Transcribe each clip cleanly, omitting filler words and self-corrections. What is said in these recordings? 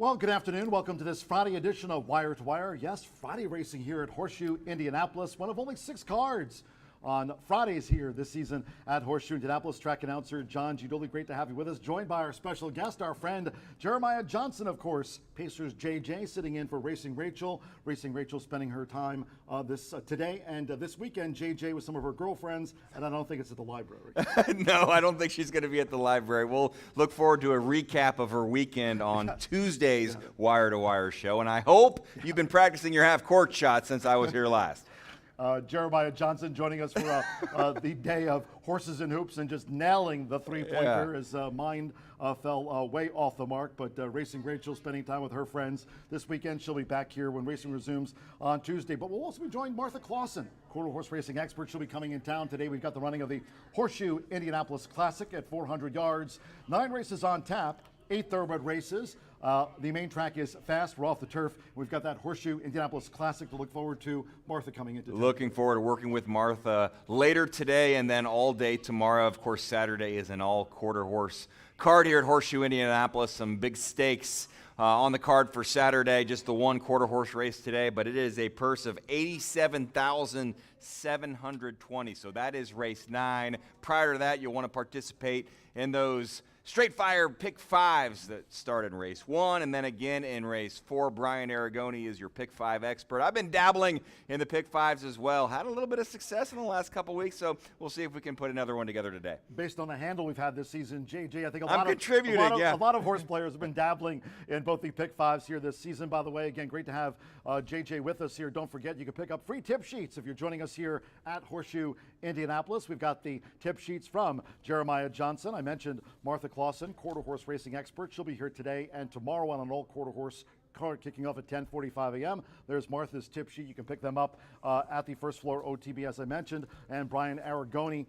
Well, good afternoon. Welcome to this Friday edition of Wire to Wire. Yes, Friday racing here at Horseshoe Indianapolis. One of only 6 cards on Fridays here this season at Horseshoe Indianapolis. Track announcer John Gidoli, great to have you with us. Joined by our special guest, our friend Jeremiah Johnson, of course. Pacers JJ sitting in for Racing Rachel. Racing Rachel spending her time today and this weekend, JJ, with some of her girlfriends, and I don't think it's at the library. No, I don't think she's going to be at the library. We'll look forward to a recap of her weekend on Tuesday's Wire to Wire show, and I hope you've been practicing your half-court shot since I was here last. Jeremiah Johnson joining us for the day of horses and hoops and just nailing the three-pointer as mine fell way off the mark. But Racing Rachel spending time with her friends this weekend. She'll be back here when racing resumes on Tuesday. But we'll also be joined Martha Clausen, quarter horse racing expert. She'll be coming in town today. We've got the running of the Horseshoe Indianapolis Classic at 400 yards. 9 races on tap, 8 thoroughbred races. The main track is fast. We're off the turf. We've got that Horseshoe Indianapolis Classic to look forward to. Martha coming into town. Looking forward to working with Martha later today and then all day tomorrow. Of course, Saturday is an all-quarter horse card here at Horseshoe Indianapolis. Some big stakes on the card for Saturday. Just the one quarter horse race today, but it is a purse of $87,720. So that is race 9. Prior to that, you'll want to participate in those straight fire pick 5s that start in race 1 and then again in race 4. Brian Aragoni is your pick 5 expert. I've been dabbling in the pick 5s as well. Had a little bit of success in the last couple weeks, so we'll see if we can put another one together today. Based on the handle we've had this season, JJ, I think a lot of horse players have been dabbling in both the pick 5s here this season. By the way, again, great to have JJ with us here. Don't forget, you can pick up free tip sheets if you're joining us here at Horseshoe Indianapolis. We've got the tip sheets from Jeremiah Johnson. I mentioned Martha Clausen, quarter horse racing expert. She'll be here today and tomorrow on an all quarter horse card kicking off at 10:45 a.m. There's Martha's tip sheet. You can pick them up at the first floor OTB, as I mentioned. And Brian Aragoni,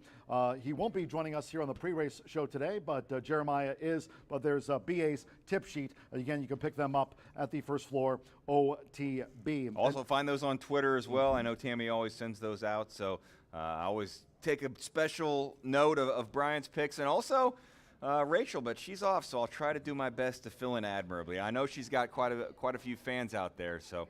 he won't be joining us here on the pre-race show today, but Jeremiah is. But there's BA's tip sheet. Again, you can pick them up at the first floor OTB. Also find those on Twitter as well. I know Tammy always sends those out, so I always take a special note of Brian's picks. And also Rachel, but she's off, so I'll try to do my best to fill in admirably. I know she's got quite a few fans out there, so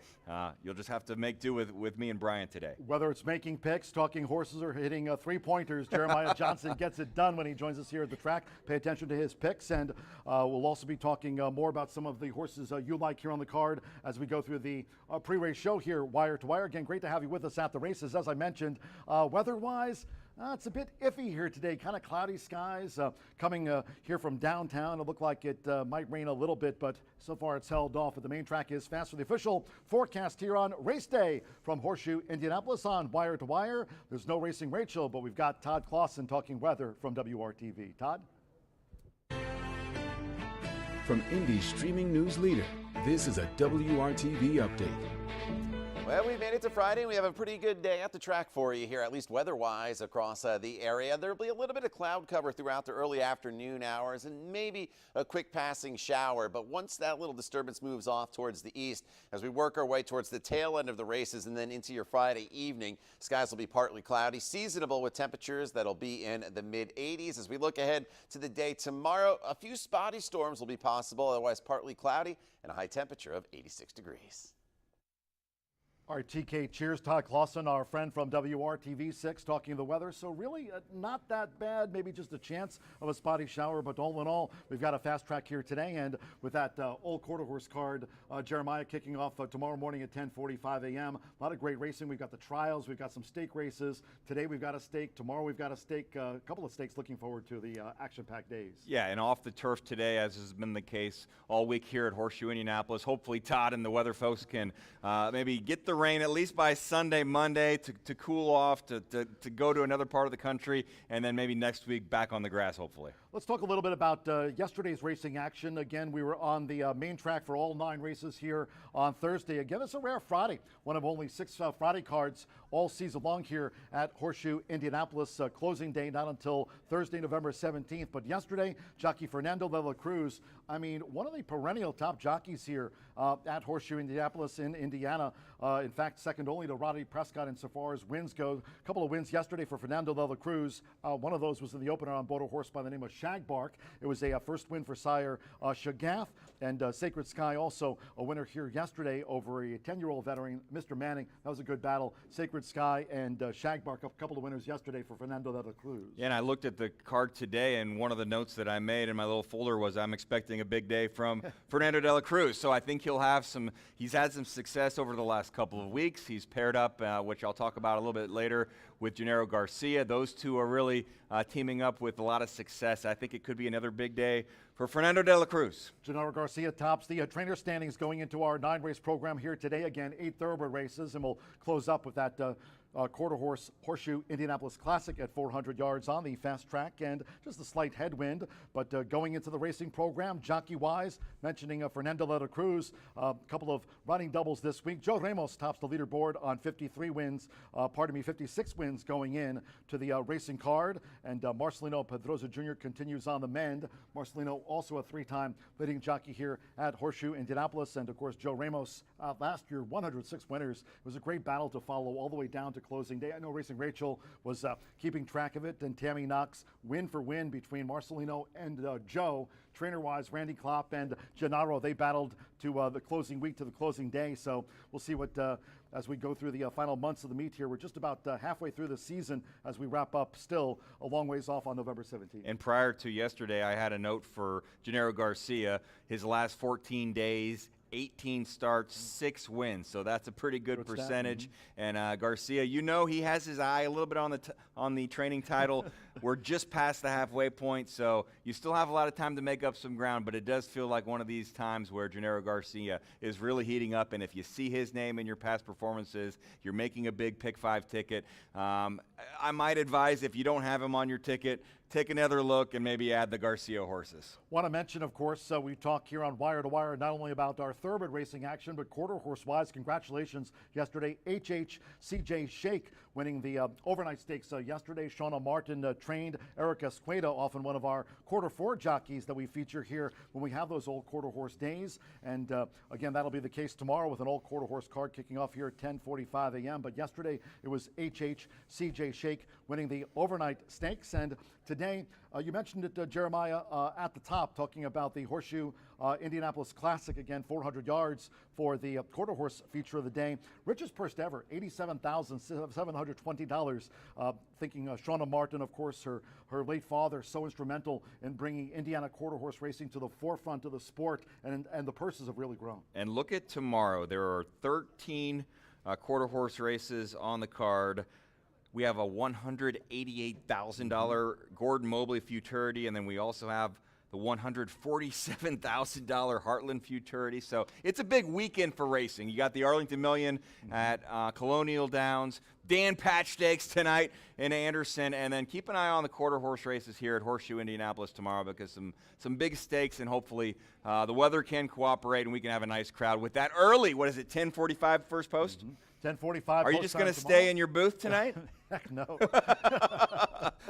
you'll just have to make do with me and Brian today. Whether it's making picks, talking horses, or hitting three-pointers, Jeremiah Johnson gets it done when he joins us here at the track. Pay attention to his picks, and we'll also be talking more about some of the horses you like here on the card as we go through the pre-race show here, Wire to Wire. Again, great to have you with us at the races. As I mentioned, weather-wise, it's a bit iffy here today, kind of cloudy skies coming here from downtown. It looked like it might rain a little bit, but so far it's held off. But the main track is fast. For the official forecast here on race day from Horseshoe Indianapolis on Wire to Wire. There's no Racing Rachel, but we've got Todd Clausen talking weather from WRTV. Todd? From Indy's streaming news leader, this is a WRTV update. Well, we made it to Friday, and we have a pretty good day at the track for you here, at least weather-wise across the area. There'll be a little bit of cloud cover throughout the early afternoon hours and maybe a quick passing shower. But once that little disturbance moves off towards the east, as we work our way towards the tail end of the races and then into your Friday evening, skies will be partly cloudy, seasonable with temperatures that'll be in the mid-80s. As we look ahead to the day tomorrow, a few spotty storms will be possible, otherwise partly cloudy and a high temperature of 86 degrees. All right, TK, cheers. Todd Clausen, our friend from WRTV6, talking the weather. So really not that bad, maybe just a chance of a spotty shower, but all in all, we've got a fast track here today. And with that old quarter horse card, Jeremiah kicking off tomorrow morning at 10:45 a.m. A lot of great racing. We've got the trials. We've got some stake races. Today we've got a stake. Tomorrow we've got a stake, a couple of stakes. Looking forward to the action-packed days. Yeah, and off the turf today, as has been the case all week here at Horseshoe Indianapolis. Hopefully Todd and the weather folks can maybe get the rain at least by Sunday, Monday to cool off, to go to another part of the country, and then maybe next week back on the grass, hopefully. Let's talk a little bit about yesterday's racing action. Again, we were on the main track for all 9 races here on Thursday. Again, it's a rare Friday, one of only 6 Friday cards all season long here at Horseshoe Indianapolis. Closing day not until Thursday, November 17th. But yesterday, jockey Fernando de la Cruz, I mean, one of the perennial top jockeys here at Horseshoe Indianapolis in Indiana. In fact, second only to Roddy Prescott insofar as wins go. A couple of wins yesterday for Fernando de la Cruz. One of those was in the opener on board a horse by the name of Shagbark. It was a first win for sire Shagath, and Sacred Sky also a winner here yesterday over a 10-year-old veteran, Mr. Manning. That was a good battle. Sacred Sky and Shagbark, a couple of winners yesterday for Fernando de la Cruz. Yeah, and I looked at the card today, and one of the notes that I made in my little folder was I'm expecting a big day from Fernando de la Cruz. So I think he's had some success over the last couple of weeks. He's paired up, which I'll talk about a little bit later, with Gennaro Garcia. Those two are really teaming up with a lot of success. I think it could be another big day for Fernando de la Cruz. Gennaro Garcia tops the trainer standings going into our 9-race program here today. Again, 8 thoroughbred races, and we'll close up with that quarter horse Horseshoe Indianapolis Classic at 400 yards on the fast track, and just a slight headwind. But going into the racing program, jockey-wise, mentioning Fernando de la Cruz, a couple of running doubles this week. Joe Ramos tops the leaderboard on 56 wins going in to the racing card. And Marcelino Pedroza Jr. continues on the mend. Marcelino also a 3-time leading jockey here at Horseshoe Indianapolis. And of course, Joe Ramos last year, 106 winners. It was a great battle to follow all the way down to closing day. I know Racing Rachel was keeping track of it, and Tammy Knox win for win between Marcelino and Joe. Trainer-wise, Randy Klopp and Gennaro, they battled to the closing week to the closing day. So we'll see what as we go through the final months of the meet here. We're just about halfway through the season as we wrap up, still a long ways off on November 17th. And prior to yesterday, I had a note for Gennaro Garcia. His last 14 days, 18 starts, 6 wins, so that's a pretty good percentage. And Garcia, you know, he has his eye a little bit on the training title. We're just past the halfway point, so you still have a lot of time to make up some ground, but it does feel like one of these times where Gennaro Garcia is really heating up, and if you see his name in your past performances, you're making a big Pick 5 ticket. I might advise, if you don't have him on your ticket, take another look and maybe add the Garcia horses. Want to mention, of course, we talk here on Wire to Wire not only about our thoroughbred racing action, but quarter horse wise. Congratulations yesterday, CJ Shake winning the overnight stakes yesterday. Shauna Martin trained Eric Esqueda, often one of our quarter 4 jockeys that we feature here when we have those old quarter horse days. And again, that'll be the case tomorrow with an old quarter horse card kicking off here at 10:45 a.m. But yesterday it was CJ Shake winning the overnight stakes. And today, you mentioned it, Jeremiah, at the top, talking about the Horseshoe Indianapolis Classic, again, 400 yards for the quarter horse feature of the day. Richest purse ever, $87,720. Thinking Shauna Martin, of course, her late father, so instrumental in bringing Indiana quarter horse racing to the forefront of the sport, and the purses have really grown. And look at tomorrow. There are 13 quarter horse races on the card. We have a $188,000 Gordon Mobley Futurity, and then we also have the $147,000 Heartland Futurity. So it's a big weekend for racing. You got the Arlington Million at Colonial Downs, Dan Patch Stakes tonight in Anderson, and then keep an eye on the quarter horse races here at Horseshoe Indianapolis tomorrow, because some big stakes, and hopefully the weather can cooperate and we can have a nice crowd with that early. What is it, 10:45 first post? 10:45. Are you just going to stay in your booth tonight? Heck no.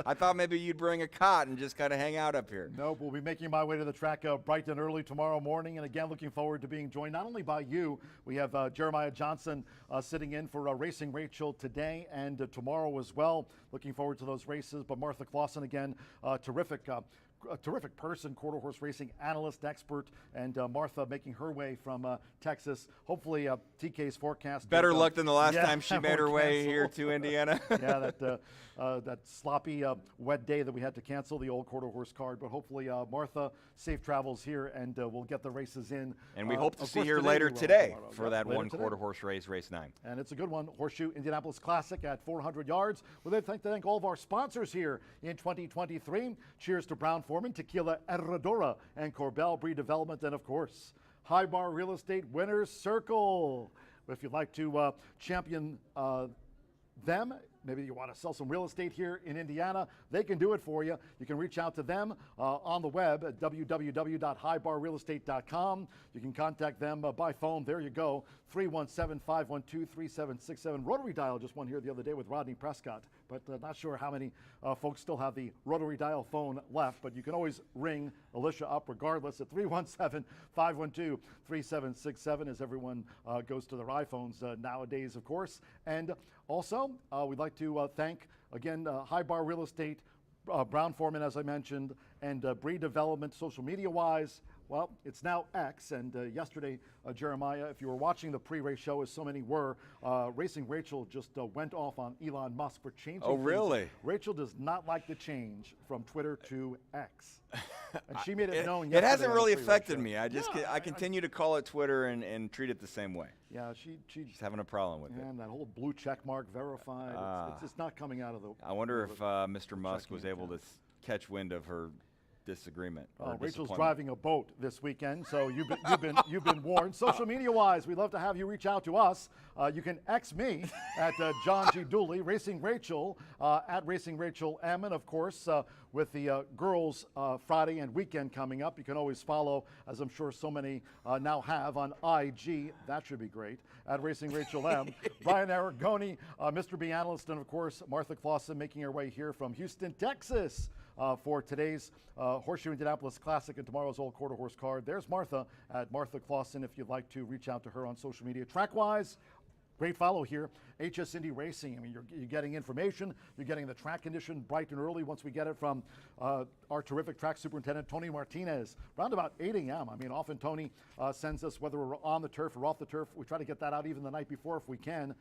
I thought maybe you'd bring a cot and just kind of hang out up here. Nope, we'll be making my way to the track bright and early tomorrow morning. And again, looking forward to being joined not only by you. We have Jeremiah Johnson sitting in for Racing Rachel today and tomorrow as well. Looking forward to those races. But Martha Clausen, again, terrific. A terrific person, quarter horse racing analyst, expert, and Martha making her way from Texas. Hopefully, TK's forecast. Better luck than the last time she made her way here to Indiana. Yeah, that sloppy, wet day that we had to cancel the old quarter horse card. But hopefully, Martha, safe travels here, and we'll get the races in. And we hope to see her later today for that one quarter horse race, race 9. And it's a good one, Horseshoe Indianapolis Classic at 400 yards. We'd like to thank all of our sponsors here in 2023. Cheers to Brown Foreman, Tequila Herradura, and Corbel Breed Development, and of course, High Bar Real Estate Winners Circle. If you'd like to champion them, maybe you want to sell some real estate here in Indiana, they can do it for you. You can reach out to them on the web at www.highbarrealestate.com. You can contact them by phone. There you go, 317-512-3767. Rotary dial just won here the other day with Rodney Prescott, but not sure how many folks still have the rotary dial phone left, but you can always ring Alicia up regardless at 317-512-3767 as everyone goes to their iPhones nowadays, of course. And also, we'd like to thank, again, High Bar Real Estate Brown Foreman, as I mentioned, and breed development social media-wise. Well, it's now X, and yesterday, Jeremiah, if you were watching the pre-race show, as so many were, Racing Rachel just went off on Elon Musk for changing Oh, really? things. Rachel does not like the change from Twitter to X. And she made it known yesterday. It hasn't really on the affected show. me. I continue to call it Twitter and treat it the same way. Yeah, she's having a problem with it. And that whole blue check mark verified, it's just not coming out of the. I wonder if Mr. Musk was able to catch wind of her disagreement. Rachel's driving a boat this weekend, so you've been warned. Social media wise, we'd love to have you reach out to us. You can X me at John G. Dooley, Racing Rachel at Racing Rachel M, and of course with the girls Friday and weekend coming up, you can always follow, as I'm sure so many now have on IG. That should be great at Racing Rachel M. Brian Aragoni, Mr. B analyst, and of course Martha Clausen making her way here from Houston, Texas. For today's Horseshoe Indianapolis Classic and tomorrow's Old Quarter Horse card. There's Martha at Martha Clausen if you'd like to reach out to her on social media. Track-wise, great follow here. HS Indy Racing. I mean, you're getting information. You're getting the track condition bright and early once we get it from our terrific track superintendent, Tony Martinez, around about 8 a.m. I mean, often Tony sends us, whether we're on the turf or off the turf, we try to get that out even the night before if we can,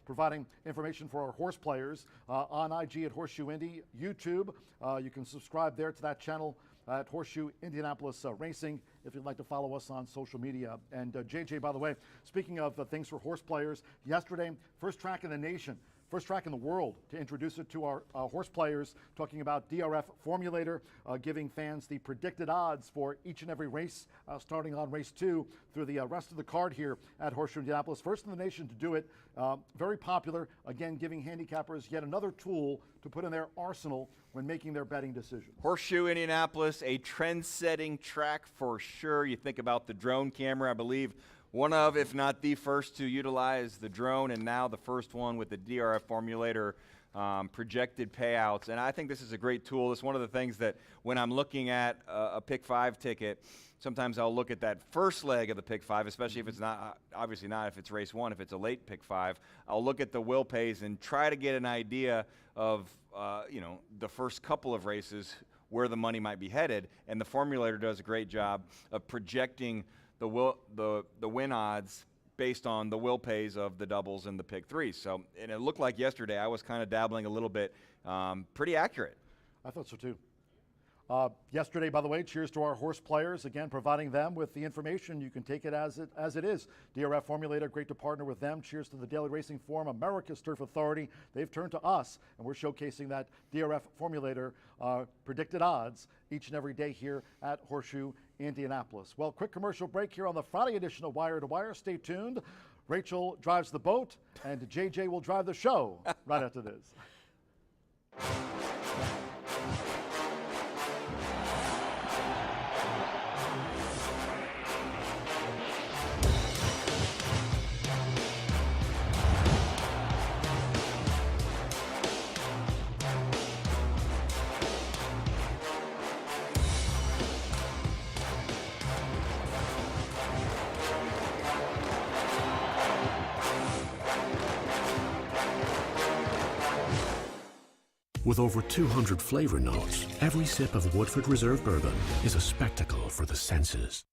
providing information for our horse players on IG at Horseshoe Indy, YouTube. You can subscribe there to that channel at Horseshoe Indianapolis Racing if you'd like to follow us on social media. And JJ, by the way, speaking of things for horse players, yesterday, first track in the nation, first track in the world to introduce it to our horse players, talking about DRF Formulator, giving fans the predicted odds for each and every race, starting on race 2 through the rest of the card here at Horseshoe Indianapolis. First in the nation to do it, very popular, again, giving handicappers yet another tool to put in their arsenal when making their betting decisions. Horseshoe Indianapolis, a trend-setting track for sure. You think about the drone camera, I believe one of, if not the first to utilize the drone, and now the first one with the DRF Formulator projected payouts. And I think this is a great tool. It's one of the things that when I'm looking at a Pick 5 ticket, sometimes I'll look at that first leg of the Pick 5, especially if it's not, obviously not if it's race 1, if it's a late Pick 5. I'll look at the will pays and try to get an idea of, the first couple of races where the money might be headed. And the Formulator does a great job of projecting the win odds based on the will pays of the doubles and the Pick 3s. So, and it looked like yesterday I was kind of dabbling a little bit, pretty accurate. I thought so too. Yesterday, by the way, cheers to our horse players, again, providing them with the information. You can take it as it is. DRF Formulator, great to partner with them. Cheers to the Daily Racing Forum, America's Turf Authority. They've turned to us, and we're showcasing that DRF Formulator predicted odds each and every day here at Horseshoe Indianapolis. Well, quick commercial break here on the Friday edition of Wire to Wire. Stay tuned. Rachel drives the boat, and JJ will drive the show right after this. With over 200 flavor notes, every sip of Woodford Reserve Bourbon is a spectacle for the senses.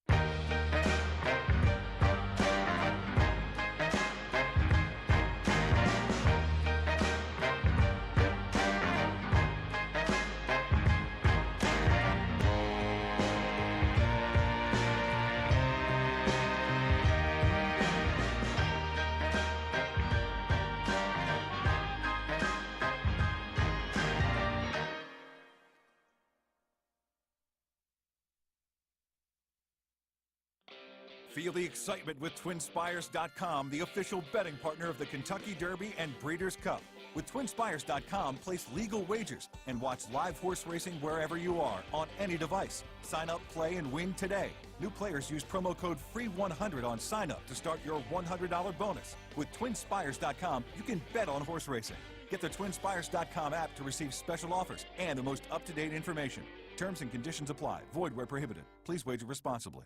Feel the excitement with TwinSpires.com, the official betting partner of the Kentucky Derby and Breeders' Cup. With TwinSpires.com, place legal wagers and watch live horse racing wherever you are on any device. Sign up, play, and win today. New players use promo code FREE100 on sign up to start your $100 bonus. With TwinSpires.com, you can bet on horse racing. Get the TwinSpires.com app to receive special offers and the most up-to-date information. Terms and conditions apply. Void where prohibited. Please wager responsibly.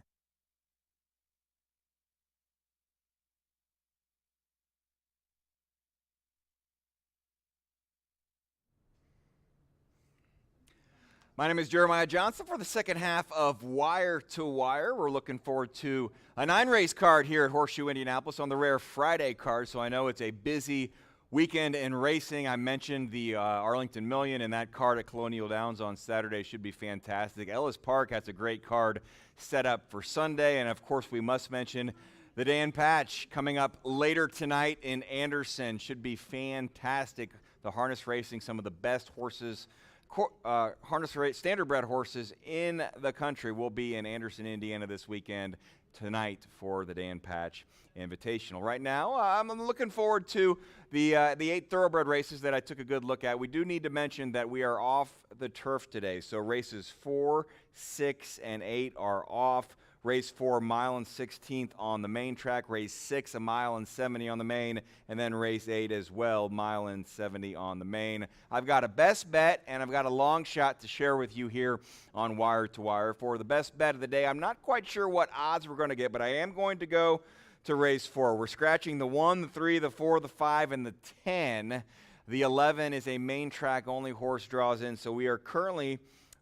My name is Jeremiah Johnson for the second half of Wire to Wire. We're looking forward to a 9-race card here at Horseshoe Indianapolis on the rare Friday card, so I know it's a busy weekend in racing. I mentioned the Arlington Million, and that card at Colonial Downs on Saturday should be fantastic. Ellis Park has a great card set up for Sunday, and of course we must mention the Dan Patch coming up later tonight in Anderson. Should be fantastic. The harness racing, some of the best horses, standardbred horses in the country will be in Anderson, Indiana this weekend tonight for the Dan Patch Invitational. Right now, I'm looking forward to the 8 thoroughbred races that I took a good look at. We do need to mention that we are off the turf today, so races 4, 6, and 8 are off. Race 4, 1.16 on the main track. Race 6, 1.70 on the main. And then race 8 as well, 1.70 on the main. I've got a best bet and I've got a long shot to share with you here on Wire to Wire. For the best bet of the day, I'm not quite sure what odds we're going to get, but I am going to go to race 4. We're scratching the 1, the 3, the 4, the 5, and the 10. The 11 is a main track only horse draws in, so we are currently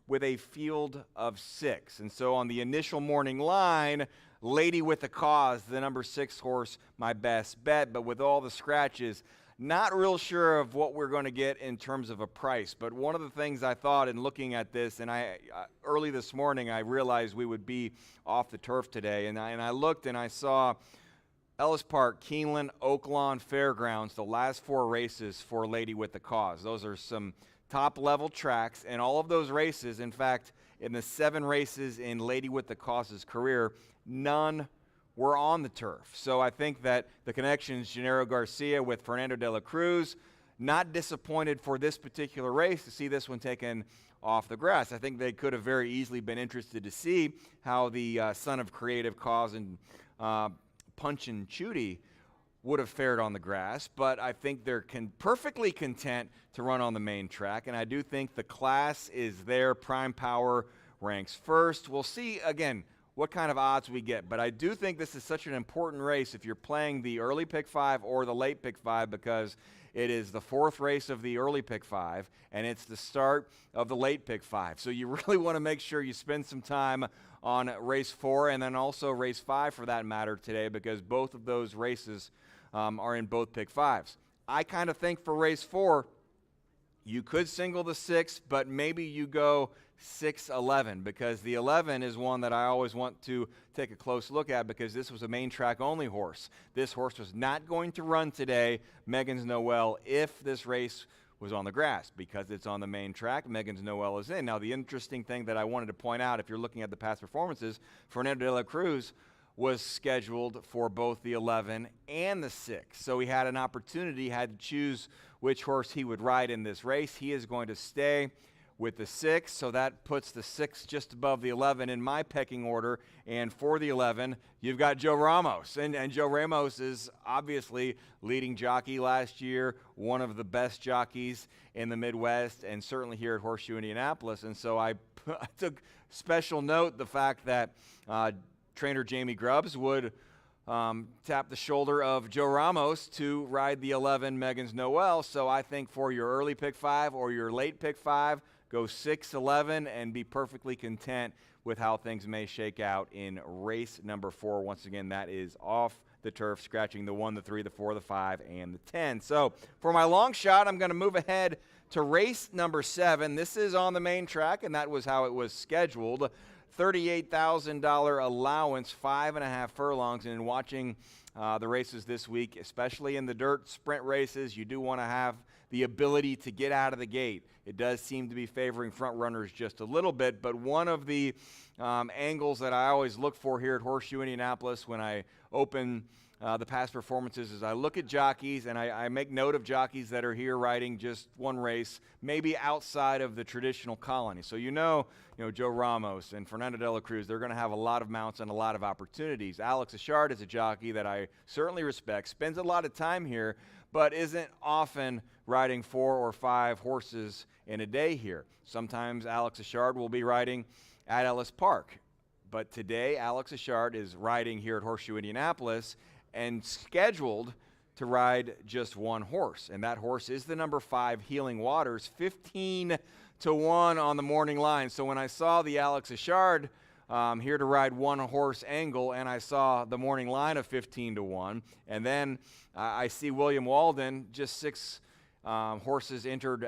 with a field of 6. And so on the initial morning line, Lady with the Cause, the number 6 horse, my best bet. But with all the scratches, not real sure of what we're going to get in terms of a price. But one of the things I thought in looking at this, and early this morning I realized we would be off the turf today, and I looked and I saw Ellis Park, Keeneland, Oaklawn, Fairgrounds, the last 4 races for Lady with the Cause. Those are some top-level tracks, and all of those races, in fact, in the 7 races in Lady with the Cause's career, none were on the turf. So I think that the connections, Gennaro Garcia with Fernando de la Cruz, not disappointed for this particular race to see this one taken off the grass. I think they could have very easily been interested to see how the son of Creative Cause and Punch and Chudy would have fared on the grass, but I think they're perfectly content to run on the main track, and I do think the class is there. Prime Power ranks first. We'll see, again, what kind of odds we get, but I do think this is such an important race if you're playing the early pick 5 or the late pick 5, because it is the 4th race of the early pick 5, and it's the start of the late pick 5. So you really want to make sure you spend some time on race 4 and then also race 5 for that matter today, because both of those races are in both pick 5s. I kind of think for race 4, you could single the 6, but maybe you go 6-11, because the 11 is one that I always want to take a close look at, because this was a main track only horse. This horse was not going to run today, Megan's Noel, if this race was on the grass. Because it's on the main track, Megan's Noel is in. Now, the interesting thing that I wanted to point out, if you're looking at the past performances, Fernando de la Cruz was scheduled for both the 11 and the 6. So he had an opportunity, had to choose which horse he would ride in this race. He is going to stay with the 6, so that puts the 6 just above the 11 in my pecking order. And for the 11, you've got Joe Ramos. And Joe Ramos is obviously leading jockey last year, one of the best jockeys in the Midwest, and certainly here at Horseshoe Indianapolis. And so I took special note the fact that trainer Jamie Grubbs would tap the shoulder of Joe Ramos to ride the 11 Megan's Noel. So I think for your early pick 5 or your late pick 5, go 6-11 and be perfectly content with how things may shake out in race number 4. Once again, that is off the turf, scratching the 1, the 3, the 4, the 5, and the 10. So for my long shot, I'm going to move ahead to race number 7. This is on the main track, and that was how it was scheduled. $38,000 allowance, 5.5 furlongs. And in watching the races this week, especially in the dirt sprint races, you do want to have the ability to get out of the gate. It does seem to be favoring front runners just a little bit, but one of the angles that I always look for here at Horseshoe Indianapolis when I open the past performances is I look at jockeys, and I make note of jockeys that are here riding just one race, maybe outside of the traditional colony. So you know Joe Ramos and Fernando de la Cruz, they're going to have a lot of mounts and a lot of opportunities. Alex Achard is a jockey that I certainly respect, spends a lot of time here, but isn't often riding 4 or 5 horses in a day here. Sometimes Alex Achard will be riding at Ellis Park, but today Alex Achard is riding here at Horseshoe Indianapolis and scheduled to ride just one horse, and that horse is the number 5 Healing Waters, 15 to 1 on the morning line. So when I saw the Alex Achard here to ride one horse angle, and I saw the morning line of 15 to 1, and then I see William Walden, just 6 horses entered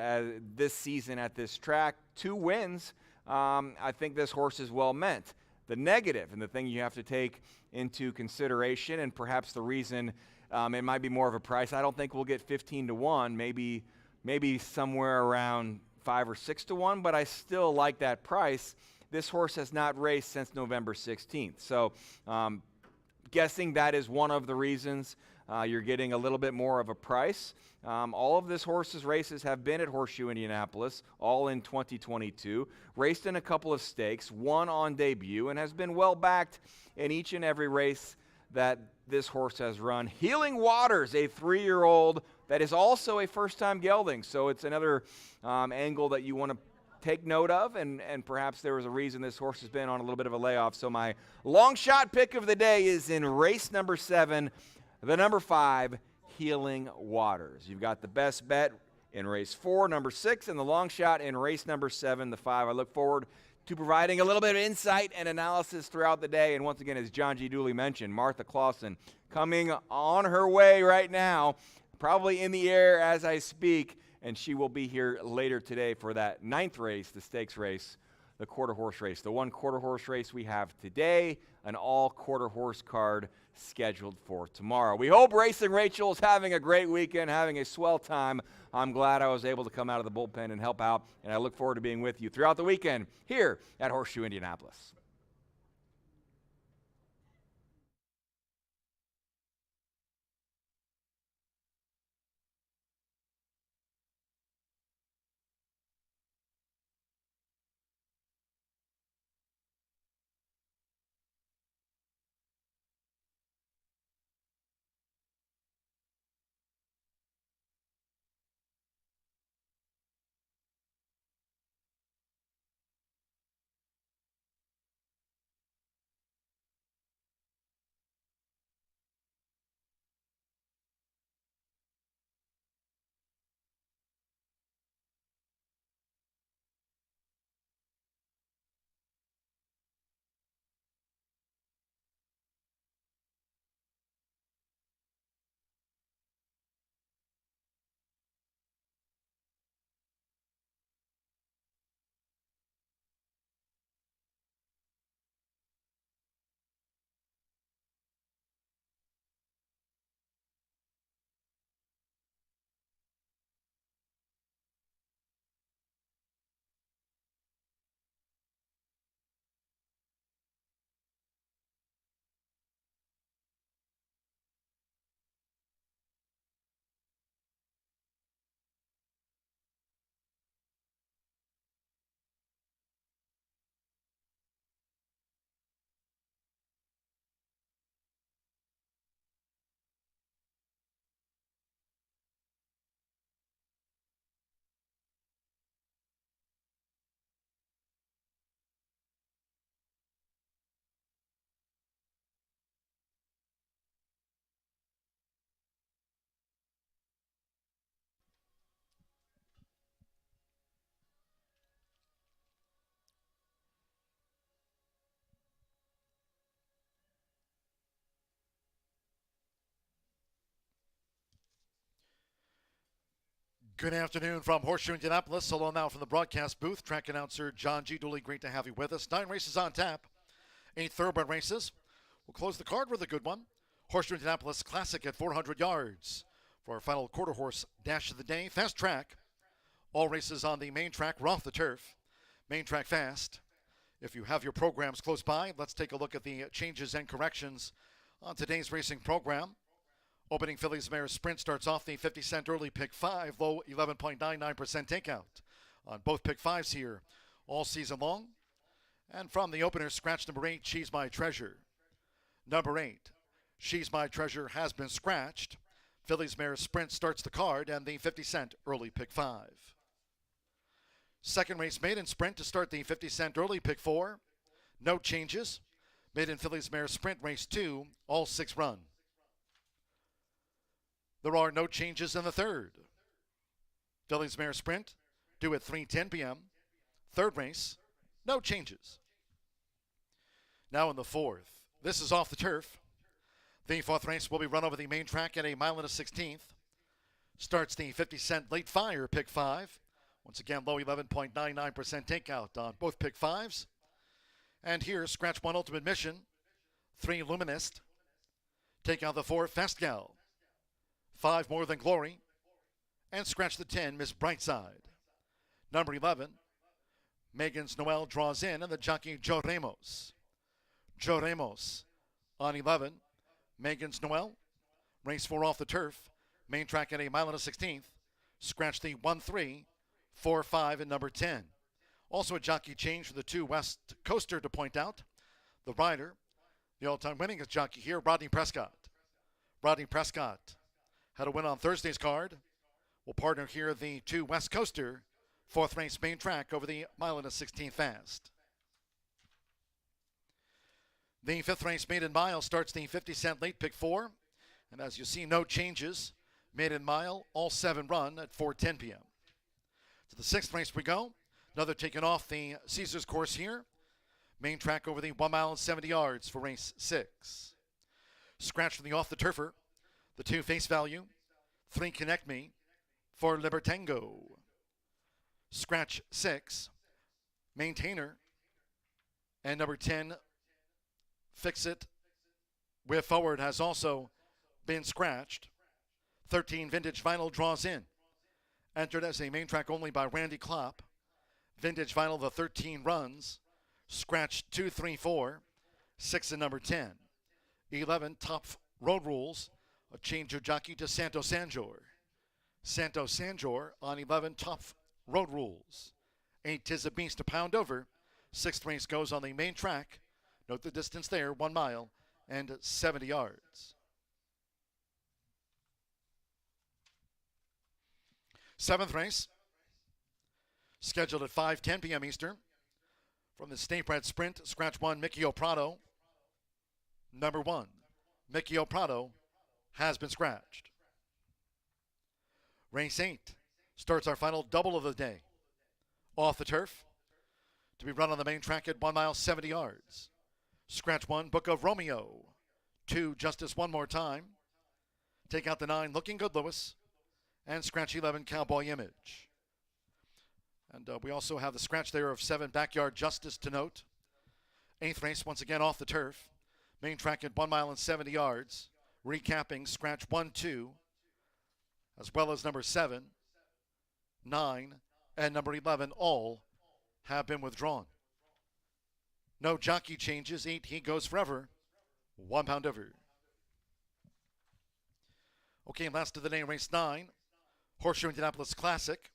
this season at this track, 2 wins. I think this horse is well meant. The negative, and the thing you have to take into consideration, and perhaps the reason it might be more of a price, I don't think we'll get 15 to 1, maybe somewhere around 5 or 6 to 1, but I still like that price. This horse has not raced since November 16th. So guessing that is one of the reasons you're getting a little bit more of a price. All of this horse's races have been at Horseshoe Indianapolis, all in 2022, raced in a couple of stakes, won on debut, and has been well backed in each and every race that this horse has run. Healing Waters, a 3-year-old that is also a first-time gelding, so it's another angle that you want to take note of, and perhaps there was a reason this horse has been on a little bit of a layoff. So my long shot pick of the day is in race number 7, the number 5, Healing Waters. You've got the best bet in race 4, number 6, and the long shot in race number 7, the 5. I look forward to providing a little bit of insight and analysis throughout the day. And once again, as John G. Dooley mentioned, Martha Clausen coming on her way right now, probably in the air as I speak, and she will be here later today for that 9th race, the stakes race, the quarter horse race. The one quarter horse race we have today, an all quarter horse card scheduled for tomorrow. We hope Racing Rachel is having a great weekend, having a swell time. I'm glad I was able to come out of the bullpen and help out, and I look forward to being with you throughout the weekend here at Horseshoe Indianapolis. Good afternoon from Horseshoe Indianapolis. Hello now from the broadcast booth. Track announcer John G. Dooley, great to have you with us. 9 races on tap, 8 thoroughbred races. We'll close the card with a good one. Horseshoe Indianapolis Classic at 400 yards for our final quarter horse dash of the day. Fast track. All races on the main track were off the turf. Main track fast. If you have your programs close by, let's take a look at the changes and corrections on today's racing program. Opening Fillies Mare Sprint starts off the 50-cent early pick 5, low 11.99% takeout on both pick 5s here all season long. And from the opener, scratch number 8, She's My Treasure. Number 8, She's My Treasure has been scratched. Fillies Mare Sprint starts the card and the 50-cent early pick 5. Second race, Maiden Sprint to start the 50-cent early pick 4. No changes. Maiden Fillies Mare Sprint race 2, all 6 run. There are no changes in the third. Fillies Mare Sprint due at 3:10 p.m. Third race, no changes. Now in the fourth, this is off the turf. The fourth race will be run over the main track at a mile and a 16th. Starts the 50-cent late fire pick 5. Once again, low 11.99% takeout on both pick 5s. And here, scratch 1 Ultimate Mission, 3 Luminist. Take out the 4 Fast Gal, 5 More Than Glory, and scratch the 10 Miss Brightside. Number 11, Megan's Noel draws in, and the jockey Joe Ramos. Joe Ramos on 11, Megan's Noel. Race 4 off the turf, main track at a mile and a 16th. Scratch the 1-3, 4-5, and number 10. Also a jockey change for the 2 West Coaster to point out. The rider, the all-time winningest jockey here, Rodney Prescott. Rodney Prescott had a win on Thursday's card. Will partner here the 2 West Coaster, 4th race main track over the mile and a 16th fast. The 5th race maiden mile starts the 50-cent late pick 4. And as you see, no changes. Maiden mile, all 7 run at 4:10 p.m. To the 6th race we go. Another taken off the Caesars course here. Main track over the 1 mile and 70 yards for race 6. Scratch from the off the turfer. The 2 Face Value. 3 Connect Me. 4 Libertango. Scratch 6. Maintainer. And number 10 Fix It with Forward has also been scratched. 13 Vintage Vinyl draws in. Entered as a main track only by Randy Klopp. Vintage Vinyl, the 13 runs. Scratch 2, 3, 4. 6 and number 10. 11 Top Road Rules. A change of jockey to Santo Sanjor. Santo Sanjor on 11 Top Road Rules. 8 Tis a Beast a pound over. 6th race goes on the main track. Note the distance there, 1 mile and 70 yards. 7th race, scheduled at 5:10 p.m. Eastern. From the State Bred Sprint, scratch 1, Mickey O'Prado. Number 1, Mickey O'Prado has been scratched. Race 8 starts our final double of the day. Off the turf, to be run on the main track at 1 mile, 70 yards. Scratch 1, Book of Romeo. 2, Justice One More Time. Take out the 9, Looking Good Lewis. And scratch 11, Cowboy Image. And we also have the scratch there of 7, Backyard Justice to note. 8th race, once again off the turf. Main track at 1 mile and 70 yards. Recapping, scratch 1, 2, as well as number 7, 9, and number 11, all have been withdrawn. No jockey changes. 8, He Goes Forever. 1 pound over. Okay, last of the day, race 9. Horseshoe Indianapolis Classic.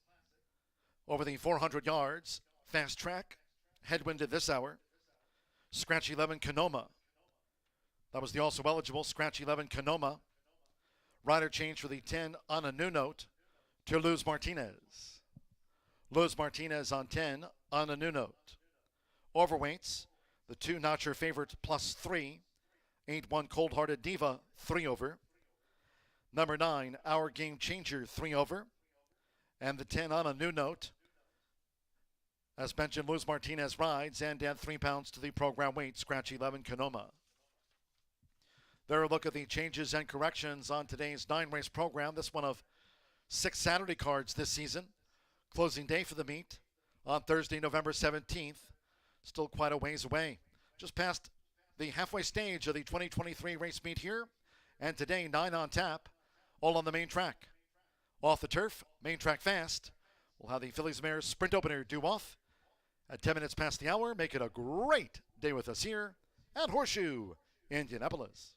Over the 400 yards. Fast track. Headwind at this hour. Scratch 11, Canoma. That was the also eligible. Scratch 11, Canoma. Rider change for the 10 on a new note to Luz Martinez. Luz Martinez on 10 on a new note. Overweights. The 2 Not Your Favorite plus 3. 8-1 Cold Hearted Diva 3 over. Number 9 Our Game Changer 3 over. And the 10 on a new note. As mentioned, Luz Martinez rides and add 3 pounds to the program weight. Scratch 11 Canoma. There a look at the changes and corrections on today's 9-race program. This one of 6 Saturday cards this season. Closing day for the meet on Thursday, November 17th. Still quite a ways away. Just past the halfway stage of the 2023 race meet here. And today, 9 on tap, all on the main track. Off the turf, main track fast. We'll have the Phillies Mares Sprint Opener due off at 10 minutes past the hour. Make it a great day with us here at Horseshoe Indianapolis.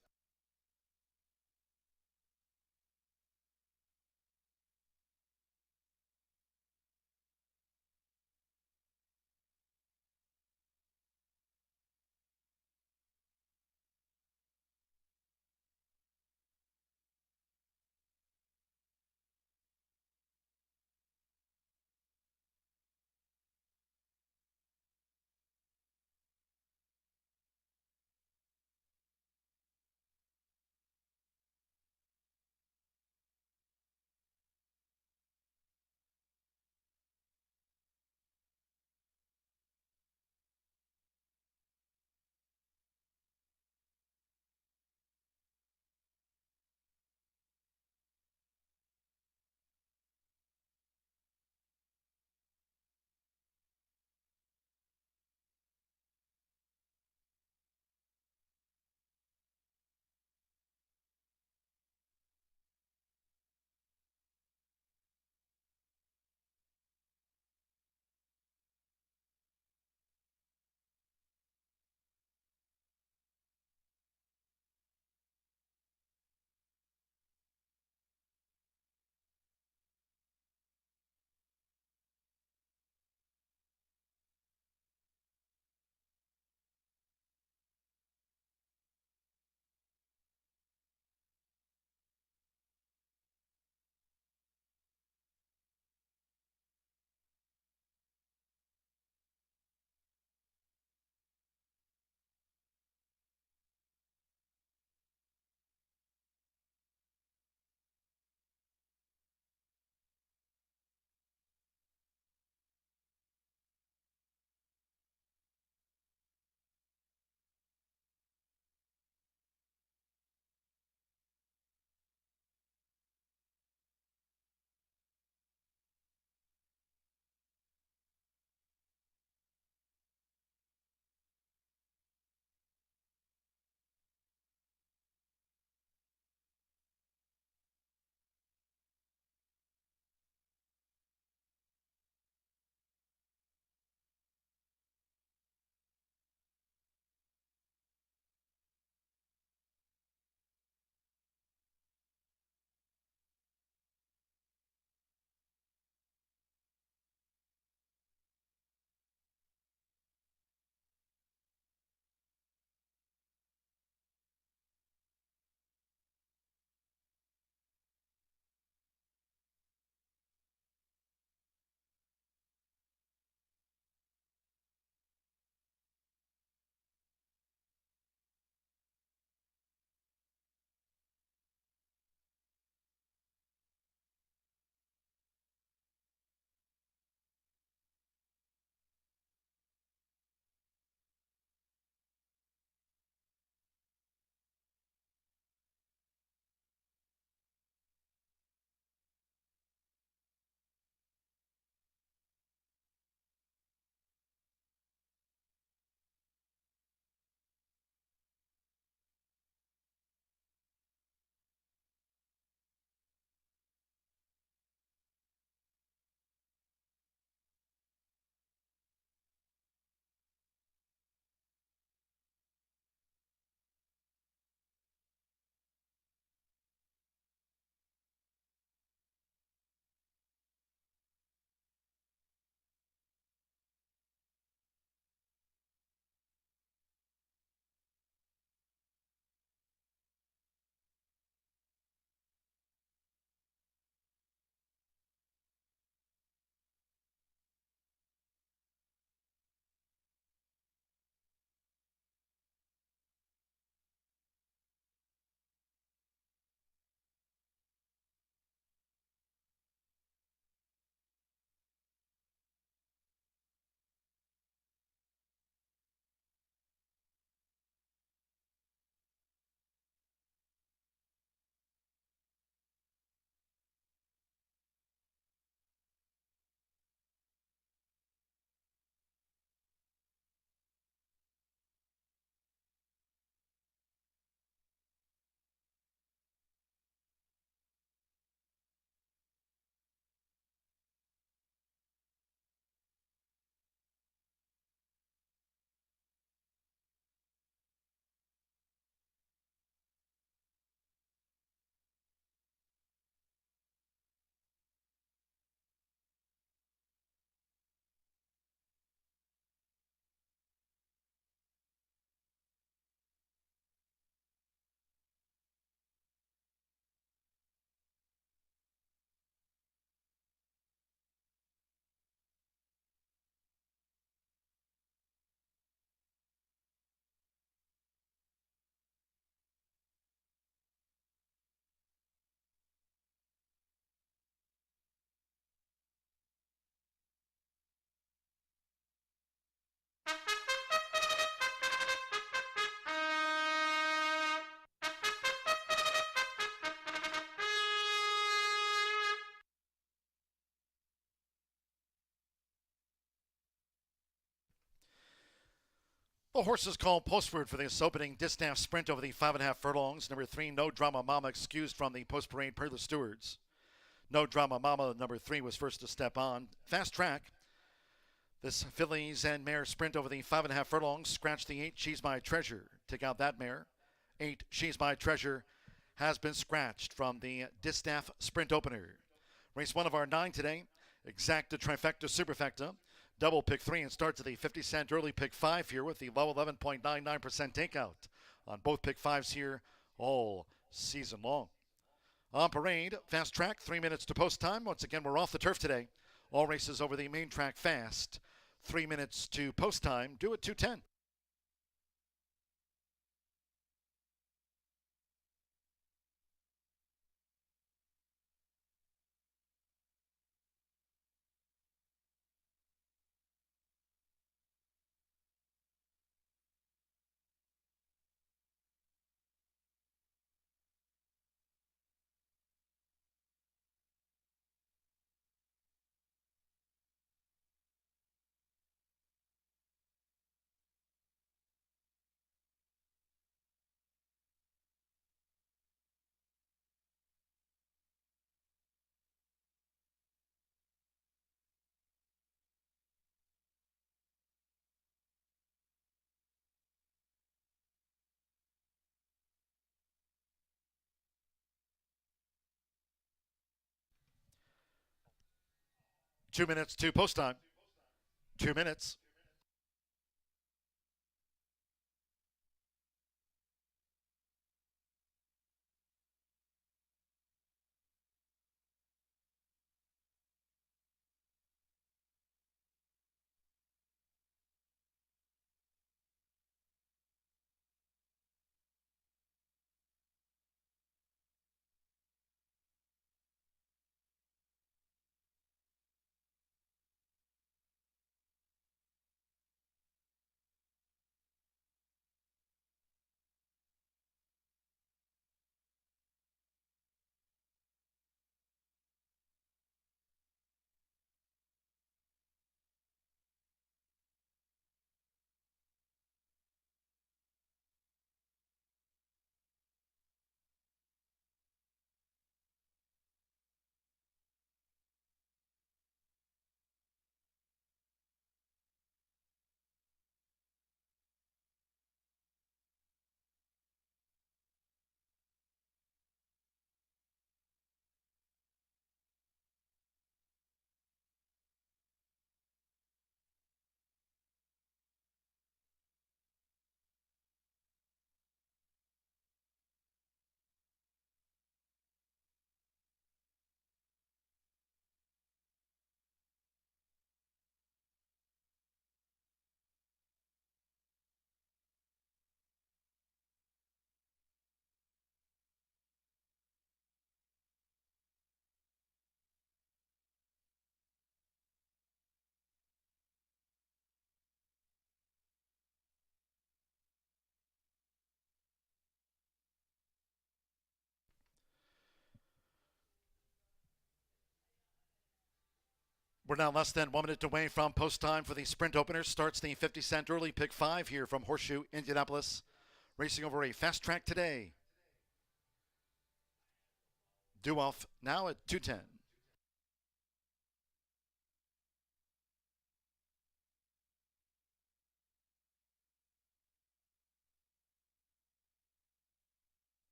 The horses called postward for this opening distaff sprint over the 5.5 furlongs. Number 3, No Drama Mama, excused from the post parade per the stewards. No Drama Mama, number 3, was first to step on. Fast Track. This fillies and mare sprint over the 5.5 furlongs. Scratch the 8, She's My Treasure. Take out that mare. 8, She's My Treasure, has been scratched from the distaff sprint opener. Race 1 of our 9 today. Exacta, Trifecta, Superfecta. Double pick 3 and starts at the 50-cent early pick 5 here with the low 11.99% takeout on both pick 5s here all season long. On parade, Fast Track, 3 minutes to post time. Once again, we're off the turf today. All races over the main track fast. 3 minutes to post time, due at 2:10. Two minutes to post time. 2 minutes. We're now less than 1 minute away from post time for the sprint opener. Starts the 50-cent early pick 5 here from Horseshoe Indianapolis. Racing over a Fast Track today. Due off now at 2:10.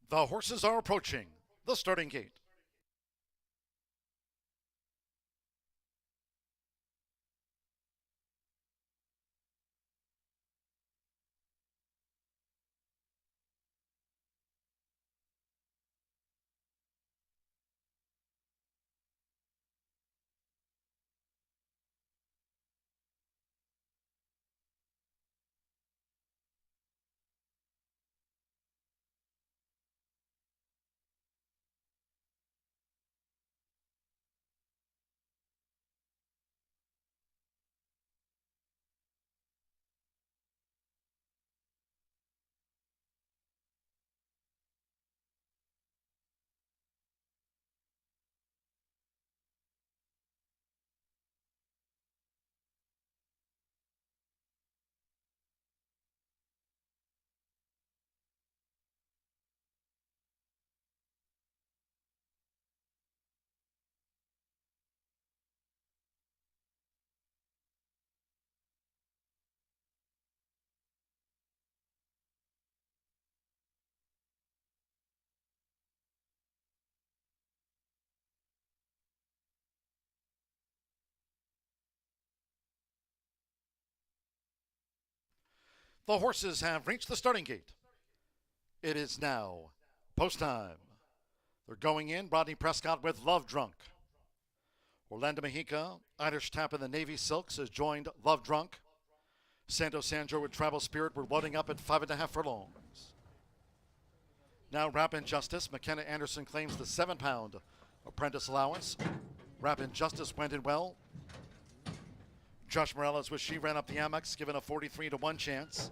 The horses are approaching the starting gate. The horses have reached the starting gate. It is now post time. They're going in. Rodney Prescott with Love Drunk. Orlando Mejica, Irish Tap in the Navy Silks has joined Love Drunk. Santo Sanjor with Travel Spirit. We're loading up at 5.5 furlongs. Now Rapid Justice. McKenna Anderson claims the 7-pound apprentice allowance. Rapid Justice went in well. Josh Morales with She Ran Up the Amex, given a 43-1 chance.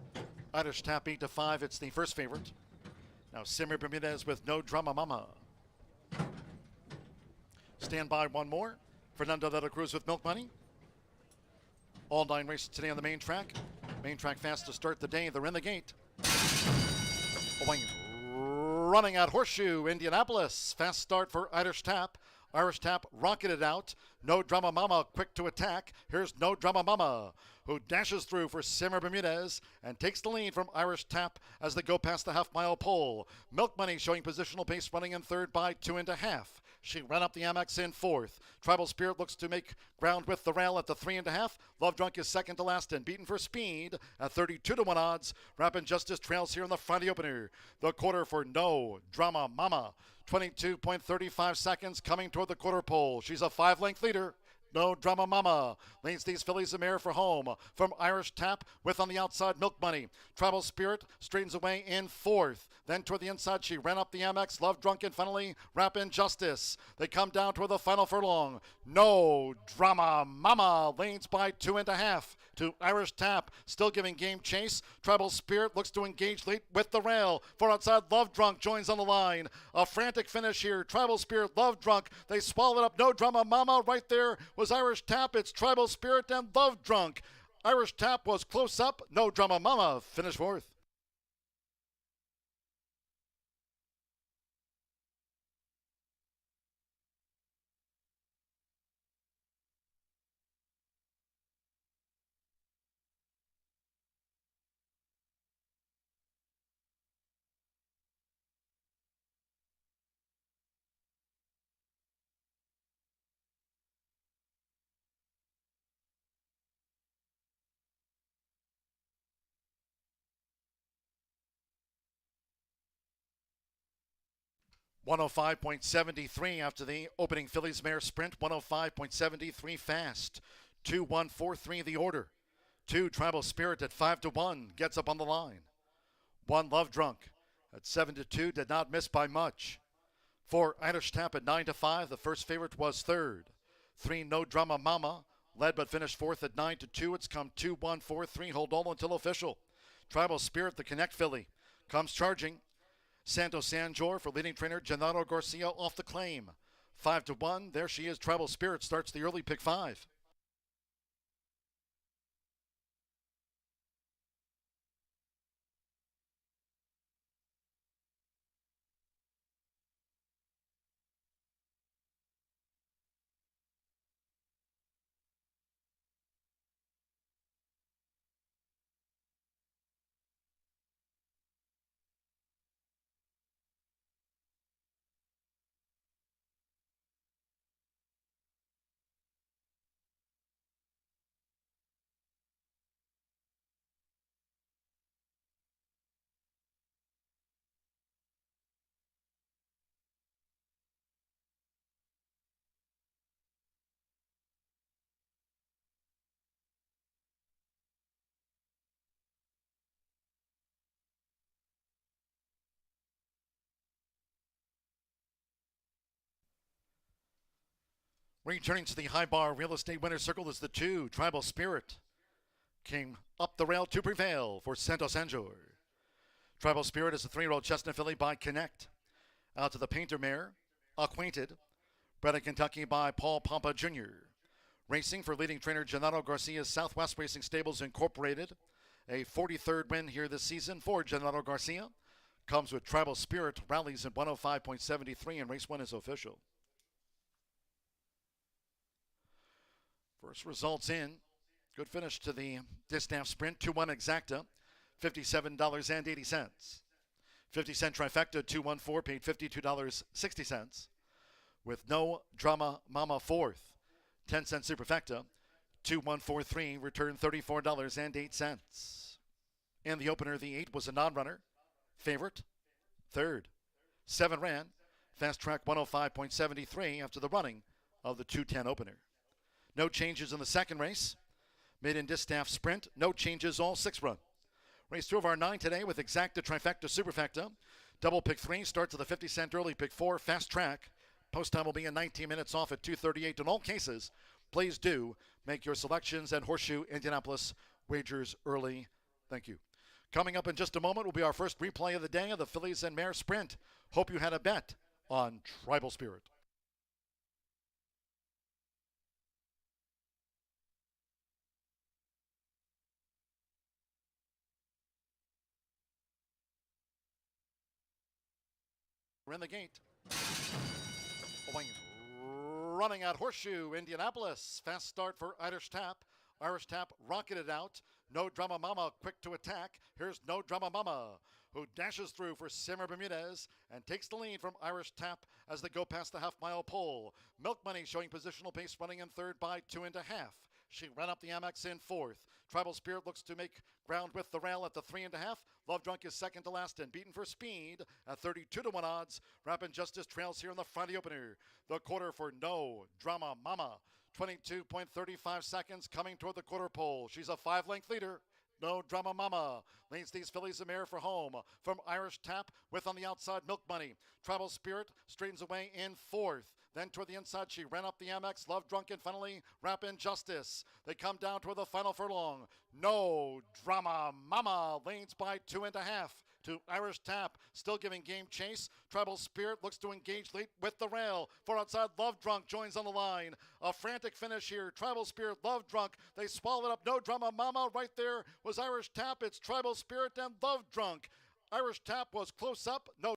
Irish Tap 8-5. It's the first favorite. Now Simmer Bermudez with No Drama Mama. Stand by one more. Fernando de la Cruz with Milk Money. All 9 races today on the main track. Main track fast to start the day. They're in the gate. Running at Horseshoe Indianapolis. Fast start for Irish Tap. Irish Tap rocketed out. No Drama Mama quick to attack. Here's No Drama Mama, who dashes through for Simmer Bermudez and takes the lead from Irish Tap as they go past the half-mile pole. Milk Money showing positional pace, running in third by 2.5. She ran up the Amex in fourth. Tribal Spirit looks to make ground with the rail at the 3.5. Love Drunk is second to last and beaten for speed at 32-1 odds. Rapid Justice trails here in the Friday opener. The quarter for No Drama Mama. 22.35 seconds coming toward the quarter pole. She's a 5-length leader. No Drama Mama leads these fillies a mare for home. From Irish Tap with on the outside Milk Money. Tribal Spirit straightens away in fourth. Then toward the inside she ran up the Amex. Love Drunk and finally Rapid Justice. They come down toward the final furlong. No Drama Mama leads by 2.5 to Irish Tap. Still giving game chase. Tribal Spirit looks to engage late with the rail. For outside Love Drunk joins on the line. A frantic finish here. Tribal Spirit, Love Drunk. They swallowed up No Drama Mama. Right there was Irish Tap. It's Tribal Spirit and Love Drunk. Irish Tap was close up. No Drama Mama finished fourth. .105.73 after the opening Phillies mare sprint. 105.73 fast. 2-1-4-3 the order. 2 Tribal Spirit at 5-1 gets up on the line. 1 Love Drunk at 7-2 did not miss by much. 4 Irish Tap at 9-5. The first favorite was third. 3 No Drama Mama led but finished fourth at 9-2. It's come 2-1-4-3. Hold all until official. Tribal Spirit, the Connect filly, comes charging. Santo Sanjor for leading trainer Gennaro Garcia off the claim. 5-1. There she is. Tribal Spirit starts the early pick 5. Returning to the high bar real estate winner's circle is the 2, Tribal Spirit. Came up the rail to prevail for Santos Anjor. Tribal Spirit is a 3-year-old chestnut filly by Connect. Out to the painter mare, Acquainted, bred in Kentucky by Paul Pompa Jr. Racing for leading trainer Genaro Garcia's Southwest Racing Stables Incorporated. A 43rd win here this season for Genaro Garcia. Comes with Tribal Spirit, rallies at 105.73, and race 1 is official. First results in. Good finish to the Distaff Sprint. 2-1 Exacta, $57.80. 50-cent trifecta, 2-1-4, paid $52.60. With No Drama Mama 4th. 10-cent superfecta, 2-1-4-3, returned $34.08. In the opener, the 8 was a non-runner. Favorite, 3rd. 7 ran, fast track 105.73 after the running of the 2:10 opener. No changes in the second race. Mid and Distaff Sprint, no changes, all 6 run. Race 2 of our 9 today with Exacta, Trifecta, Superfecta. Double pick 3 starts at the 50-cent early, pick 4, fast track. Post time will be in 19 minutes off at 2:38. In all cases, please do make your selections at Horseshoe Indianapolis wagers early. Thank you. Coming up in just a moment will be our first replay of the day of the Fillies and Mare Sprint. Hope you had a bet on Tribal Spirit. We're in the gate. Running out Horseshoe Indianapolis. Fast start for Irish Tap. Irish Tap rocketed out. No Drama Mama quick to attack. Here's No Drama Mama, who dashes through for Simmer Bermudez and takes the lead from Irish Tap as they go past the half-mile pole. Milk Money showing positional pace, running in 3rd by 2.5. She ran up the Amex in 4th. Tribal Spirit looks to make ground with the rail at the 3.5. Love Drunk is second to last and beaten for speed at 32-1 odds. Rapid Justice trails here in the Friday opener. The quarter for No Drama Mama. 22.35 seconds coming toward the quarter pole. She's a 5-length leader. No Drama Mama leads these fillies a mare for home. From Irish Tap with on the outside Milk Money. Tribal Spirit straightens away in 4th. Then toward the inside, she ran up the Amex. Love Drunk and finally Rapid Justice. They come down toward the final furlong. No Drama Mama leads by 2.5 to Irish Tap. Still giving game chase. Tribal Spirit looks to engage late with the rail. For outside, Love Drunk joins on the line. A frantic finish here. Tribal Spirit, Love Drunk. They swallowed up No Drama Mama. Right there was Irish Tap. It's Tribal Spirit and Love Drunk. Irish Tap was close up. No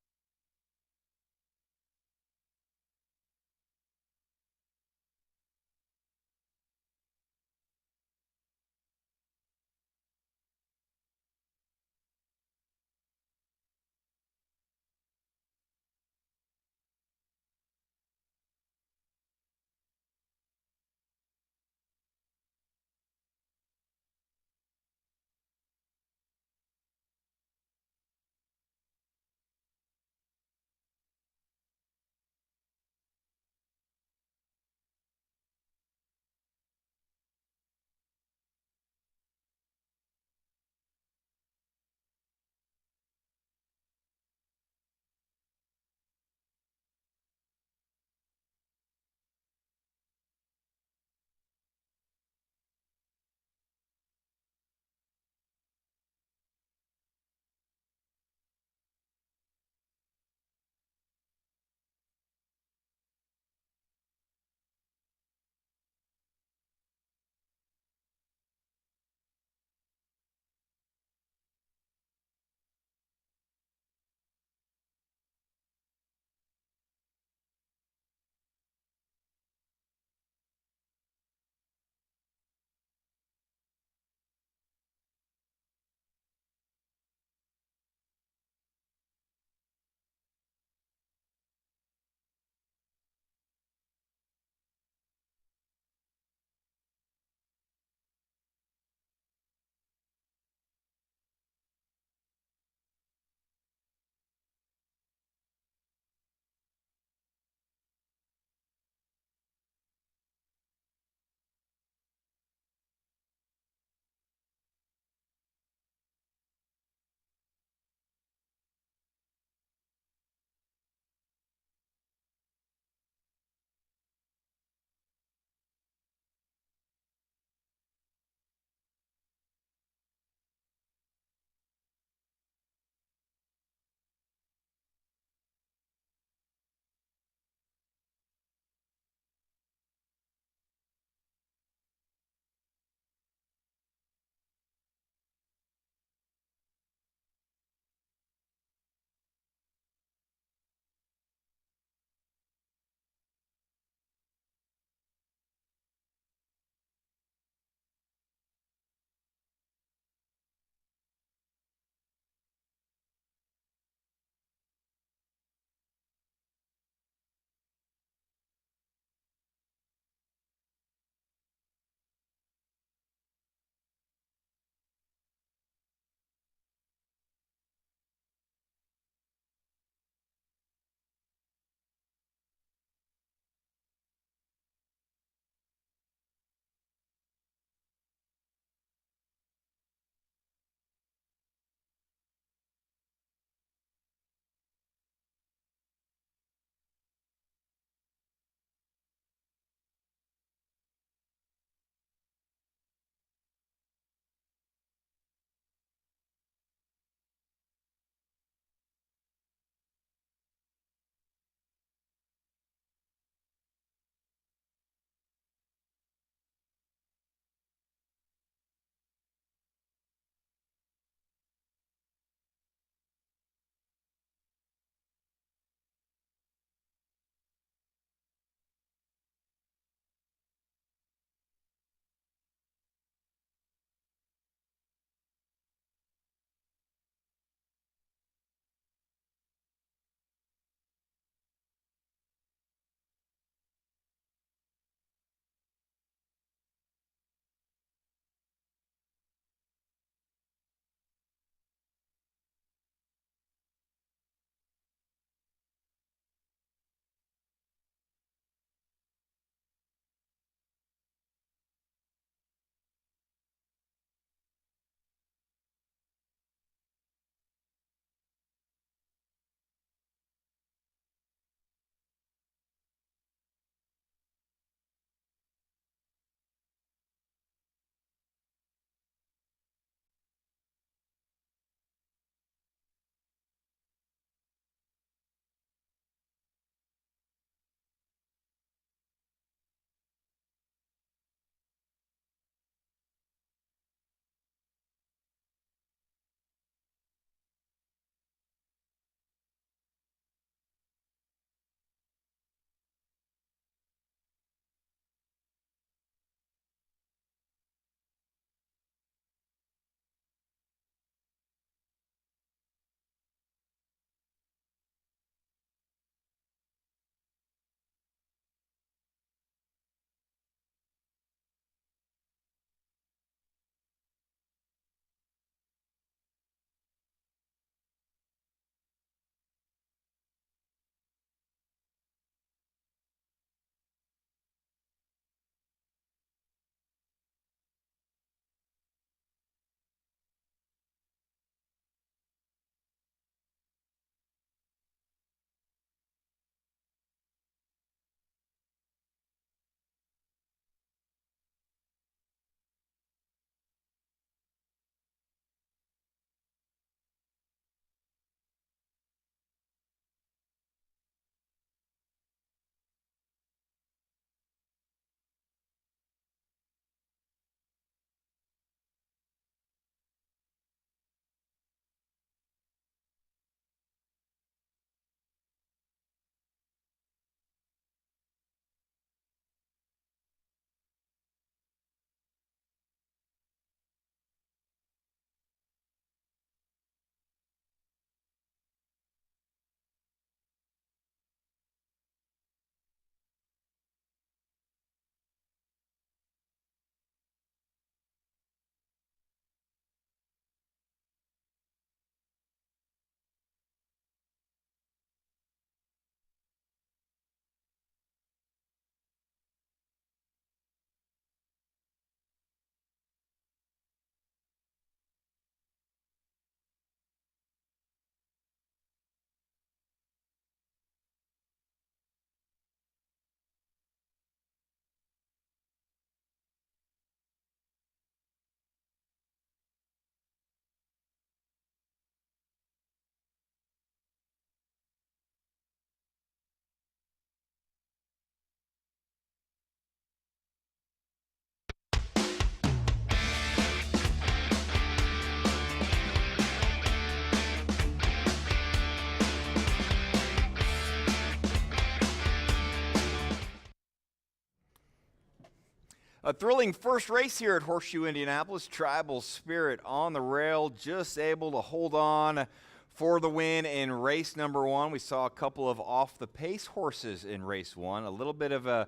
A thrilling first race here at Horseshoe Indianapolis. Tribal Spirit on the rail, just able to hold on for the win in race number 1. We saw a couple of off-the-pace horses in race 1. A little bit of a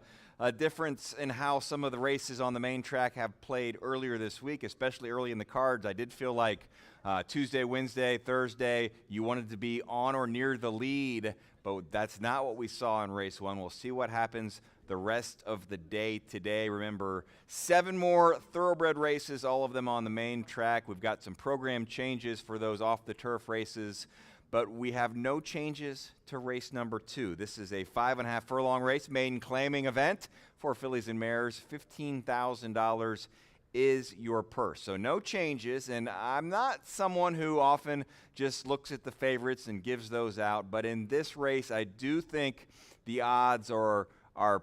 difference in how some of the races on the main track have played earlier this week, especially early in the cards. I did feel like Tuesday, Wednesday, Thursday, you wanted to be on or near the lead, but that's not what we saw in race 1. We'll see what happens the rest of the day today. Remember, 7 more thoroughbred races, all of them on the main track. We've got some program changes for those off-the-turf races, but we have no changes to race number 2. This is a 5.5 furlong race, maiden claiming event for fillies and mares. $15,000 is your purse. So no changes, and I'm not someone who often just looks at the favorites and gives those out, but in this race, I do think the odds are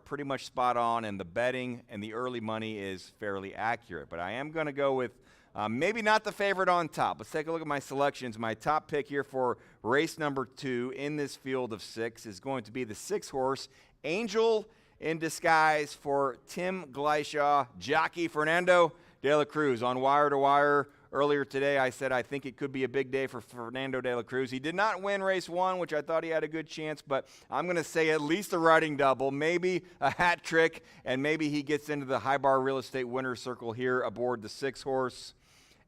pretty much spot on, and the betting and the early money is fairly accurate. But I am going to go with maybe not the favorite on top. Let's take a look at my selections. My top pick here for race number 2 in this field of 6 is going to be the 6-horse Angel in Disguise for Tim Gleishaw, jockey Fernando de la Cruz. On Wire to Wire earlier today, I said I think it could be a big day for Fernando de la Cruz. He did not win race 1, which I thought he had a good chance, but I'm going to say at least a riding double, maybe a hat trick, and maybe he gets into the High Bar Real Estate winner's circle here aboard the 6-horse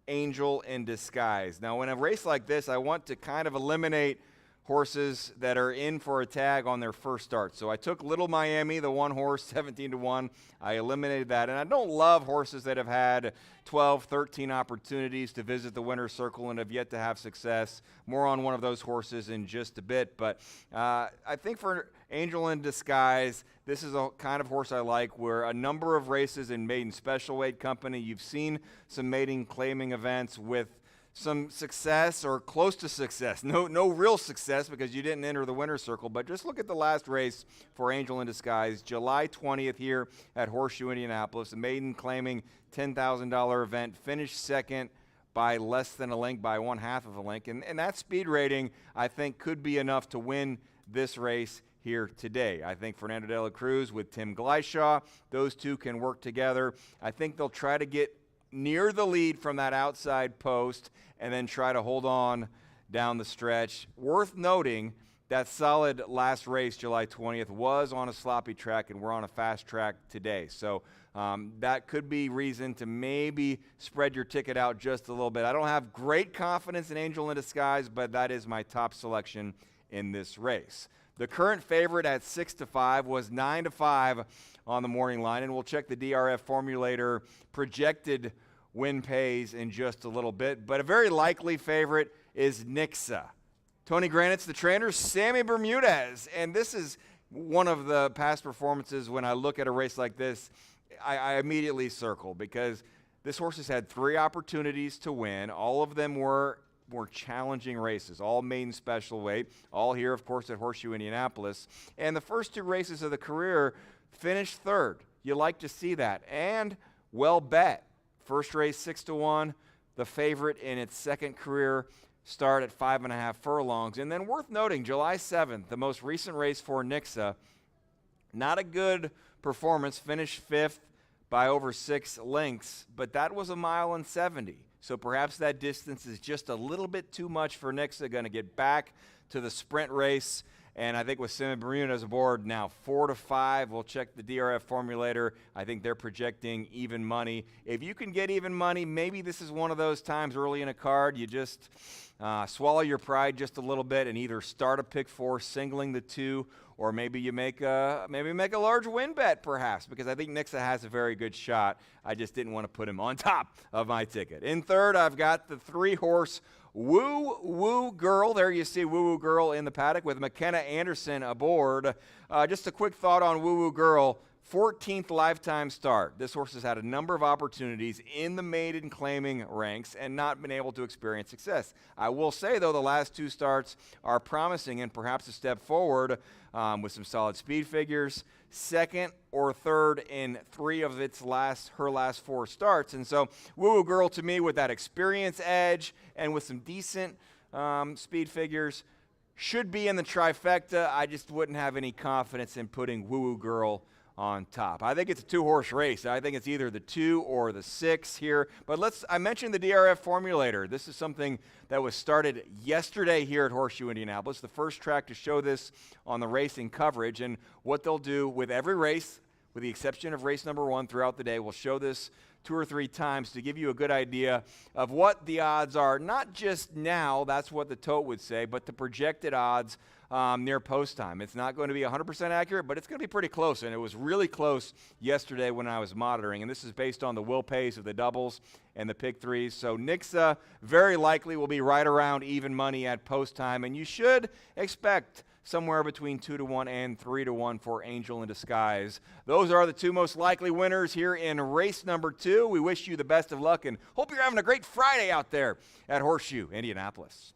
Angel in Disguise. Now, in a race like this, I want to kind of eliminate horses that are in for a tag on their first start. So I took Little Miami, the 1 horse, 17-1. I eliminated that. And I don't love horses that have had 12, 13 opportunities to visit the winner's circle and have yet to have success. More on one of those horses in just a bit. But I think for Angel in Disguise, this is a kind of horse I like, where a number of races in maiden special weight company. You've seen some maiden claiming events with some success or close to success. No real success because you didn't enter the winner's circle, but just look at the last race for Angel in Disguise, July 20th here at Horseshoe Indianapolis, a maiden claiming $10,000 event, finished second by less than a length, by 1/2 of a length, and that speed rating, I think, could be enough to win this race here today. I think Fernando de la Cruz with Tim Gleishaw, those two can work together. I think they'll try to get near the lead from that outside post and then try to hold on down the stretch. Worth noting, that solid last race, July 20th, was on a sloppy track, and we're on a fast track today. So that could be reason to maybe spread your ticket out just a little bit. I don't have great confidence in Angel in Disguise, but that is my top selection in this race. The current favorite at 6-5 was 9-5 on the morning line, and we'll check the DRF formulator projected win pays in just a little bit. But a very likely favorite is Nixa. Tony Granite's the trainer, Sammy Bermudez, and this is one of the past performances when I look at a race like this, I immediately circle, because this horse has had 3 opportunities to win. All of them were challenging races, all maiden special weight, all here, of course, at Horseshoe Indianapolis. And the first 2 races of the career finished 3rd. You like to see that. And well bet. First race 6-1, the favorite in its second career start at 5.5 furlongs. And then worth noting, July 7th, the most recent race for Nixa, not a good performance, finished 5th by over 6 lengths, but that was 1.70 miles. So perhaps that distance is just a little bit too much for Nixa. Going to get back to the sprint race. And I think with Sammy Bermudez aboard now 4-5, we'll check the DRF formulator. I think they're projecting even money. If you can get even money, maybe this is one of those times early in a card you just swallow your pride just a little bit and either start a pick 4, singling the 2, or maybe you make a large win bet, perhaps, because I think Nixa has a very good shot. I just didn't want to put him on top of my ticket. In third, I've got the 3-horse Woo Woo Girl. There you see Woo Woo Girl in the paddock with McKenna Anderson aboard. Just a quick thought on Woo Woo Girl. 14th lifetime start. This horse has had a number of opportunities in the maiden claiming ranks and not been able to experience success. I will say, though, the last 2 starts are promising and perhaps a step forward with some solid speed figures. Second or third in 3 of her last 4 starts. And so Woo Woo Girl, to me, with that experience edge and with some decent speed figures, should be in the trifecta. I just wouldn't have any confidence in putting Woo Woo Girl on top. I think it's a 2-horse race. I think it's either the 2 or the 6 here. But I mentioned the DRF formulator. This is something that was started yesterday here at Horseshoe Indianapolis, the first track to show this on the racing coverage. And what they'll do with every race, with the exception of race number 1 throughout the day, we'll show this 2 or 3 times to give you a good idea of what the odds are, not just now, that's what the tote would say, but the projected odds near post time. It's not going to be 100% accurate, but it's going to be pretty close, and it was really close yesterday when I was monitoring, and this is based on the will pays of the doubles and the pick 3s. So Nixa very likely will be right around even money at post time, and you should expect somewhere between 2-1 and 3-1 for Angel in Disguise. Those are the 2 most likely winners here in race number 2. We wish you the best of luck and hope you're having a great Friday out there at Horseshoe Indianapolis.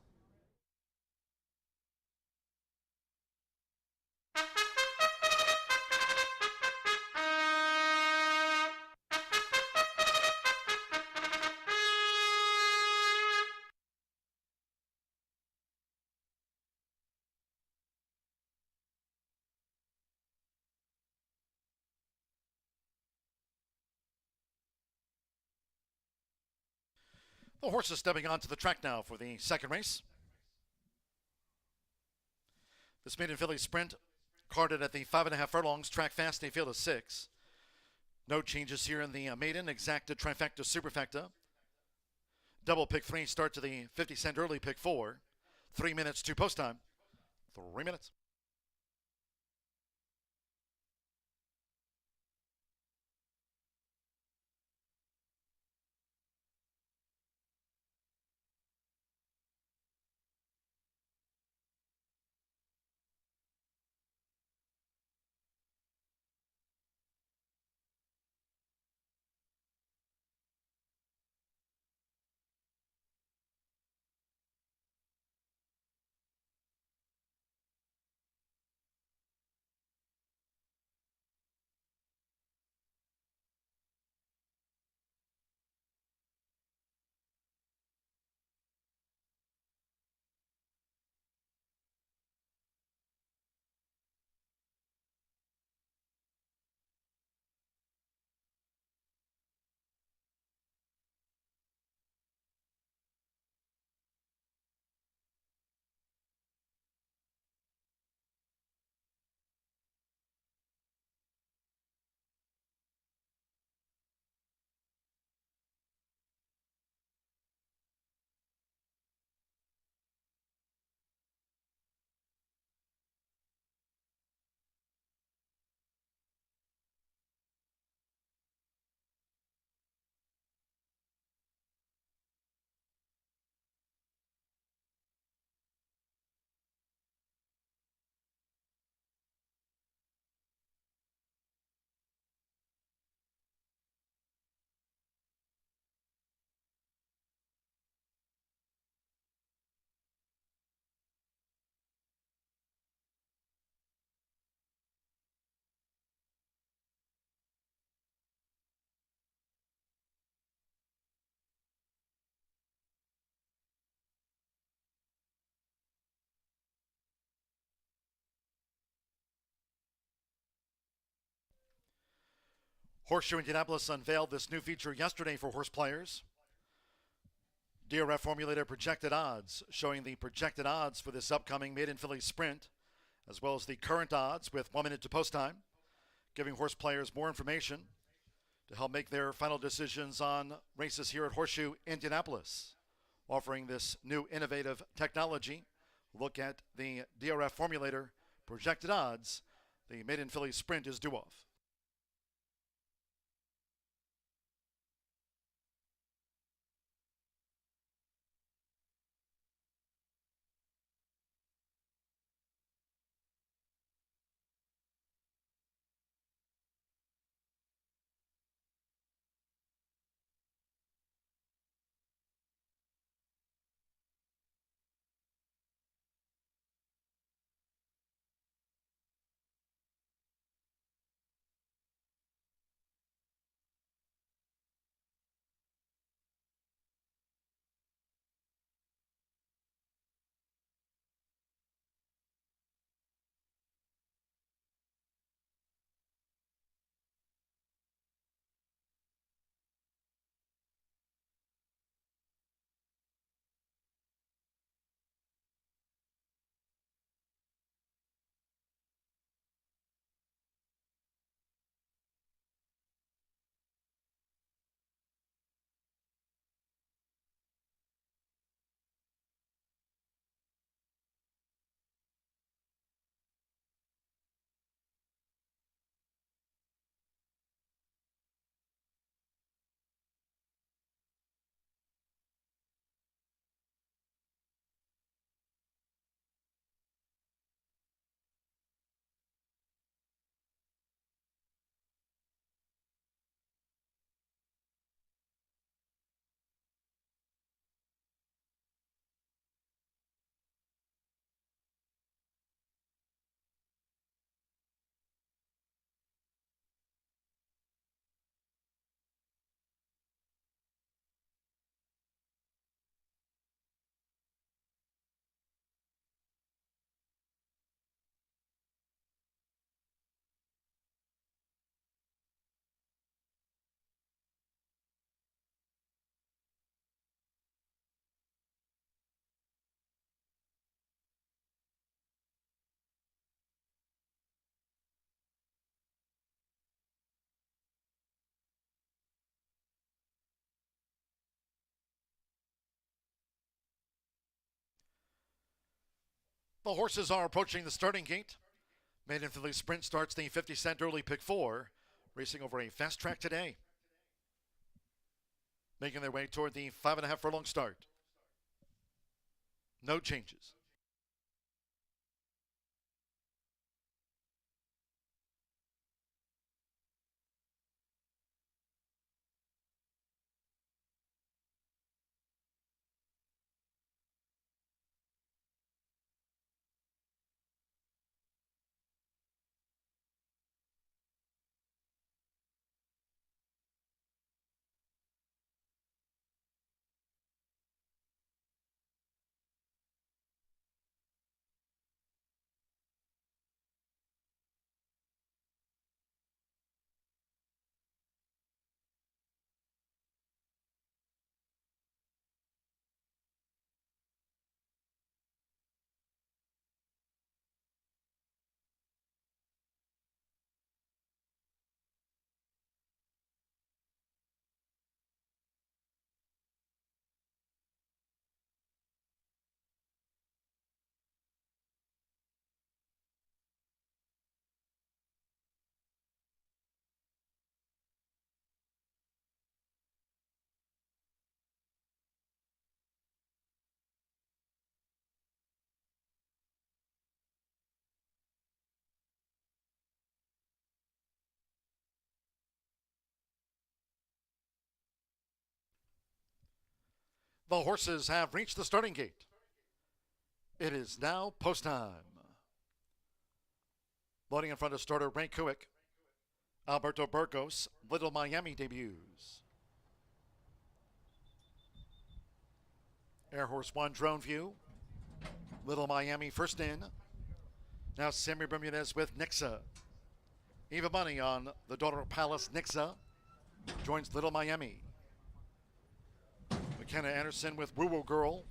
The horses stepping onto the track now for the second race. This maiden filly sprint carded at the 5.5 furlongs, track fast, a field of 6. No changes here in the maiden, exacta, trifecta, superfecta. Double pick 3 start to the 50-cent early pick 4. 3 minutes to post time. 3 minutes. Horseshoe Indianapolis unveiled this new feature yesterday for horse players. DRF formulator projected odds, showing the projected odds for this upcoming maiden filly sprint, as well as the current odds with 1 minute to post time, giving horse players more information to help make their final decisions on races here at Horseshoe Indianapolis. Offering this new innovative technology, look at the DRF formulator projected odds. The maiden filly sprint is due off. The horses are approaching the starting gate. Maiden Filly Sprint starts the 50-cent early pick 4, racing over a fast track today. Making their way toward the 5.5 furlong start. No changes. The horses have reached the starting gate. It is now post time. Loading in front of starter Ray Kuick. Alberto Burgos, Little Miami debuts. Air Horse 1 drone view. Little Miami first in. Now Sammy Bermudez with Nixa. Eva Money on the Daughter of Palace. Nixa joins Little Miami. McKenna Anderson with Woo Woo Girl.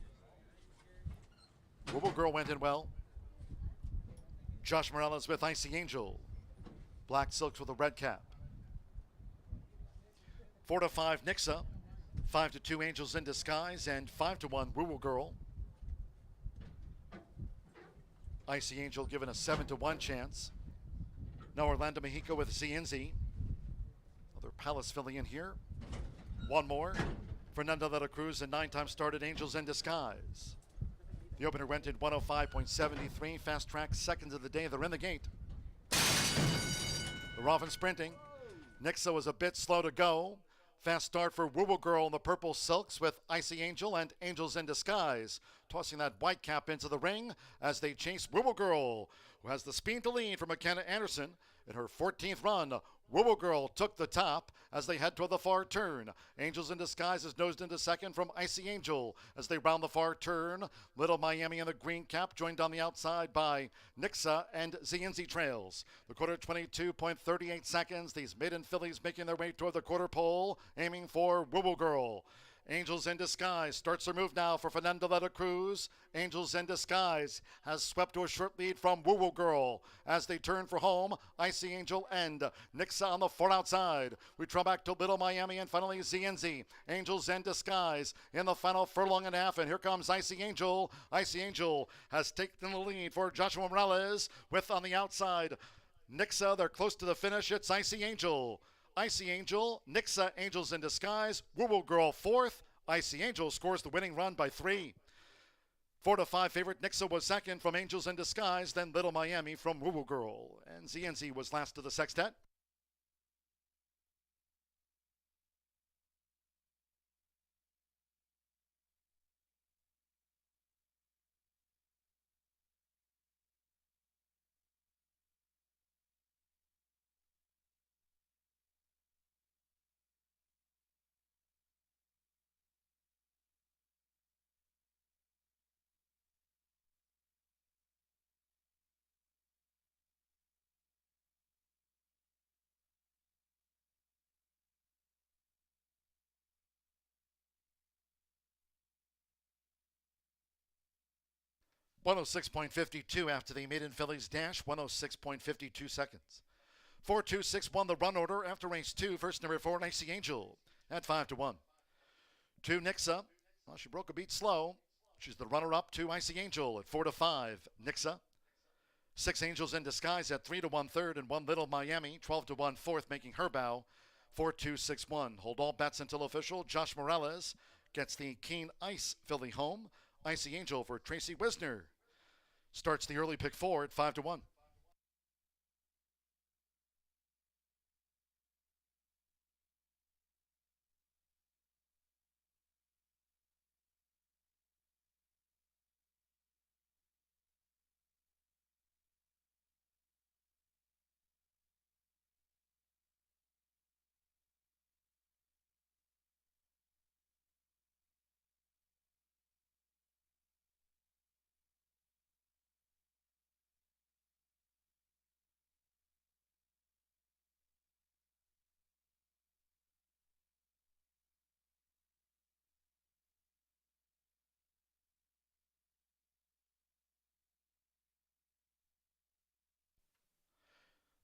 Woo Woo Girl went in well. Josh Morales with Icy Angel. Black Silks with a red cap. 4-5 Nixa. 5-2 Angels in Disguise. And 5-1 Woo Woo Girl. Icy Angel given a 7-1 chance. Now Orlando Mexico with ZNZ. Another Palace filly in here. One more. Fernando de la Cruz and 9-time started Angels in Disguise. The opener went in 105.73. Fast track seconds of the day. They're in the gate. They're off and sprinting. Nixa was a bit slow to go. Fast start for Woo Woo Girl in the purple silks with Icy Angel and Angels in Disguise. Tossing that white cap into the ring as they chase Woo Woo Girl, who has the speed to lead for McKenna Anderson. In her 14th run, Woo Woo Girl took the top as they head toward the far turn. Angels in Disguise is nosed into second from Icy Angel as they round the far turn. Little Miami in the green cap joined on the outside by Nixa and ZNZ Trails. The quarter 22.38 seconds. These maiden fillies making their way toward the quarter pole, aiming for Woo Woo Girl. Angels in Disguise starts her move now for Fernando de la Cruz. Angels in Disguise has swept to a short lead from Woo Woo Girl. As they turn for home, Icy Angel and Nixa on the far outside. We draw back to Little Miami and finally ZNZ. Angels in Disguise in the final furlong and a half. And here comes Icy Angel. Icy Angel has taken the lead for Joshua Morales with on the outside Nixa. They're close to the finish. It's Icy Angel. Icy Angel, Nixa, Angels in Disguise, Woo Woo Girl fourth. Icy Angel scores the winning run by 3. 4-5 favorite Nixa was second from Angels in Disguise, then Little Miami from Woo Woo Girl. And ZNZ was last to the sextet. .106.52 after the maiden fillies dash, 106.52 seconds. 4-2-6-1 the run order after race 2. First number 4, Icy Angel at 5-1. 2 Nixa. Well, she broke a beat slow. She's the runner-up to Icy Angel at 4-5. Nixa. 6 Angels in Disguise at 3-1 third, and 1 Little Miami 12-1 fourth, making her bow 4-2-6-1. Hold all bets until official. Josh Morales gets the Keen Ice filly home. Icy Angel for Tracy Wisner starts the early pick 4 at 5-1.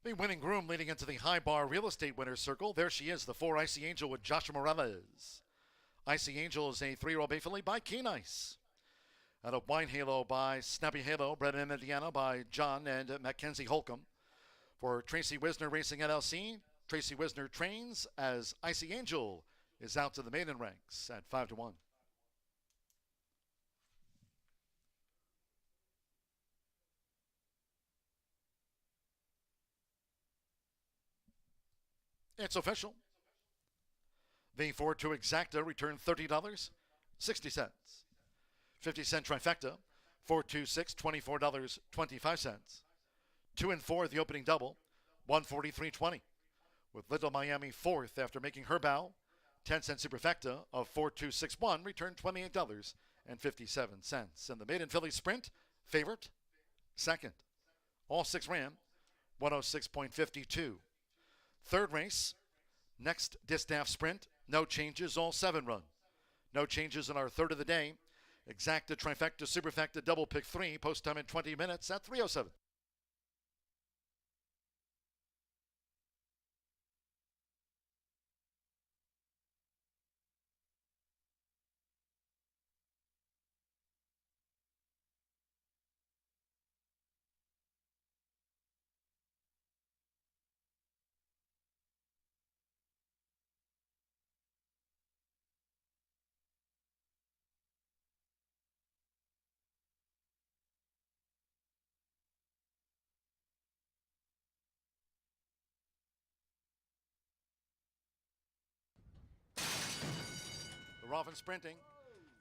The winning groom leading into the high bar real estate winner's circle. There she is, the 4 Icy Angel with Joshua Morales. Icy Angel is a 3-year-old bay filly by Keen Ice. Out of Wine Halo by Snappy Halo, bred in Indiana by John and Mackenzie Holcomb. For Tracy Wisner Racing LLC, Tracy Wisner trains as Icy Angel is out to the maiden ranks at 5-1. It's official. The 4-2 exacta returned $30, 60 cents. 50-cent trifecta, 4-2-6, $24.25. 2 and 4 the opening double, 143.20. With Little Miami fourth after making her bow, 10-cent superfecta of 4-2-6-1 returned $28.57. And the maiden filly sprint, favorite, second. All 6 ran, 106.52. Third race, next distaff sprint, no changes, all 7 run. No changes in our third of the day. Exacta, trifecta, superfecta, double pick 3, post time in 20 minutes at 3:07. We're off and sprinting.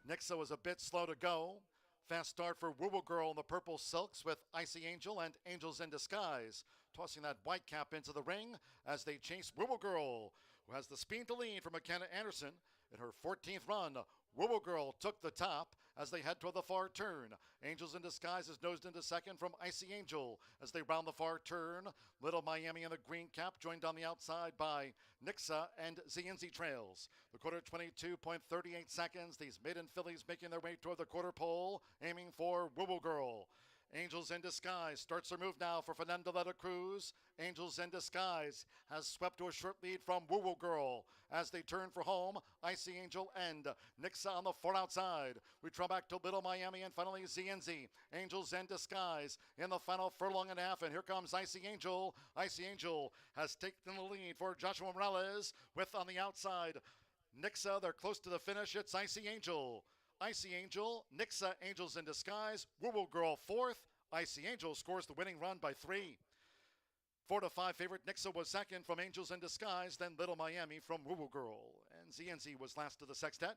Nixa was a bit slow to go. Fast start for Woo Woo Girl in the purple silks with Icy Angel and Angels in Disguise. Tossing that white cap into the ring as they chase Woo Woo Girl, who has the speed to lead for McKenna Anderson. In her 14th run, Woo Woo Girl took the top as they head toward the far turn. Angels in Disguise is nosed into second from Icy Angel as they round the far turn. Little Miami in the green cap joined on the outside by Nixa and ZNZ Trails. The quarter 22.38 seconds. These maiden fillies making their way toward the quarter pole, aiming for Woo Woo Girl. Angels in Disguise starts her move now for Fernando Letta Cruz. Angels in Disguise has swept to a short lead from Woo Woo Girl. As they turn for home, Icy Angel and Nixa on the far outside. We draw back to Little Miami and finally ZNZ. Angels in Disguise in the final furlong and a half. And here comes Icy Angel. Icy Angel has taken the lead for Joshua Morales with on the outside Nixa. They're close to the finish. It's Icy Angel. Icy Angel, Nixa, Angels in Disguise, Woo Woo Girl fourth. Icy Angel scores the winning run by 3. 4-5 favorite Nixa was second from Angels in Disguise, then Little Miami from Woo Woo Girl. And ZNZ was last to the sextet.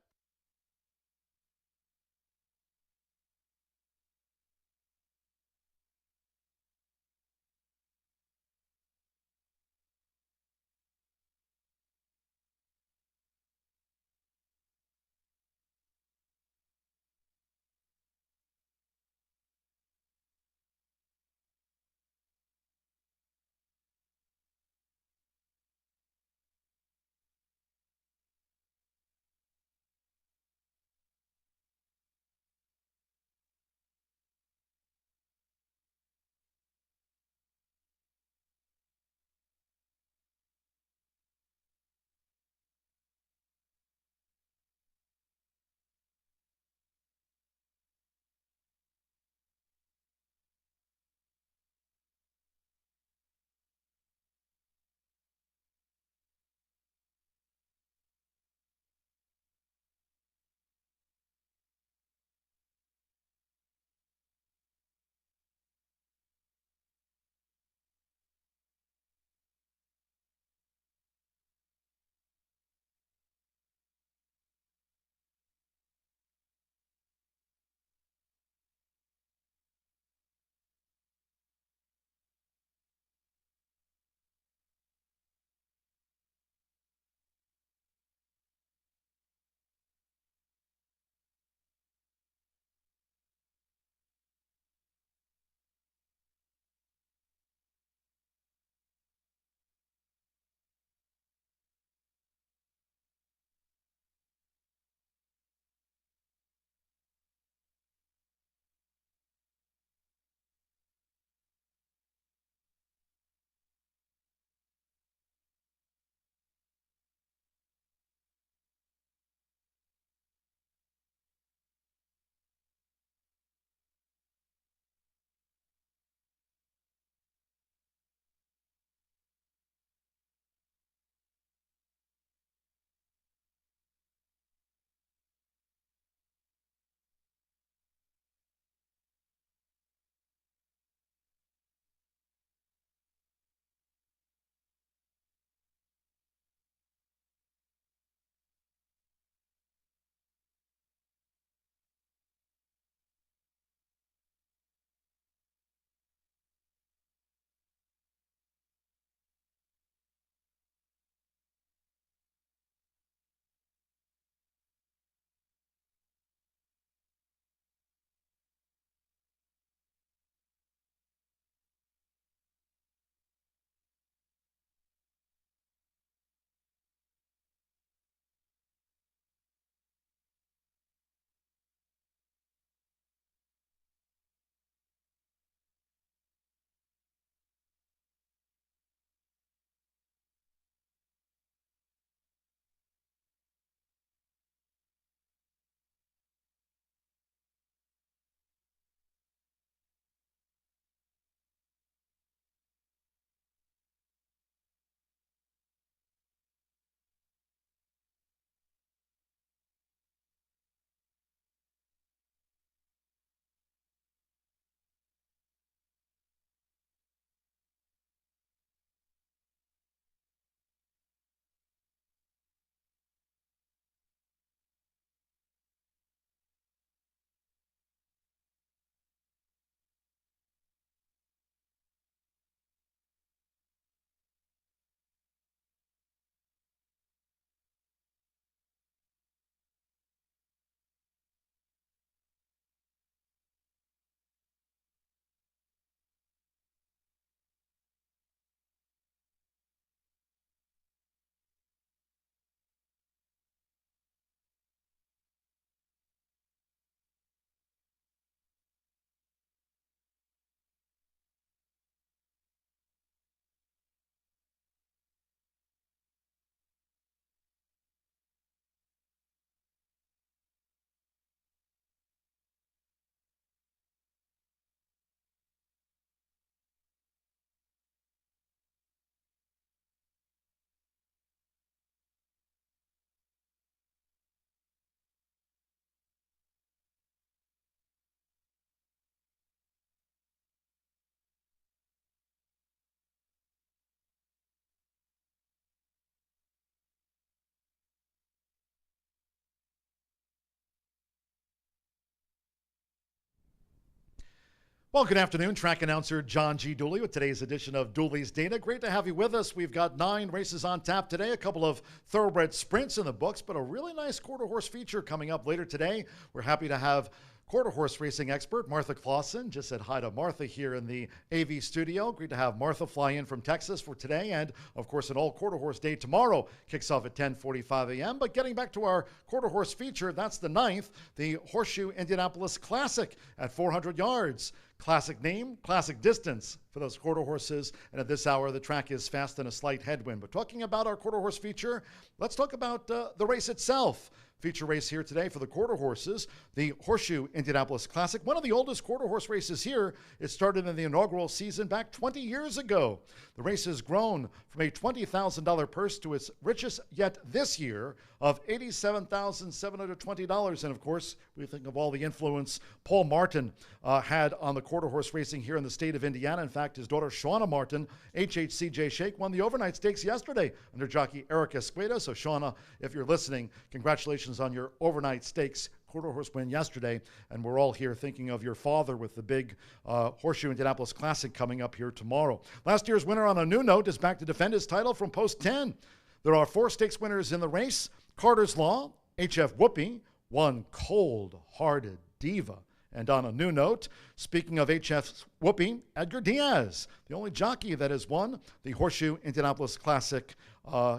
Well, good afternoon. Track announcer John G. Dooley with today's edition of Dooley's Data. Great to have you with us. We've got 9 races on tap today, a couple of thoroughbred sprints in the books, but a really nice quarter horse feature coming up later today. We're happy to have quarter horse racing expert Martha Clausen. Just said hi to Martha here in the AV studio. Great to have Martha fly in from Texas for today. And of course, an all quarter horse day tomorrow kicks off at 10:45 a.m. But getting back to our quarter horse feature, that's the 9th, the Horseshoe Indianapolis Classic at 400 yards. Classic name, classic distance for those quarter horses. And at this hour, the track is fast and a slight headwind. But talking about our quarter horse feature, let's talk about the race itself. Feature race here today for the quarter horses, the Horseshoe Indianapolis Classic, one of the oldest quarter horse races here. It started in the inaugural season back 20 years ago. The race has grown from a $20,000 purse to its richest yet this year of $87,720. And of course, we think of all the influence Paul Martin had on the quarter horse racing here in the state of Indiana. In fact, his daughter Shauna Martin, HHCJ Shake, won the overnight stakes yesterday under jockey Eric Esqueda. So Shauna, if you're listening, congratulations on your overnight stakes quarter horse win yesterday, and we're all here thinking of your father with the big Horseshoe Indianapolis Classic coming up here tomorrow. Last year's winner on a new note is back to defend his title from post 10. There are 4 stakes winners in the race. Carter's Law, HF Whoopee, one cold-hearted diva. And on a new note, speaking of HF's Whoopee, Edgar Diaz, the only jockey that has won the Horseshoe Indianapolis Classic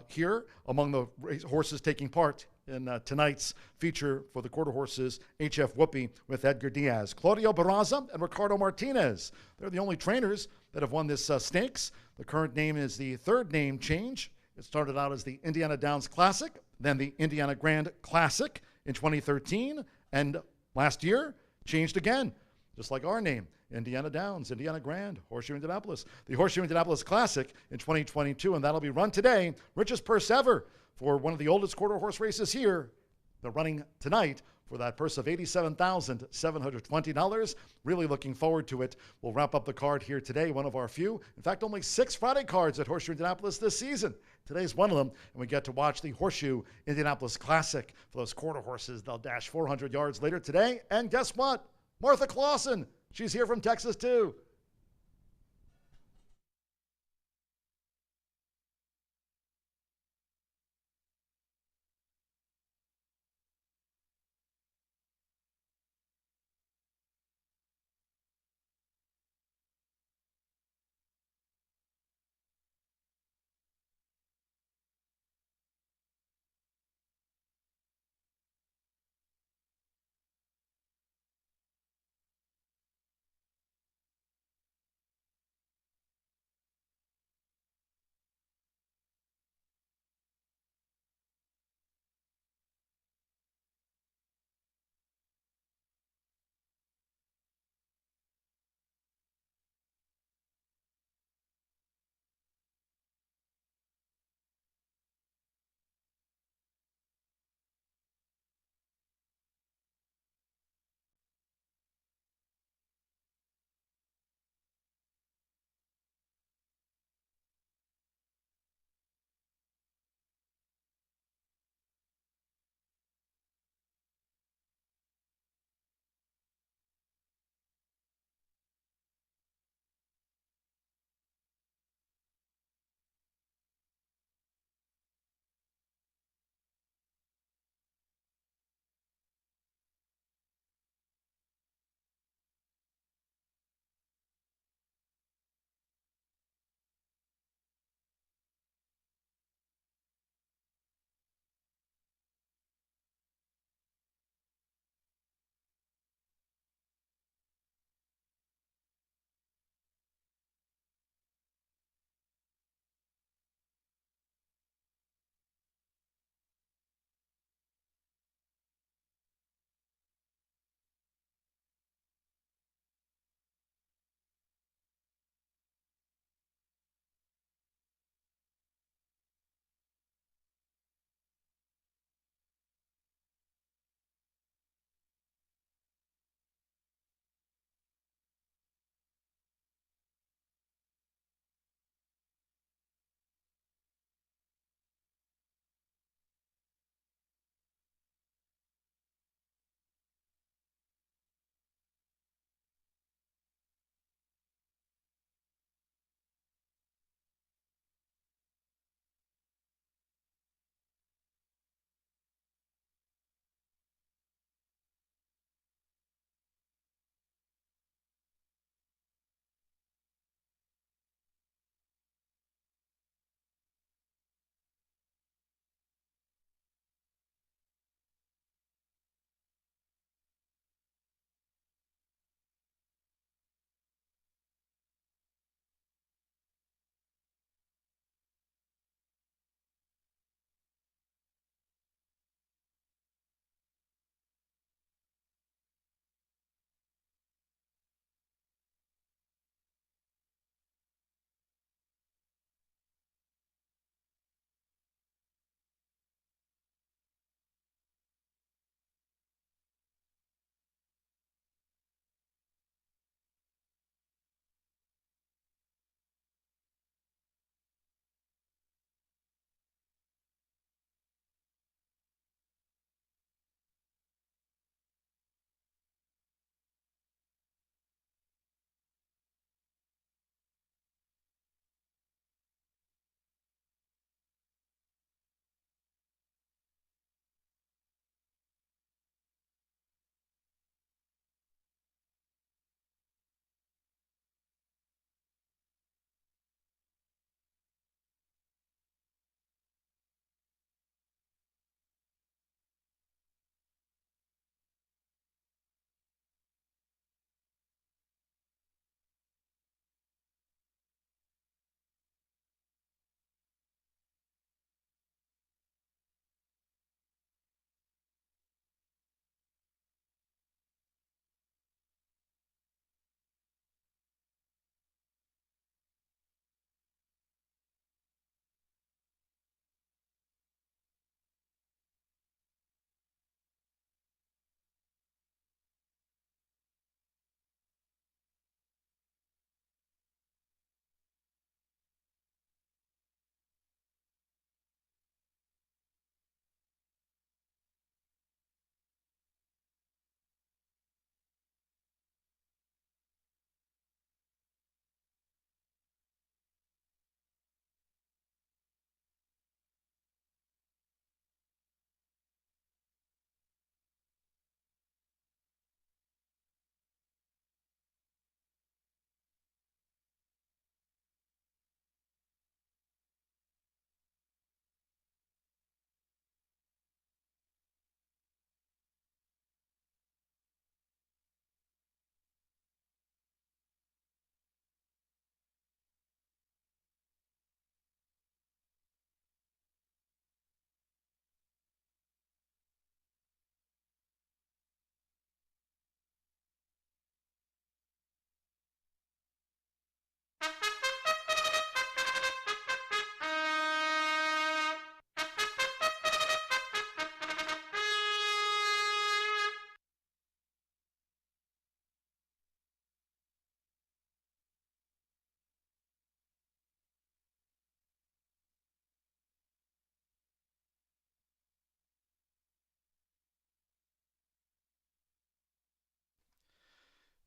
here among the horses taking part in tonight's feature for the quarter horses, HF Whoopee with Edgar Diaz. Claudio Barraza and Ricardo Martinez, they're the only trainers that have won this stakes. The current name is the third name change. It started out as the Indiana Downs Classic, then the Indiana Grand Classic in 2013, and last year changed again, just like our name, Indiana Downs, Indiana Grand, Horseshoe Indianapolis. The Horseshoe Indianapolis Classic in 2022, and that'll be run today. Richest purse ever for one of the oldest quarter horse races here. They're running tonight for that purse of $87,720. Really looking forward to it. We'll wrap up the card here today, one of our few. In fact, only 6 Friday cards at Horseshoe Indianapolis this season. Today's one of them, and we get to watch the Horseshoe Indianapolis Classic for those quarter horses. They'll dash 400 yards later today. And guess what? Martha Clausen. She's here from Texas, too.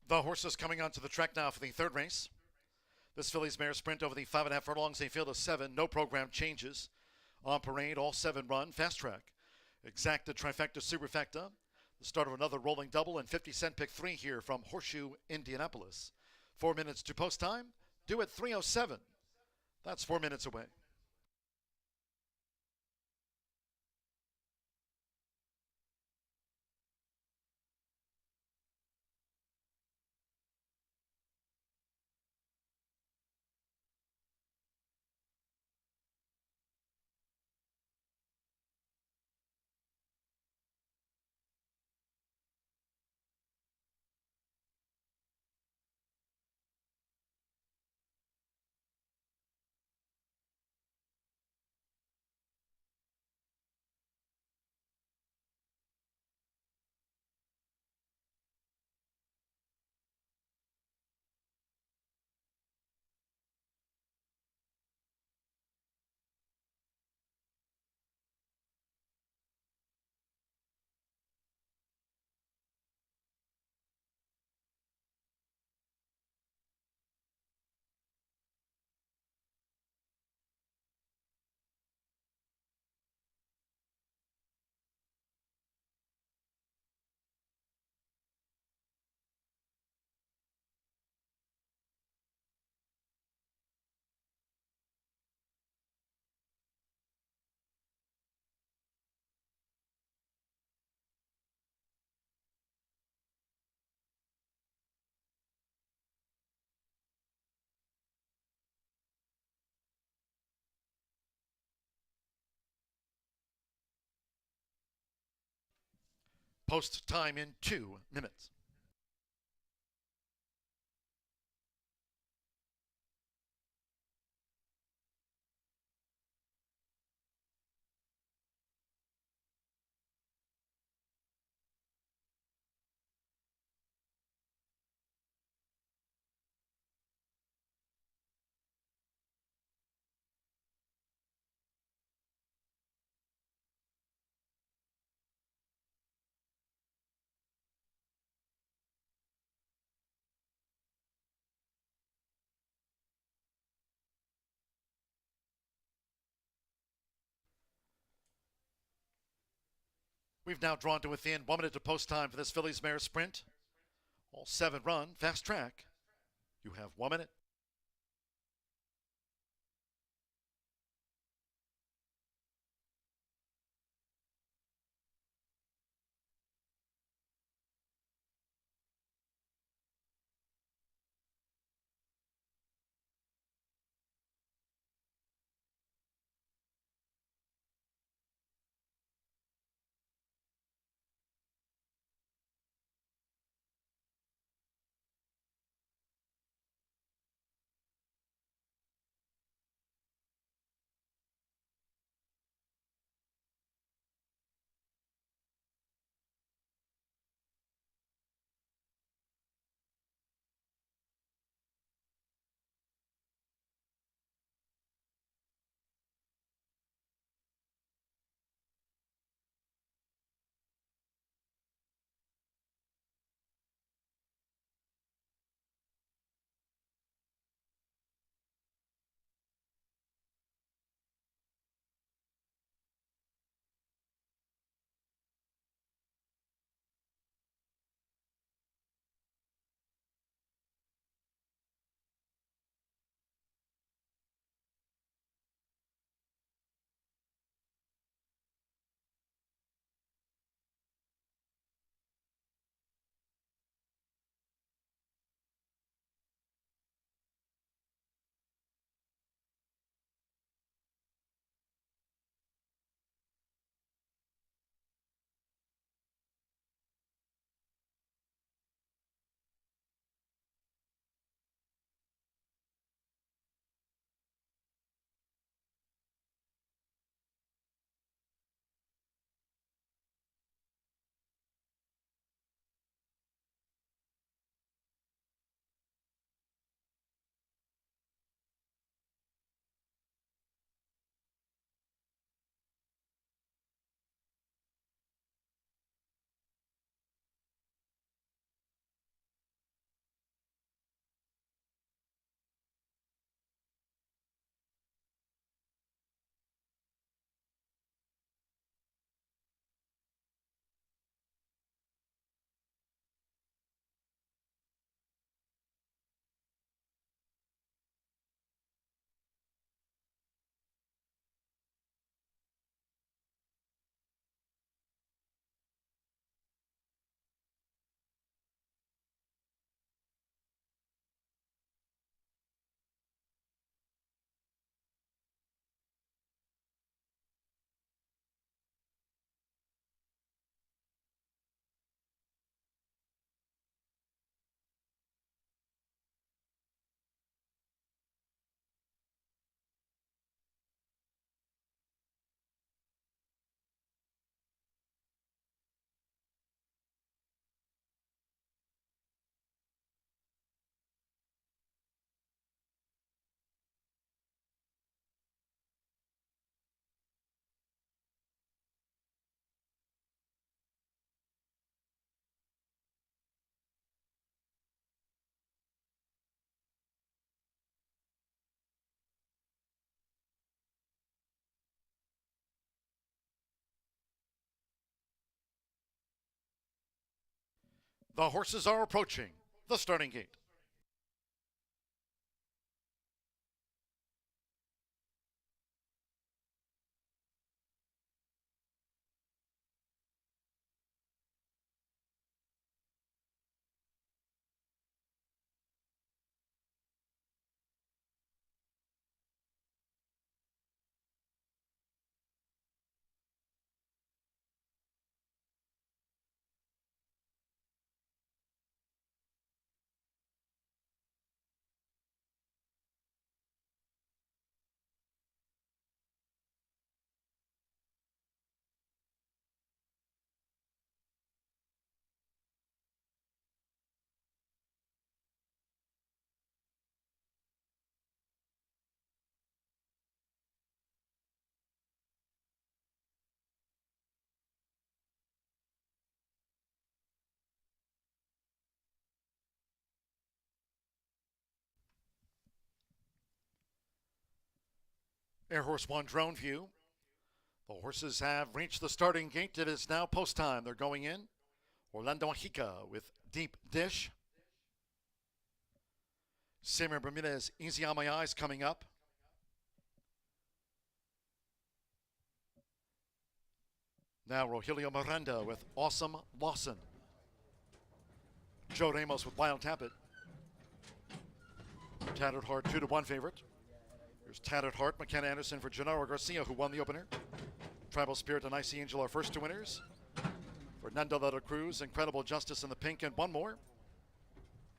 The horses coming onto the track now for the third race. This filly's mare sprint over the 5.5 furlongs, a field of 7. No program changes. On parade, all 7 run. Fast Track. Exacta, Trifecta, Superfecta. The start of another rolling double and 50-cent pick 3 here from Horseshoe Indianapolis. 4 minutes to post time. Due at 3:07. That's 4 minutes away. Post time in 2 minutes. We've now drawn to within 1 minute to post time for this filly's mare sprint. All 7 run. Fast Track. You have 1 minute. The horses are approaching the starting gate. Air Horse 1 drone view. The horses have reached the starting gate. It is now post time. They're going in. Orlando Hika with Deep Dish. Samuel Bermudez, Easy on My Eyes coming up. Now Rogelio Miranda with Awesome Lawson. Joe Ramos with Wild Tappet. Tattered Heart 2-1 favorite. Here's Tattered Heart, McKenna Anderson for Gennaro Garcia, who won the opener. Tribal Spirit and Icy Angel are first two winners. Fernando de la Cruz, Incredible Justice in the pink, and one more.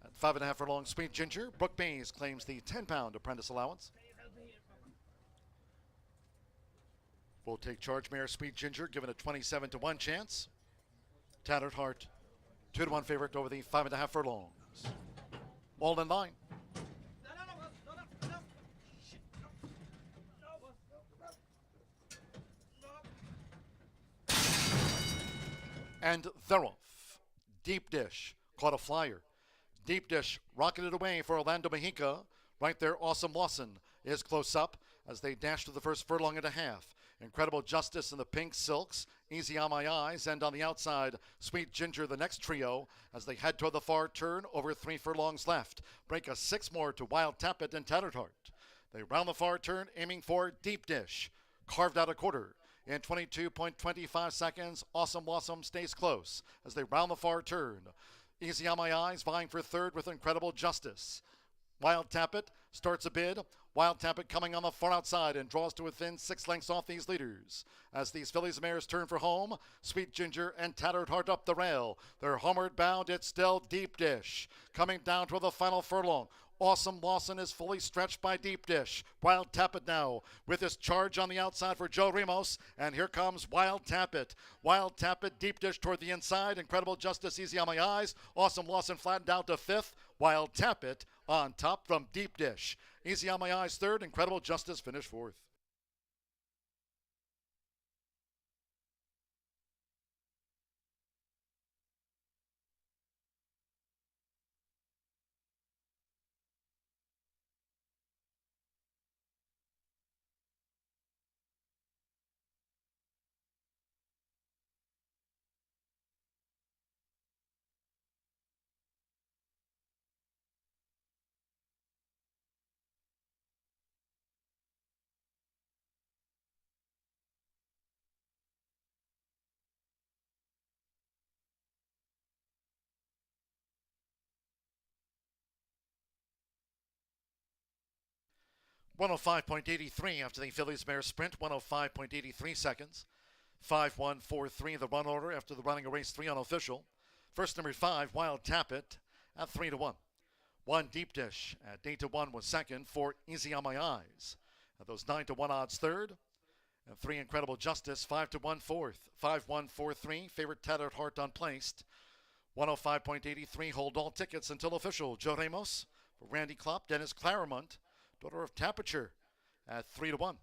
At 5.5 furlong, Sweet Ginger, Brooke Bays claims the 10-pound apprentice allowance. We'll take charge mare Sweet Ginger, given a 27-1 chance. Tattered Heart, 2-1 favorite over the 5.5 furlongs. All in line. And they're off. Deep Dish caught a flyer. Deep Dish rocketed away for Orlando Mexica. Right there, Awesome Lawson is close up as they dash to the first furlong and a half. Incredible Justice in the pink silks, Easy on My Eyes, and on the outside, Sweet Ginger, the next trio, as they head toward the far turn, over 3 furlongs left. Break a 6 more to Wild Tappet and Tattered Heart. They round the far turn, aiming for Deep Dish. Carved out a quarter. In 22.25 seconds, Awesome Lawson stays close as they round the far turn. Easy on My Eyes vying for third with Incredible Justice. Wild Tappet starts a bid. Wild Tappet coming on the far outside and draws to within 6 lengths off these leaders. As these fillies and mares turn for home, Sweet Ginger and Tattered Heart up the rail. They're homeward bound. It's still Deep Dish. Coming down toward the final furlong. Awesome Lawson is fully stretched by Deep Dish. Wild Tappet now with his charge on the outside for Joe Ramos. And here comes Wild Tappet. Wild Tappet, Deep Dish toward the inside. Incredible Justice, Easy on My Eyes. Awesome Lawson flattened out to 5th. Wild Tappet on top from Deep Dish. Easy on My Eyes 3rd. Incredible Justice finished 4th. .105.83 after the fillies mare sprint. 105.83 seconds. 5-1-4-3 the run order after the running of race 3 unofficial. First number 5, Wild Tappet at 3-1. 1 Deep Dish at 8-1 was second. 4 Easy on My Eyes. At those 9-1 odds third. And 3 Incredible Justice 5-1 fourth. 5-1-4-3 favorite Tattered Heart unplaced. 105.83 hold all tickets until official. Joe Ramos for Randy Klopp, Dennis Claremont, daughter of Tapiture at 3-1.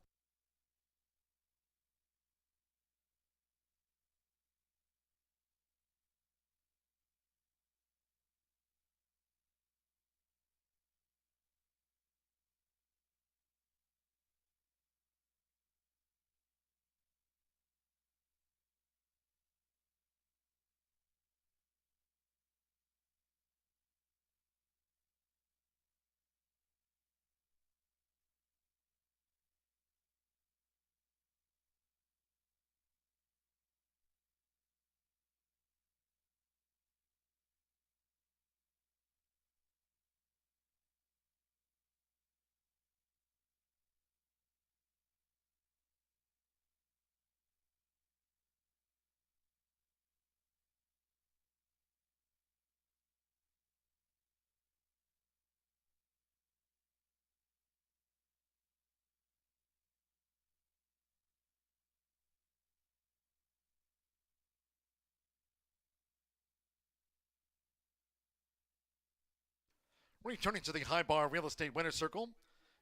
Returning to the High Bar Real Estate Winner's Circle,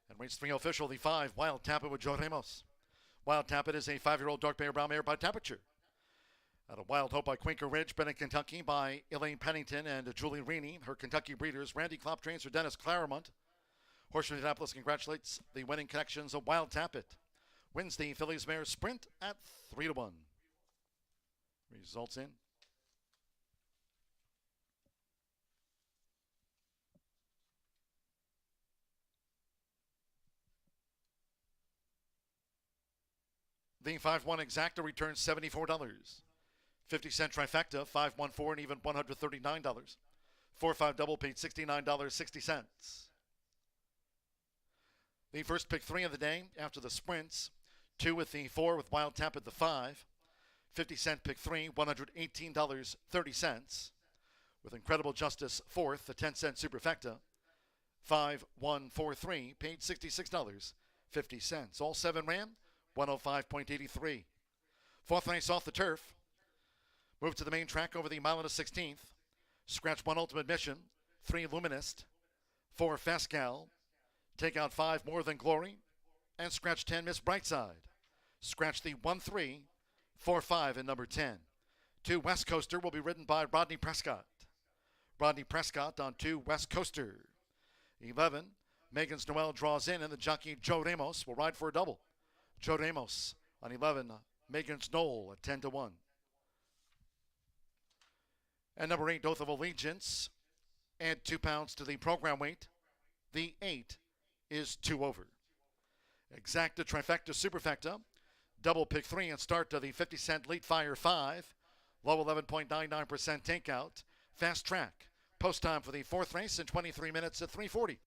and race 3 official, the 5, Wild Tap It with Joe Ramos. Wild Tap It is a 5-year-old dark bay brown mare by temperature. Out of Wild Hope by Quaker Ridge, bred in Kentucky by Elaine Pennington and Julie Reaney. Her Kentucky breeders, Randy Klopp, trains for Dennis Claremont. Horseshoe Indianapolis congratulates the winning connections of Wild Tap It. Wins the Phillies Mare Sprint at 3-1. Results in. The 5-1 exacta returns $74. 50-cent trifecta, 5-1-4 and even $139. 4-5 double paid $69.60. The first pick 3 of the day after the sprints. 2 with the 4 with Wild Tap at the 5. 50-cent pick 3, $118.30. With Incredible Justice 4th, the 10-cent superfecta. 5-1-4-3 paid $66.50. All 7 ran 105.83. Fourth race off the turf. Move to the main track over the mile and a 16th. Scratch 1 Ultimate Mission, 3 Luminist, 4 Fast Gal. Take out 5 More Than Glory, and scratch 10 Miss Brightside. Scratch the 1-3, 4-5 in number 10. 2 West Coaster will be ridden by Rodney Prescott. Rodney Prescott on 2 West Coaster. 11, Megan's Noel draws in, and the jockey Joe Ramos will ride for a double. Joe Ramos on 11, Megan's Knoll at 10-1. And number 8, Oath of Allegiance. Add 2 pounds to the program weight. The 8 is 2 over. Exacta, trifecta, superfecta. Double pick 3 and start to the 50-cent Lead Fire 5. Low 11.99% takeout. Fast track. Post time for the 4th race in 23 minutes at 3:40.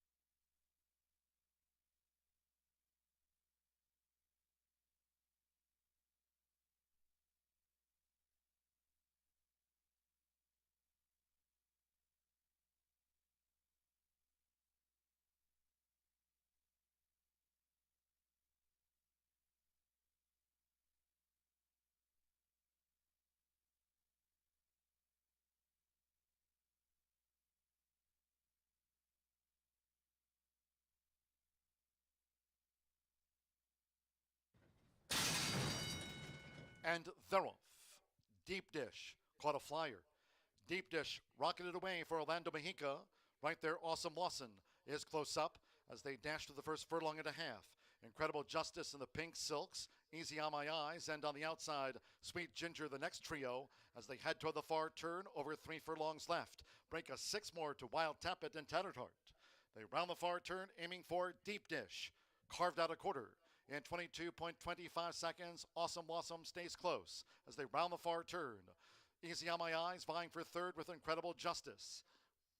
And they're off. Deep Dish caught a flyer. Deep Dish rocketed away for Orlando Mejica. Right there, Awesome Lawson is close up as they dash to the first furlong and a half. Incredible Justice in the pink silks. Easy on My Eyes. And on the outside, Sweet Ginger, the next trio, as they head toward the far turn over 3 furlongs left. Break a 6 more to Wild Tap It and Tattered Heart. They round the far turn, aiming for Deep Dish. Carved out a quarter. In 22.25 seconds, Awesome Lawson stays close as they round the far turn. Easy on My Eyes vying for 3rd with Incredible Justice.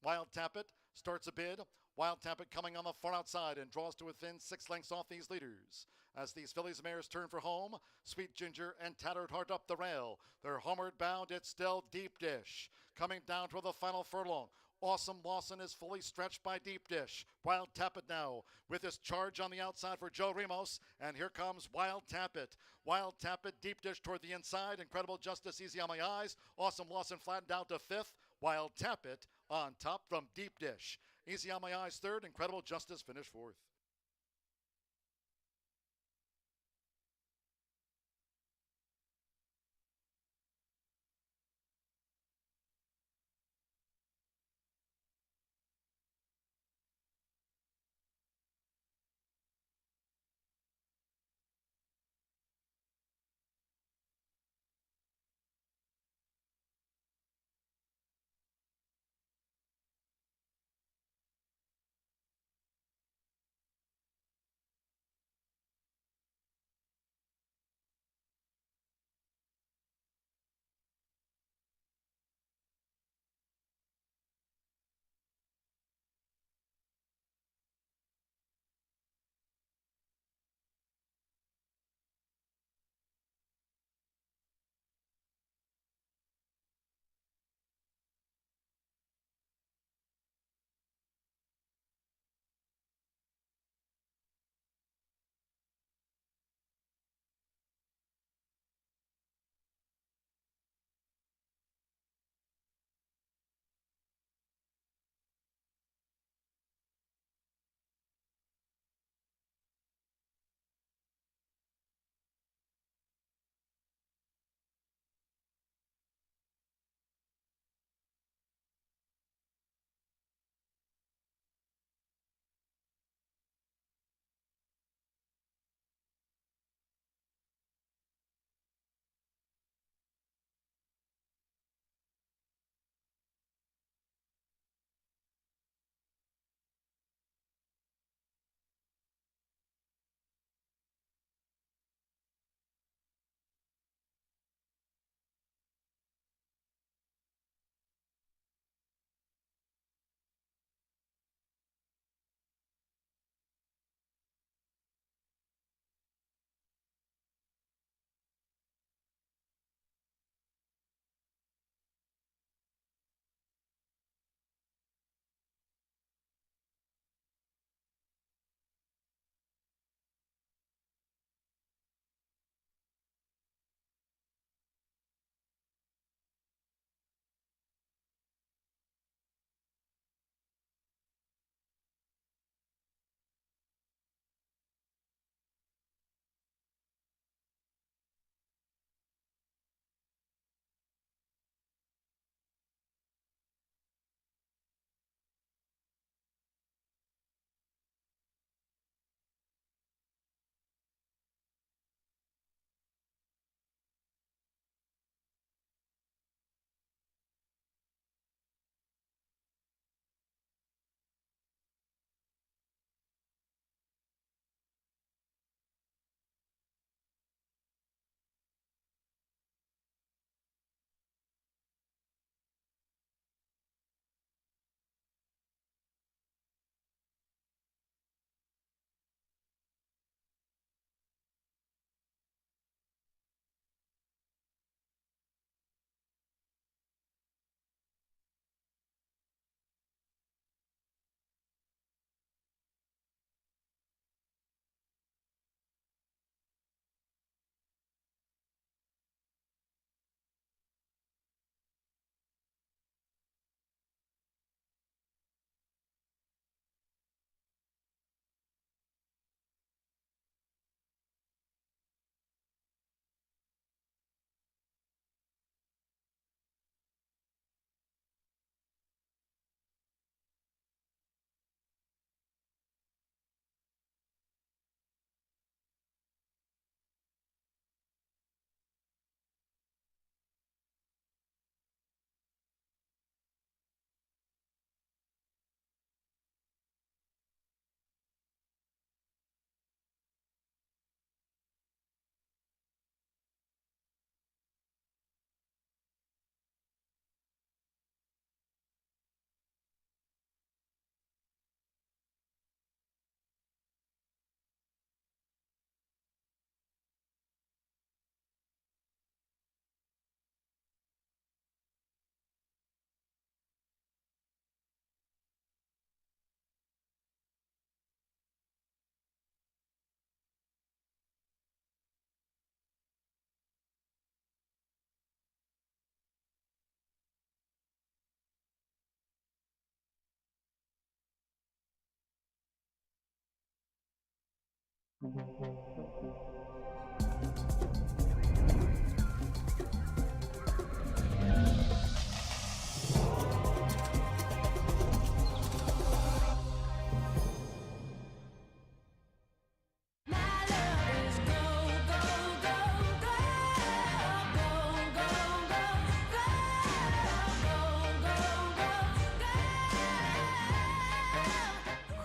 Wild Tap It starts a bid. Wild Tap It coming on the far outside and draws to within 6 lengths off these leaders. As these fillies mares turn for home, Sweet Ginger and Tattered Heart up the rail. They're homeward bound. It's still Deep Dish. Coming down toward the final furlong. Awesome Lawson is fully stretched by Deep Dish. Wild Tap It now with his charge on the outside for Joe Ramos. And here comes Wild Tap It. Wild Tap It, Deep Dish toward the inside. Incredible Justice, Easy on My Eyes. Awesome Lawson flattened out to 5th. Wild Tap It on top from Deep Dish. Easy on My Eyes 3rd. Incredible Justice finished 4th.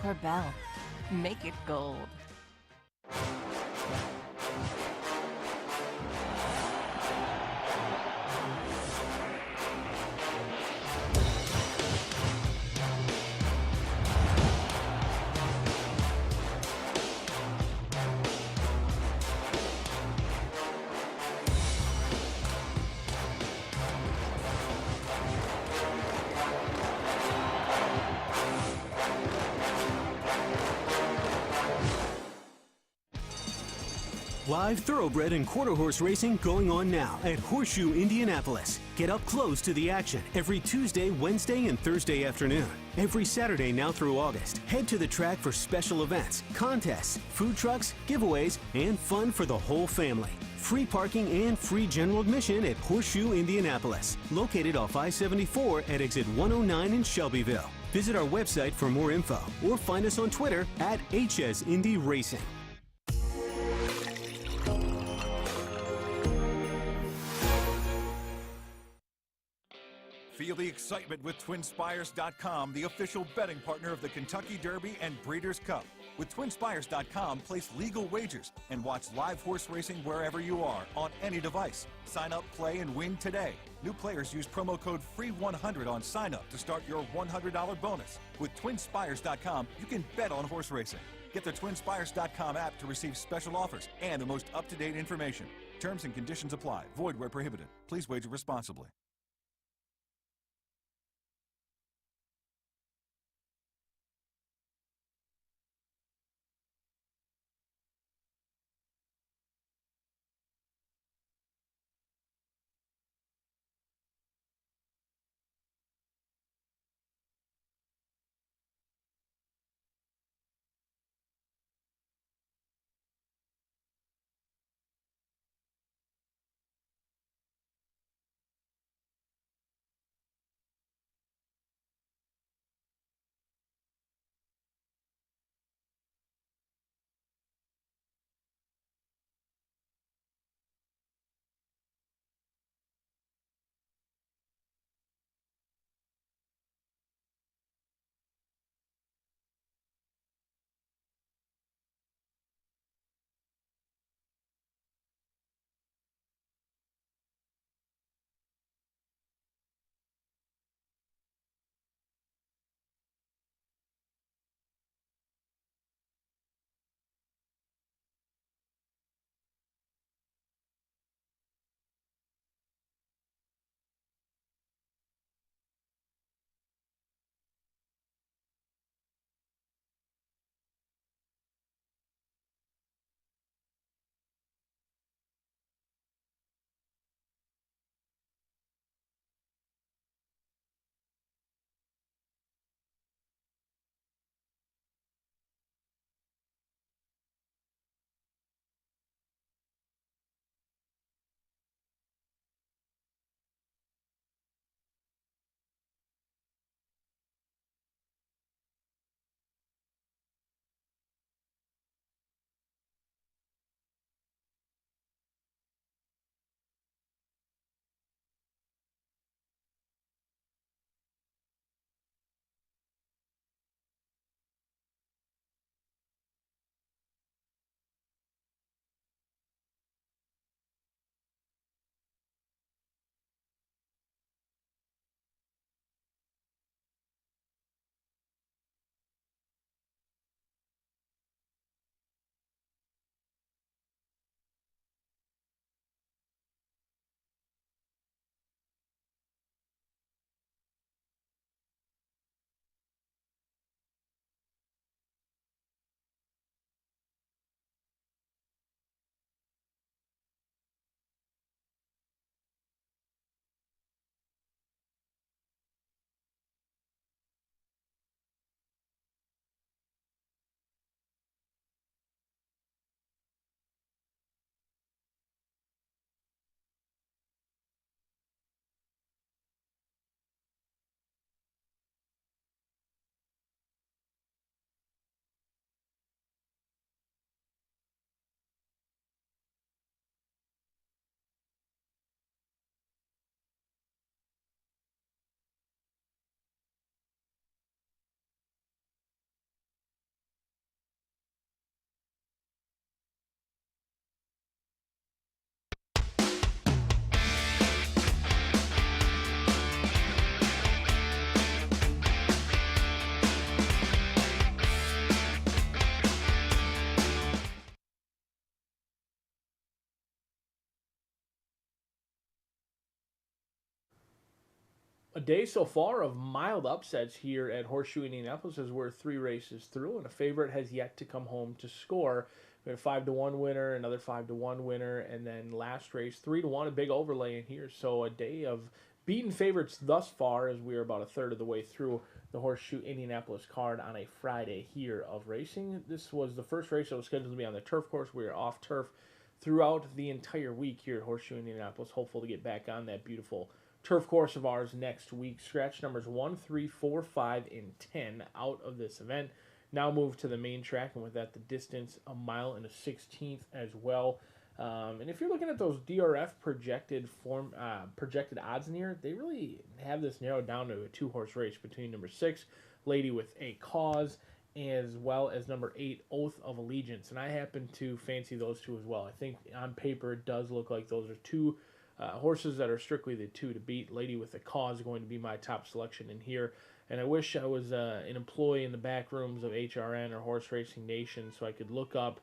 Corbel, make it gold. Live thoroughbred and quarter horse racing going on now at Horseshoe Indianapolis. Get up close to the action every Tuesday, Wednesday, and Thursday afternoon. Every Saturday now through August, head to the track for special events, contests, food trucks, giveaways, and fun for the whole family. Free parking and free general admission at Horseshoe Indianapolis, located off I-74 at exit 109 in Shelbyville. Visit our website for more info or find us on Twitter at HSIndyRacing. Feel the excitement with TwinSpires.com, the official betting partner of the Kentucky Derby and Breeders' Cup. With TwinSpires.com, place legal wagers and watch live horse racing wherever you are on any device. Sign up, play, and win today. New players use promo code FREE100 on sign up to start your $100 bonus. With TwinSpires.com, you can bet on horse racing. Get the TwinSpires.com app to receive special offers and the most up-to-date information. Terms and conditions apply. Void where prohibited. Please wager responsibly. A day so far of mild upsets here at Horseshoe Indianapolis as we're 3 races through, and a favorite has yet to come home to score. We had a 5-1 winner, another 5-1 winner, and then last race 3-1, a big overlay in here. So a day of beaten favorites thus far, as we are about a third of the way through the Horseshoe Indianapolis card on a Friday here of racing. This was the first race that was scheduled to be on the turf course. We are off turf throughout the entire week here at Horseshoe Indianapolis. Hopeful to get back on that beautiful turf course of ours next week. Scratch numbers 1, 3, 4, 5, and 10 out of this event. Now move to the main track, and with that, the distance 1 mile and a 16th as well. And if you're looking at those DRF projected odds in here, they really have this narrowed down to a 2-horse race between number 6, Lady with a Cause, as well as number 8, Oath of Allegiance. And I happen to fancy those two as well. I think on paper it does look like those are two horses that are strictly the 2 to beat. Lady with a Cause going to be my top selection in here. And I wish I was an employee in the back rooms of HRN or Horse Racing Nation so I could look up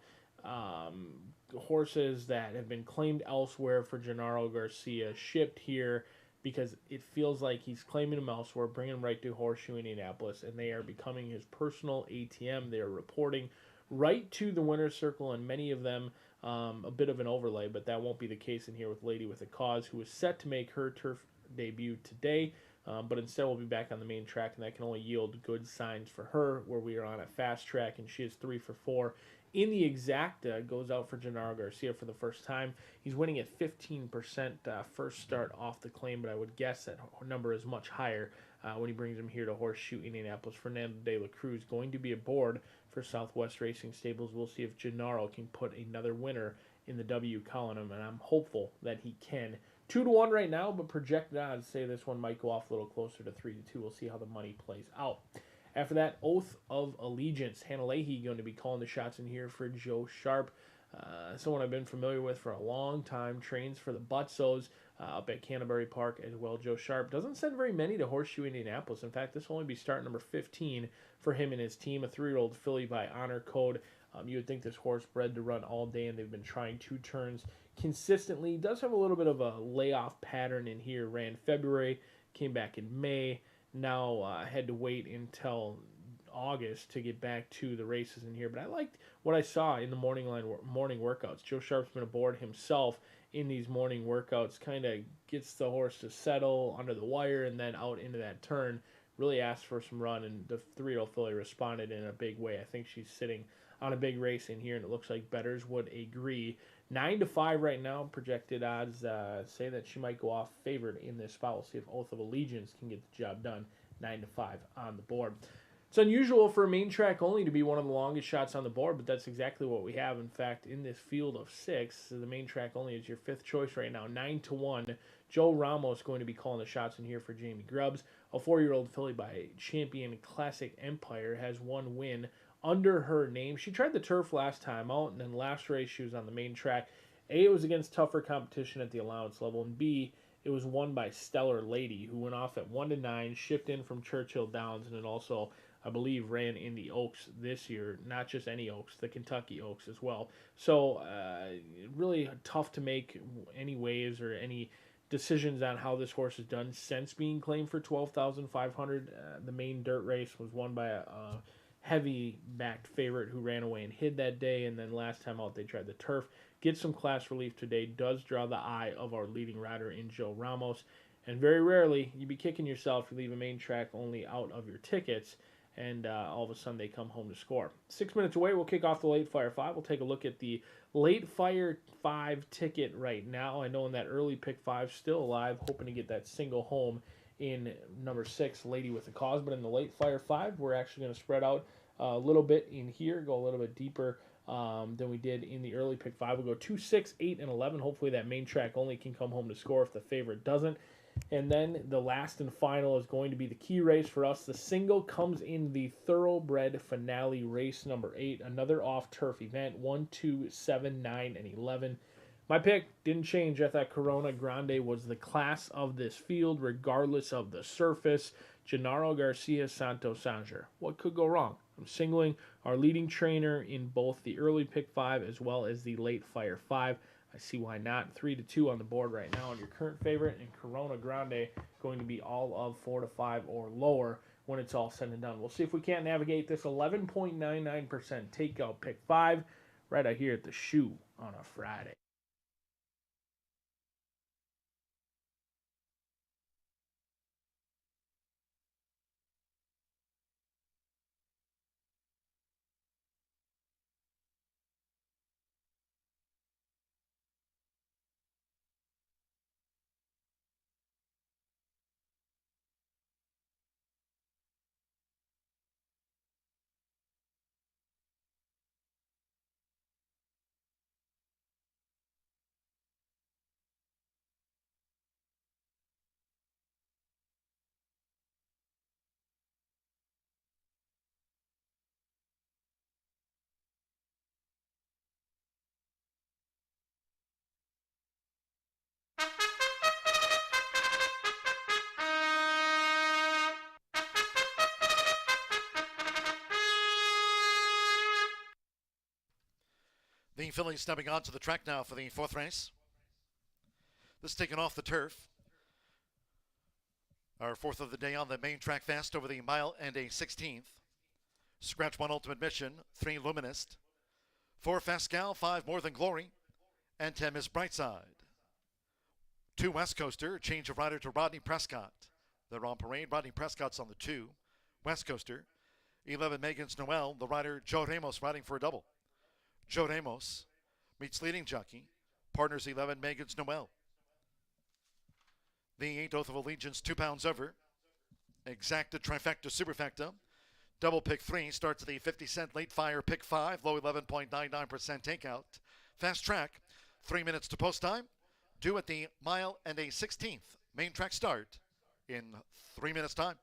horses that have been claimed elsewhere for Gennaro Garcia, shipped here, because it feels like he's claiming them elsewhere, bringing them right to Horseshoe Indianapolis, and they are becoming his personal ATM. They are reporting right to the winner's circle, and many of them a bit of an overlay, but that won't be the case in here with Lady with a Cause, who is set to make her turf debut today, but instead will be back on the main track, and that can only yield good signs for her, where we are on a fast track, and she is 3 for 4. In the exacta, goes out for Gennaro Garcia for the first time. He's winning at 15% first start off the claim, but I would guess that number is much higher when he brings him here to Horseshoe Indianapolis. Fernando de la Cruz going to be aboard for Southwest Racing Stables. We'll see if Gennaro can put another winner in the W column, and I'm hopeful that he can. 2-1 right now, but projected odds say this one might go off a little closer to 3-2. We'll see how the money plays out. After that, Oath of Allegiance. Hannah Leahy going to be calling the shots in here for Joe Sharp. Someone I've been familiar with for a long time. Trains for the Butsos up at Canterbury Park as well. Joe Sharp doesn't send very many to Horseshoe Indianapolis. In fact, this will only be start number 15 for him and his team. A 3-year-old filly by Honor Code. You would think this horse bred to run all day, and they've been trying 2 turns consistently. Does have a little bit of a layoff pattern in here. Ran February, came back in May. Now had to wait until August to get back to the races in here. But I liked what I saw in the morning workouts. Joe Sharp's been aboard himself in these morning workouts. Kind of gets the horse to settle under the wire and then out into that turn. Really asked for some run, and the 3-year-old filly responded in a big way. I think she's sitting on a big race in here, and it looks like bettors would agree. 9-5 right now. Projected odds say that she might go off favored in this spot. We'll see if Oath of Allegiance can get the job done. 9-5 on the board. It's unusual for a main track only to be one of the longest shots on the board, but that's exactly what we have. In fact, in this field of 6, the main track only is your 5th choice right now. 9-1. Joe Ramos going to be calling the shots in here for Jamie Grubbs. A 4-year-old filly by Champion Classic Empire has 1 win under her name. She tried the turf last time out, and then last race she was on the main track. A, it was against tougher competition at the allowance level, and B, it was won by Stellar Lady, who went off at 1-9, shipped in from Churchill Downs, and then also, I believe, ran in the Oaks this year. Not just any Oaks, the Kentucky Oaks as well. So really tough to make any waves or any decisions on how this horse has done since being claimed for $12,500. The main dirt race was won by a heavy-backed favorite who ran away and hid that day, and then last time out they tried the turf. Gets some class relief today, does draw the eye of our leading rider in Joe Ramos, and very rarely you'd be kicking yourself to leave a main track only out of your tickets, and all of a sudden they come home to score. 6 minutes away, we'll kick off the Late Fire 5. We'll take a look at the Late Fire 5 ticket right now. I know in that early pick 5 still alive, hoping to get that single home in number 6, Lady with a Cause. But in the Late Fire 5, we're actually going to spread out a little bit in here, go a little bit deeper than we did in the early pick 5. We'll go 2, 6, 8, and 11. Hopefully that main track only can come home to score if the favorite doesn't. And then the last and final is going to be the key race for us. The single comes in the Thoroughbred Finale, race number 8, another off-turf event, 1, 2, 7, 9, and 11. My pick didn't change. I thought Corona Grande was the class of this field, regardless of the surface. Gennaro Garcia, Santos Sanger. What could go wrong? I'm singling our leading trainer in both the early pick 5 as well as the Late Fire 5. I see why not. 3-2 on the board right now. And your current favorite in Corona Grande going to be all of 4-5 or lower when it's all said and done. We'll see if we can't navigate this 11.99% takeout pick 5 right out here at the Shoe on a Friday. The Phillies stepping onto the track now for the fourth race. This taken off the turf. Our fourth of the day on the main track fast over the mile and a 16th. Scratch 1 Ultimate Mission, 3 Luminist, 4 Fast Gal, 5 More Than Glory, and 10 Miss Brightside. 2 West Coaster, change of rider to Rodney Prescott. They're on parade. Rodney Prescott's on the 2. West Coaster. 11 Megan's Noel, the rider Joe Ramos riding for a double. Joe Ramos meets leading jockey, partners 11 Megan's Noel. The 8 Oath of Allegiance, 2 pounds over. Exacta, Trifecta, Superfecta. Double pick 3 starts at the 50-cent late fire pick 5, low 11.99% takeout. Fast track, 3 minutes to post time. Due at the mile and a 16th. Main track start in 3 minutes time.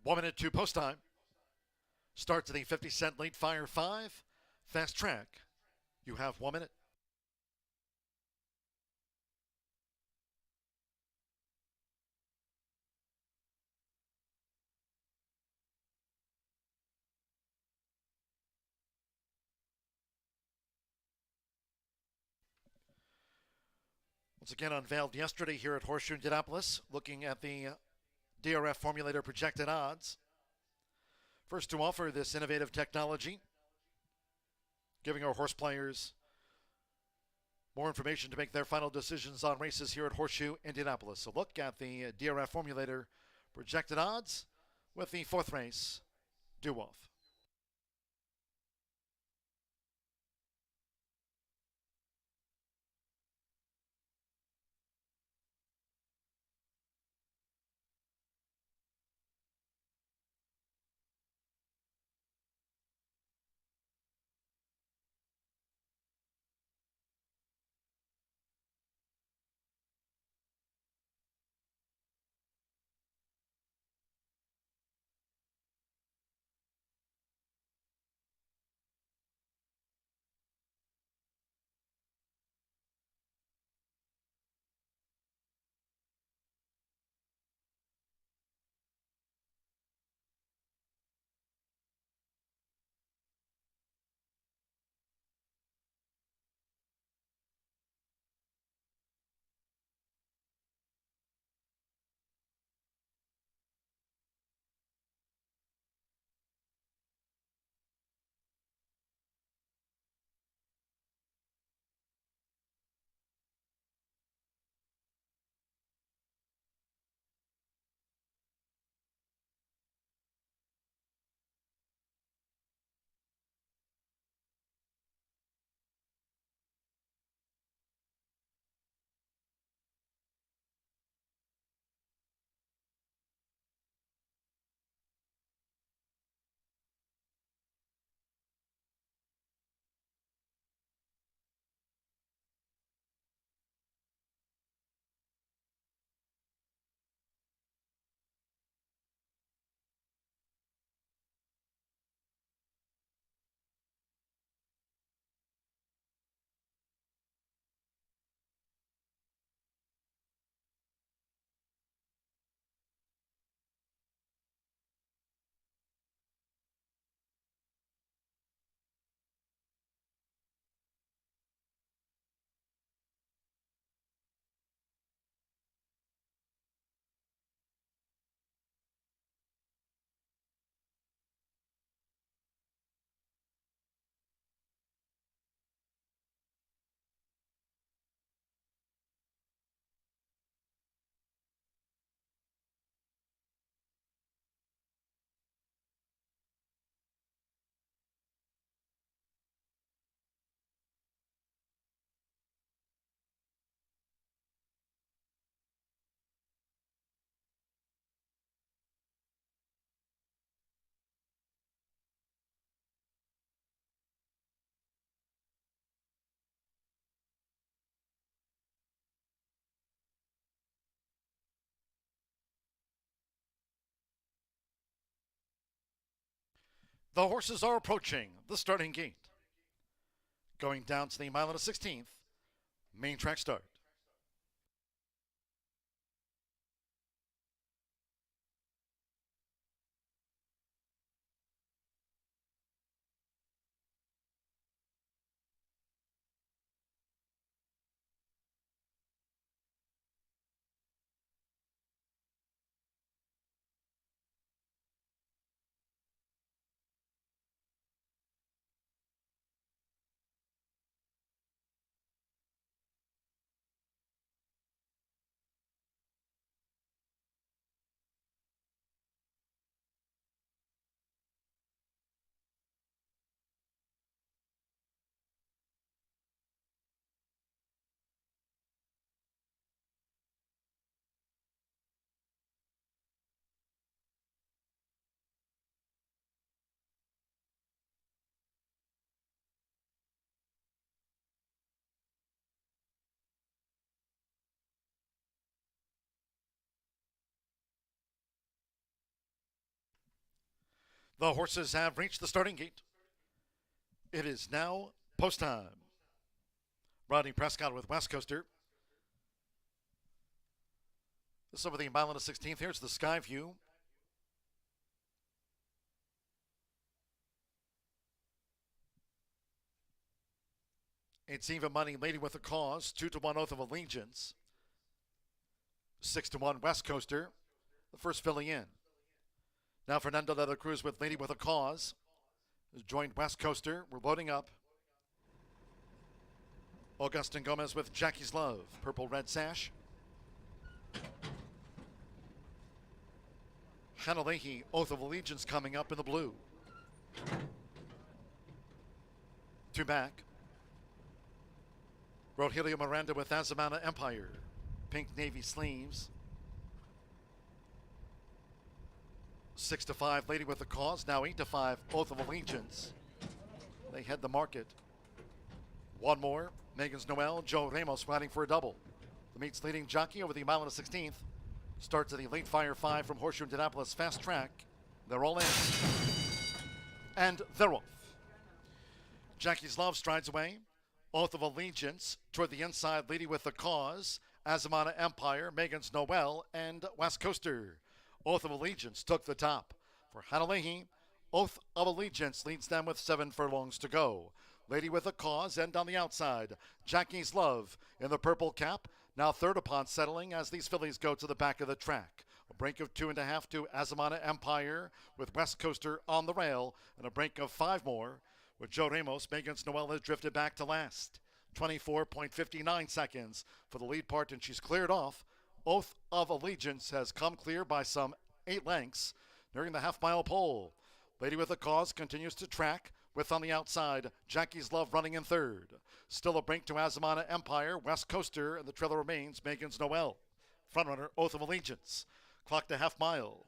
One minute to post time. Starts at the 50-cent late fire 5. Fast track. You have 1 minute. Once again unveiled yesterday here at Horseshoe Indianapolis, looking at the DRF Formulator projected odds. First to offer this innovative technology, giving our horse players more information to make their final decisions on races here at Horseshoe Indianapolis. So look at the DRF Formulator projected odds with the fourth race due off. The horses are approaching the starting gate. Going down to the mile and a 16th, main track start. The horses have reached the starting gate. It is now post time. Rodney Prescott with West Coaster. This is over the mile and a 16th. Here's the sky view. It's even money, Lady with a Cause, 2-1 Oath of Allegiance. 6-1 West Coaster, the first filling in. Now Fernando de la Cruz with Lady with a Cause has joined West Coaster. We're loading up. Augustin Gomez with Jackie's Love, purple red sash. Hannah Leahy, Oath of Allegiance coming up in the blue. 2 back. Rogelio Miranda with Azamana Empire, pink navy sleeves. 6-5 Lady with a Cause, now 8-5 Oath of Allegiance. They head the market. One more, Megan's Noel, Joe Ramos riding for a double. The meet's leading jockey over the mile and a 16th. Starts at the Elite Fire 5 from Horseshoe Indianapolis Fast Track. They're all in. And they're off. Jackie's Love strides away. Oath of Allegiance toward the inside, Lady with a Cause, Azamana Empire, Megan's Noel, and West Coaster. Oath of Allegiance took the top. For Hannah Leahy, Oath of Allegiance leads them with 7 furlongs to go. Lady with a Cause end on the outside. Jackie's Love in the purple cap, now third upon settling as these fillies go to the back of the track. A break of 2.5 to Azamana Empire with West Coaster on the rail, and a break of 5 more with Joe Ramos. Megan's Noel has drifted back to last. 24.59 seconds for the lead part, and she's cleared off. Oath of Allegiance has come clear by some 8 lengths nearing the half-mile pole. Lady with a Cause continues to track with on the outside Jackie's Love running in third. Still a brink to Azamana Empire, West Coaster, and the trailer remains Megan's Noel. Frontrunner Oath of Allegiance. Clocked a half mile.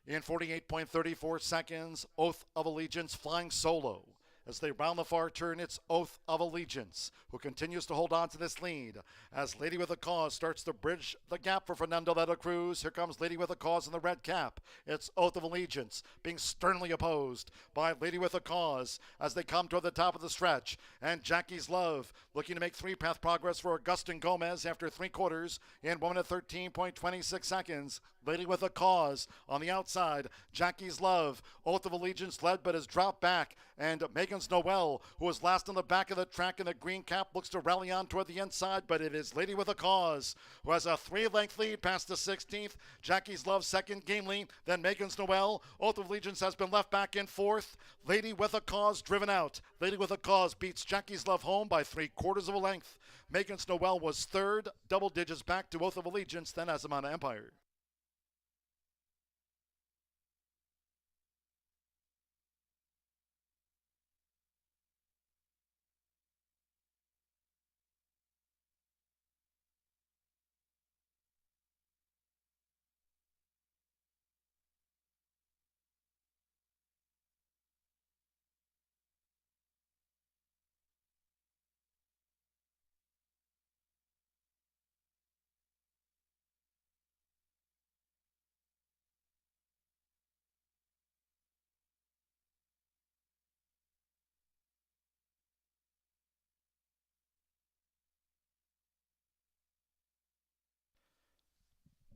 In 48.34 seconds, Oath of Allegiance flying solo. As they round the far turn, it's Oath of Allegiance, who continues to hold on to this lead. As Lady with a Cause starts to bridge the gap for Fernando de la Cruz, here comes Lady with a Cause in the red cap. It's Oath of Allegiance being sternly opposed by Lady with a Cause as they come toward the top of the stretch. And Jackie's Love looking to make 3-path progress for Augustin Gomez after 3 quarters in 1 minute 13.26 seconds. Lady with a Cause on the outside. Jackie's Love, Oath of Allegiance led but has dropped back. And Megan's Noel, who is last on the back of the track in the green cap, looks to rally on toward the inside, but it is Lady with a Cause, who has a 3-length lead past the 16th. Jackie's Love second game lead, then Megan's Noel. Oath of Allegiance has been left back in 4th. Lady with a Cause driven out. Lady with a Cause beats Jackie's Love home by 3/4 of a length. Megan's Noel was 3rd, double digits back to Oath of Allegiance, then Azamana Empire.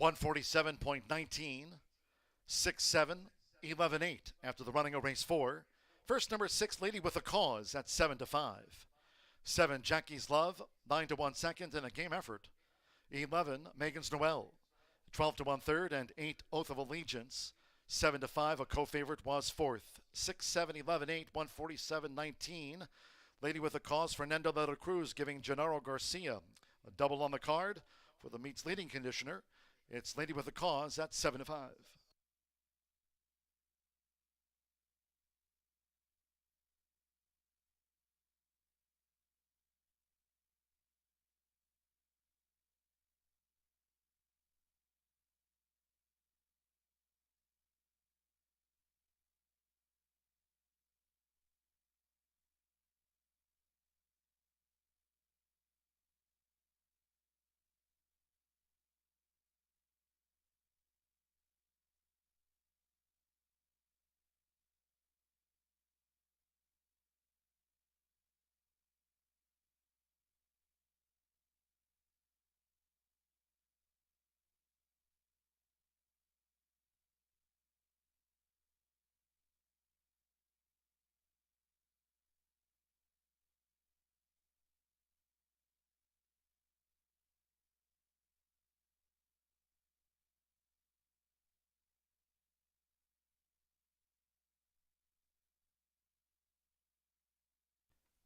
147.19, 6-7, 11-8 after the running of race 4. First, number 6, Lady with a Cause at 7-5. 7, Jackie's Love, 9-1 second in a game effort. 11, Megan's Noel, 12-1 third, and 8, Oath of Allegiance. 7-5, a co-favorite was fourth. 6-7, 11-8, 147.19. Lady with a Cause, Fernando de la Cruz, giving Gennaro Garcia a double on the card for the meet's leading conditioner. It's Lady with a Cause at 7-5.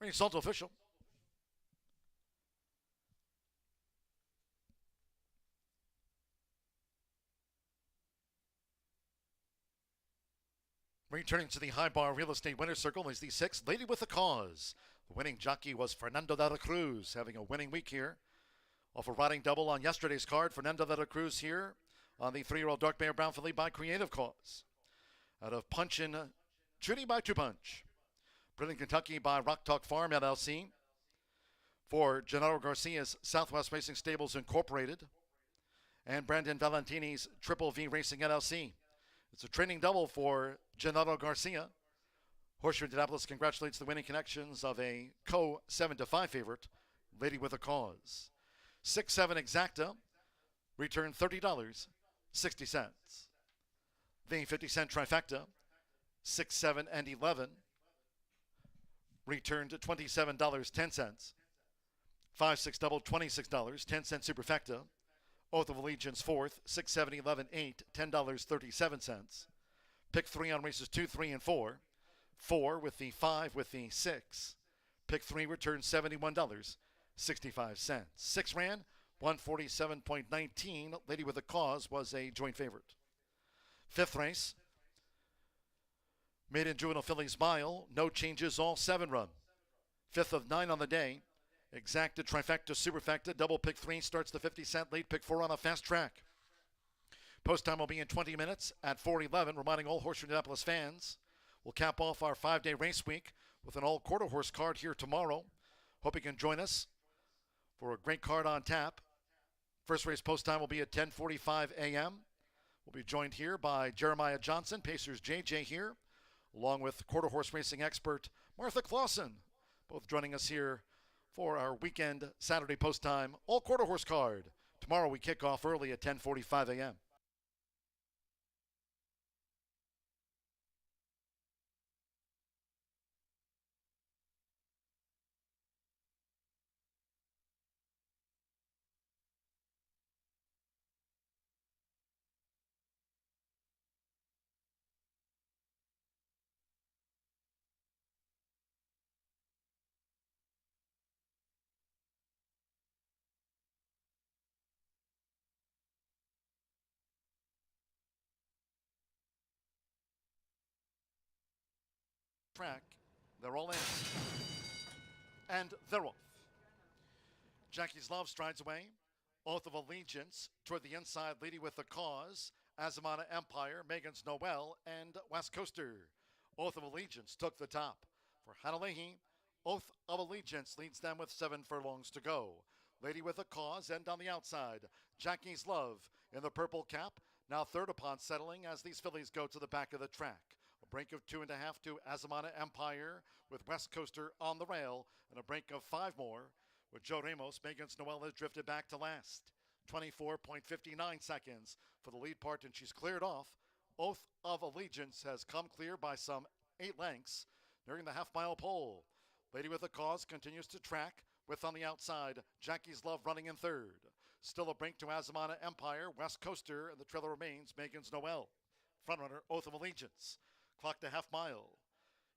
Result official. Returning to the high bar real estate winner's circle is the 6th, Lady with a Cause. The winning jockey was Fernando de la Cruz, having a winning week here. Off a riding double on yesterday's card, Fernando de la Cruz here on the 3-year-old Dark Bear Brown filly by Creative Cause. Out of Punchin' Judy by Two Punch. Brilliant Kentucky by Rock Talk Farm LLC. For Gennaro Garcia's Southwest Racing Stables Incorporated. And Brandon Valentini's Triple V Racing LLC. It's a training double for Gennaro Garcia. Horseshoe Indianapolis congratulates the winning connections of a co-7-5 favorite, Lady with a Cause. 6-7 Exacta returned $30.60. The 50-cent trifecta, 6, 7, and 11, returned $27.10. 5, 6 double, $26, 10-cent superfecta. Oath of Allegiance, 4th, 6, 7, 11, 8, $10.37. Pick 3 on races 2, 3, and 4. 4 with the 5 with the 6. Pick 3 returned $71.65. 6 ran, 147.19. Lady with a Cause was a joint favorite. 5th race, Maiden Juvenile Fillies Mile, no changes, all 7 run. 5th of 9 on the day. Exacta, trifecta, superfecta, double pick 3 starts the 50-cent, late pick 4 on a fast track. Post time will be in 20 minutes at 4:11, reminding all Horseshoe Indianapolis fans. We'll cap off our 5-day race week with an all-quarter horse card here tomorrow. Hope you can join us for a great card on tap. First race post time will be at 10:45 a.m. We'll be joined here by Jeremiah Johnson, Pacers JJ here, along with quarter horse racing expert Martha Clausen, both joining us here for our weekend Saturday post time all quarter horse card. Tomorrow we kick off early at 10:45 a.m. Track, they're all in, and they're off. Jackie's Love strides away. Oath of Allegiance toward the inside, Lady with a Cause, Azamana Empire, Megan's Noel, and West Coaster. Oath of Allegiance took the top. For Hanalehi, Oath of Allegiance leads them with 7 furlongs to go. Lady with a Cause, and on the outside, Jackie's Love in the purple cap, now third upon settling as these fillies go to the back of the track. A break of 2.5 to Azamana Empire with West Coaster on the rail, and a break of 5 more with Joe Ramos. Megan's Noel has drifted back to last. 24.59 seconds for the lead part, and she's cleared off. Oath of Allegiance has come clear by some 8 lengths during the half-mile pole. Lady with a Cause continues to track, with on the outside, Jackie's Love running in third. Still a brink to Azamana Empire, West Coaster, and the trailer remains Megan's Noel. Frontrunner, Oath of Allegiance. Clock to half mile.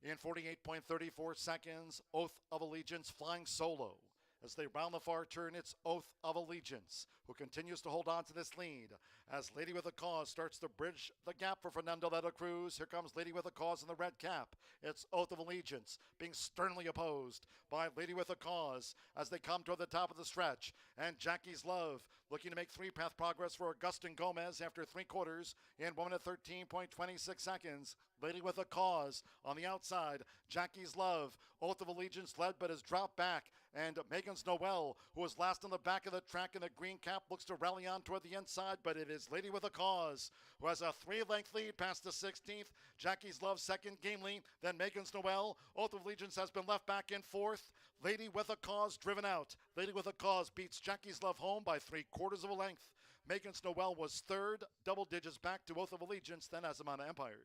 In 48.34 seconds, Oath of Allegiance flying solo. As they round the far turn, it's Oath of Allegiance, who continues to hold on to this lead. As Lady with a Cause starts to bridge the gap for Fernando de la Cruz, here comes Lady with a Cause in the red cap. It's Oath of Allegiance being sternly opposed by Lady with a Cause as they come toward the top of the stretch. And Jackie's Love looking to make 3-path progress for Augustin Gomez after 3 quarters in 1 minute 13.26 seconds. Lady with a Cause on the outside. Jackie's Love, Oath of Allegiance led but has dropped back. And Megan's Noel, who was last on the back of the track in the green cap, looks to rally on toward the inside, but it is Lady with a Cause, who has a 3-length lead past the 16th. Jackie's Love second gamely, then Megan's Noel. Oath of Allegiance has been left back in 4th. Lady with a Cause driven out. Lady with a Cause beats Jackie's Love home by 3/4 of a length. Megan's Noel was 3rd, double digits back to Oath of Allegiance, then Azamana Empire.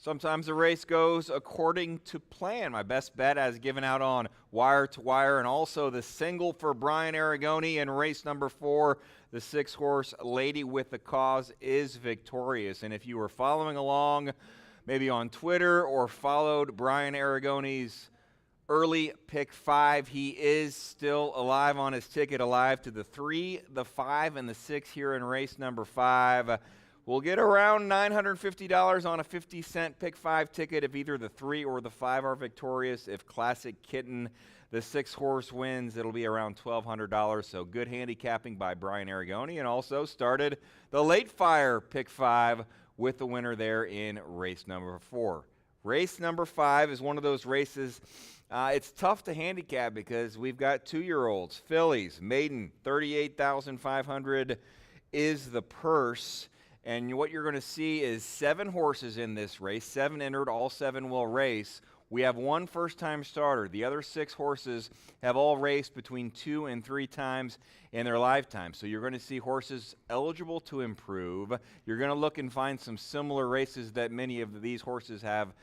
Sometimes the race goes according to plan. My best bet, as given out on Wire to Wire, and also the single for Brian Aragoni in race number 4, the 6-horse Lady with the Cause, is victorious. And if you were following along maybe on Twitter or followed Brian Aragoni's early pick 5, he is still alive on his ticket, alive to the 3, the 5, and the 6 here in race number 5. We'll get around $950 on a 50-cent pick 5 ticket if either the 3 or the 5 are victorious. If Classic Kitten, the 6-horse, wins, it'll be around $1,200. So good handicapping by Brian Aragoni, and also started the late fire pick 5 with the winner there in race number 4. Race number 5 is one of those races it's tough to handicap because we've got 2-year-olds, fillies, maiden, $38,500 is the purse. And what you're going to see is 7 horses in this race, 7 entered, all 7 will race. We have 1 first-time starter. The other 6 horses have all raced between 2 and 3 times in their lifetime. So you're going to see horses eligible to improve. You're going to look and find some similar races that many of these horses have,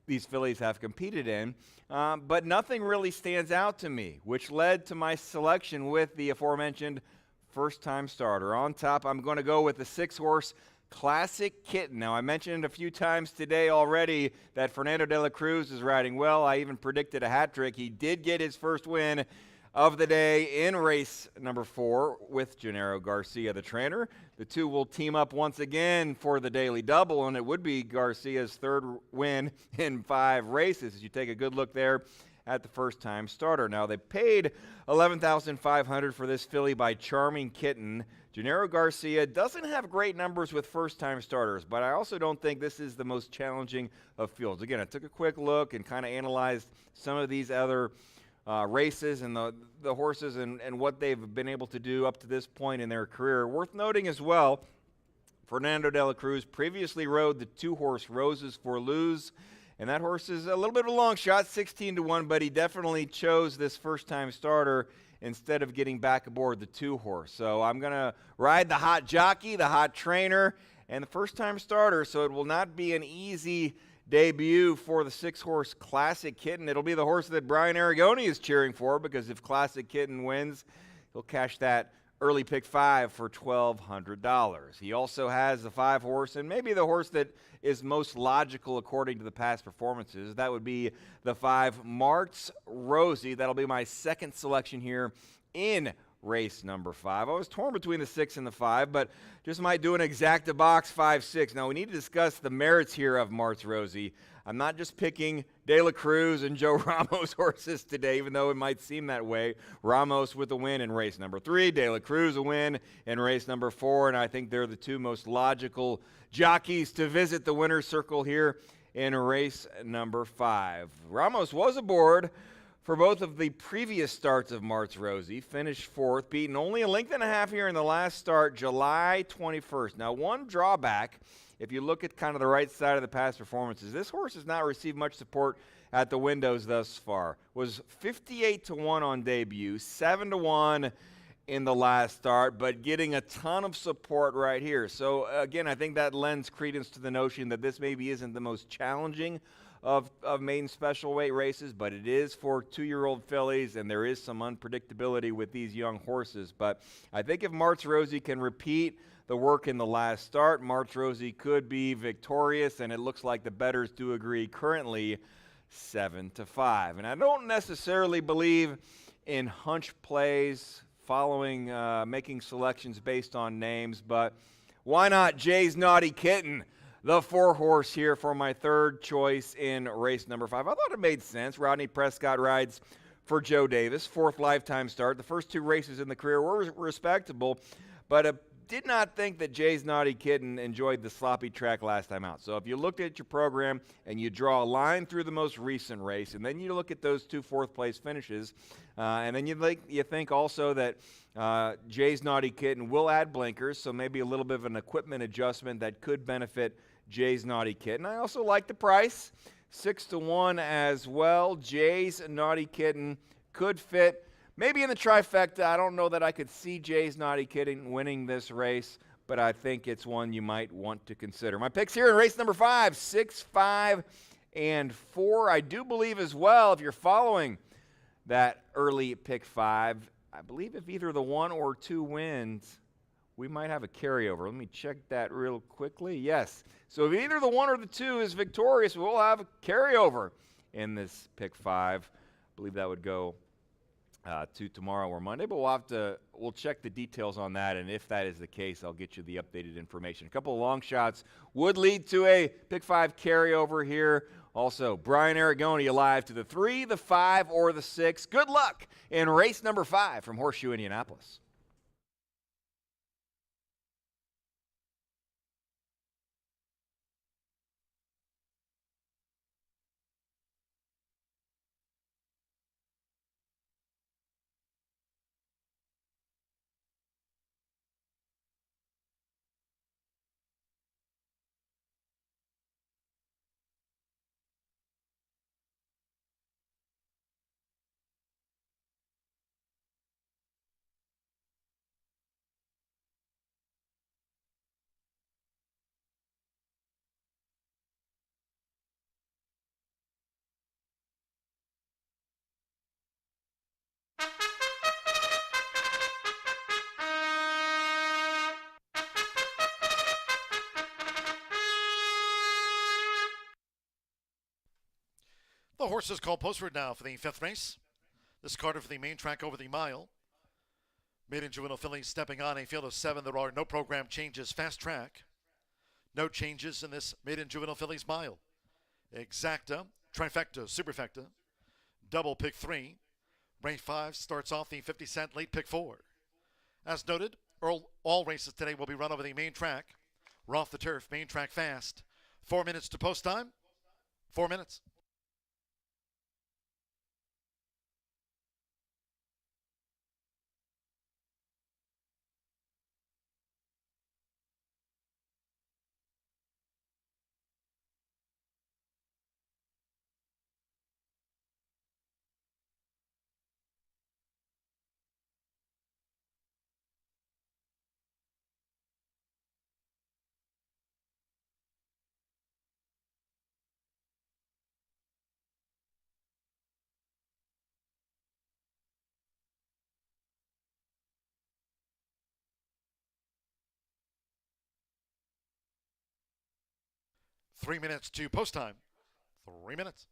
these fillies have competed in. But nothing really stands out to me, which led to my selection with the aforementioned first-time starter. On top, I'm going to go with the 6-horse Classic Kitten. Now, I mentioned a few times today already that Fernando de la Cruz is riding well. I even predicted a hat trick. He did get his first win of the day in race number 4 with Gennaro Garcia, the trainer. The two will team up once again for the daily double, and it would be Garcia's 3rd win in 5 races. As you take a good look there at the first-time starter. Now, they paid $11,500 for this filly by Charming Kitten. Gennaro Garcia doesn't have great numbers with first-time starters, but I also don't think this is the most challenging of fields. Again, I took a quick look and kind of analyzed some of these other races and the horses and what they've been able to do up to this point in their career. Worth noting as well, Fernando de la Cruz previously rode the 2-horse Roses for Luz, and that horse is a little bit of a long shot, 16-1, but he definitely chose this first-time starter instead of getting back aboard the 2-horse. So I'm going to ride the hot jockey, the hot trainer, and the first-time starter, so it will not be an easy debut for the 6-horse Classic Kitten. It'll be the horse that Brian Aragoni is cheering for, because if Classic Kitten wins, he'll cash that early pick 5 for $1,200. He also has the 5-horse, and maybe the horse that is most logical according to the past performances. That would be the 5, Mart's Rosie. That'll be my second selection here in race number 5. I was torn between the 6 and the 5, but just might do an exacta box 5-6. Now, we need to discuss the merits here of Mart's Rosie. I'm not just picking De La Cruz and Joe Ramos horses today, even though it might seem that way. Ramos with a win in race number 3, De La Cruz a win in race number 4, and I think they're the 2 most logical jockeys to visit the winner's circle here in race number 5. Ramos was aboard for both of the previous starts of Mart's Rosie, finished 4th, beaten only a length and a half here in the last start, July 21st. Now, one drawback, if you look at kind of the right side of the past performances, this horse has not received much support at the windows thus far. Was 58-1 on debut, 7-1 in the last start, but getting a ton of support right here. So, again, I think that lends credence to the notion that this maybe isn't the most challenging of maiden special weight races, but it is for 2-year-old fillies, and there is some unpredictability with these young horses. But I think if Mart's Rosie can repeat the work in the last start, Mart's Rosie could be victorious, and it looks like the bettors do agree currently 7-5. And I don't necessarily believe in hunch plays following making selections based on names, but why not Jay's Naughty Kitten, the 4-horse here for my 3rd choice in race number 5. I thought it made sense. Rodney Prescott rides for Joe Davis, 4th lifetime start. The first 2 races in the career were respectable, but did not think that Jay's Naughty Kitten enjoyed the sloppy track last time out. So if you looked at your program and you draw a line through the most recent race, and then you look at those 2 4th-place finishes, and then you think also that Jay's Naughty Kitten will add blinkers, so maybe a little bit of an equipment adjustment that could benefit Jay's Naughty Kitten. I also like the price, 6-1 as well. Jay's Naughty Kitten could fit maybe in the trifecta. I don't know that I could see Jay's Naughty Kitten winning this race, but I think it's one you might want to consider. My picks here in race number 5, 6, 5, and 4. I do believe as well, if you're following that early pick 5, I believe if either the 1 or 2 wins, we might have a carryover. Let me check that real quickly. Yes. So if either the 1 or the 2 is victorious, we'll have a carryover in this pick 5. I believe that would go to tomorrow or Monday, but we'll check the details on that, and if that is the case, I'll get you the updated information. A couple of long shots would lead to a pick 5 carryover here. Also, Brian Aragoni alive to the 3, the 5, or the 6. Good luck in race number 5 from Horseshoe Indianapolis. The horses called postward now for the 5th race. This Carter for the main track over the mile. Maiden Juvenile fillies stepping on a field of 7. There are no program changes. Fast track. No changes in this Maiden Juvenile fillies mile. Exacta, trifecta, superfecta. Double pick 3. Race 5 starts off the 50-cent late pick 4. As noted, all races today will be run over the main track. We're off the turf, main track fast. 4 minutes to post time. 4 minutes. Three minutes to post time. 3 minutes.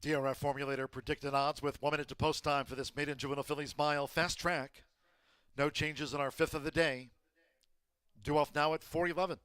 DRF Formulator predicted odds with 1 minute to post time for this maiden juvenile fillies mile fast track. No changes in our fifth of the day. Due off now at 4:11.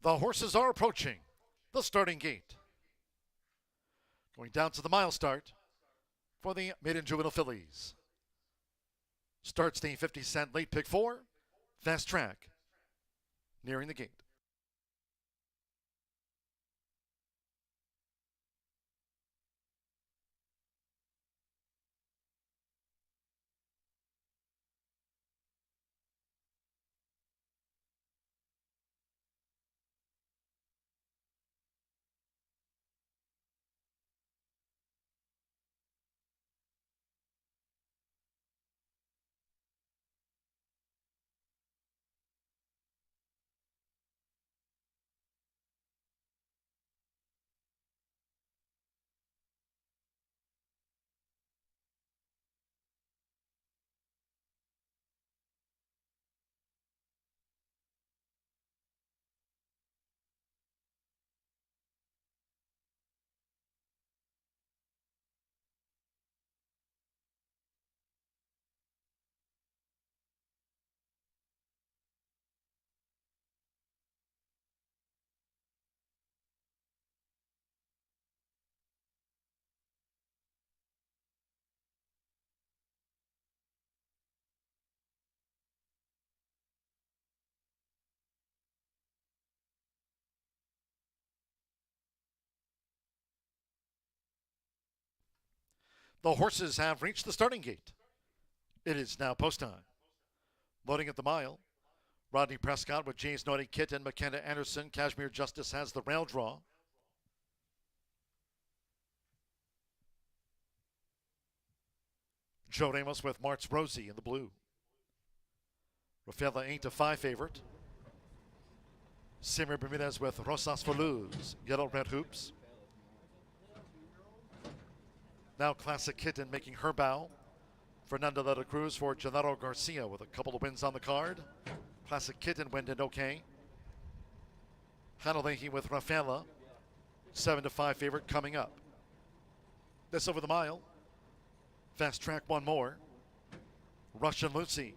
The horses are approaching the starting gate. Going down to the mile start for the maiden juvenile fillies. Start staying 50 cent, late pick 4, fast track, nearing the gate. The horses have reached the starting gate. It is now post time. Loading at the mile. Rodney Prescott with James Naughty Kit and McKenna Anderson. Kashmir Justice has the rail draw. Joe Ramos with Martz Rosie in the blue. Rafaela ain't a 5 favorite. Simmer Bermudez with Rosas Faluz, yellow red hoops. Now Classic Kitten making her bow. Fernanda de la Cruz for Gennaro Garcia with a couple of wins on the card. Classic Kitten went in okay. Hanalehi with Rafaela, 7-5 favorite coming up. This over the mile. Fast track one more. Russian Lucy.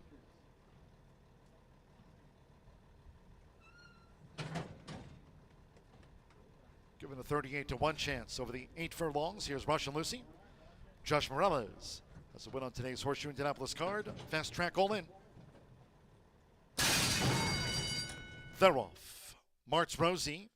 Given a 38-1 chance over the 8 furlongs. Here's Russian Lucy. Josh Morales has a win on today's Horseshoe Indianapolis card. Fast track all in. They're off. March Rosie,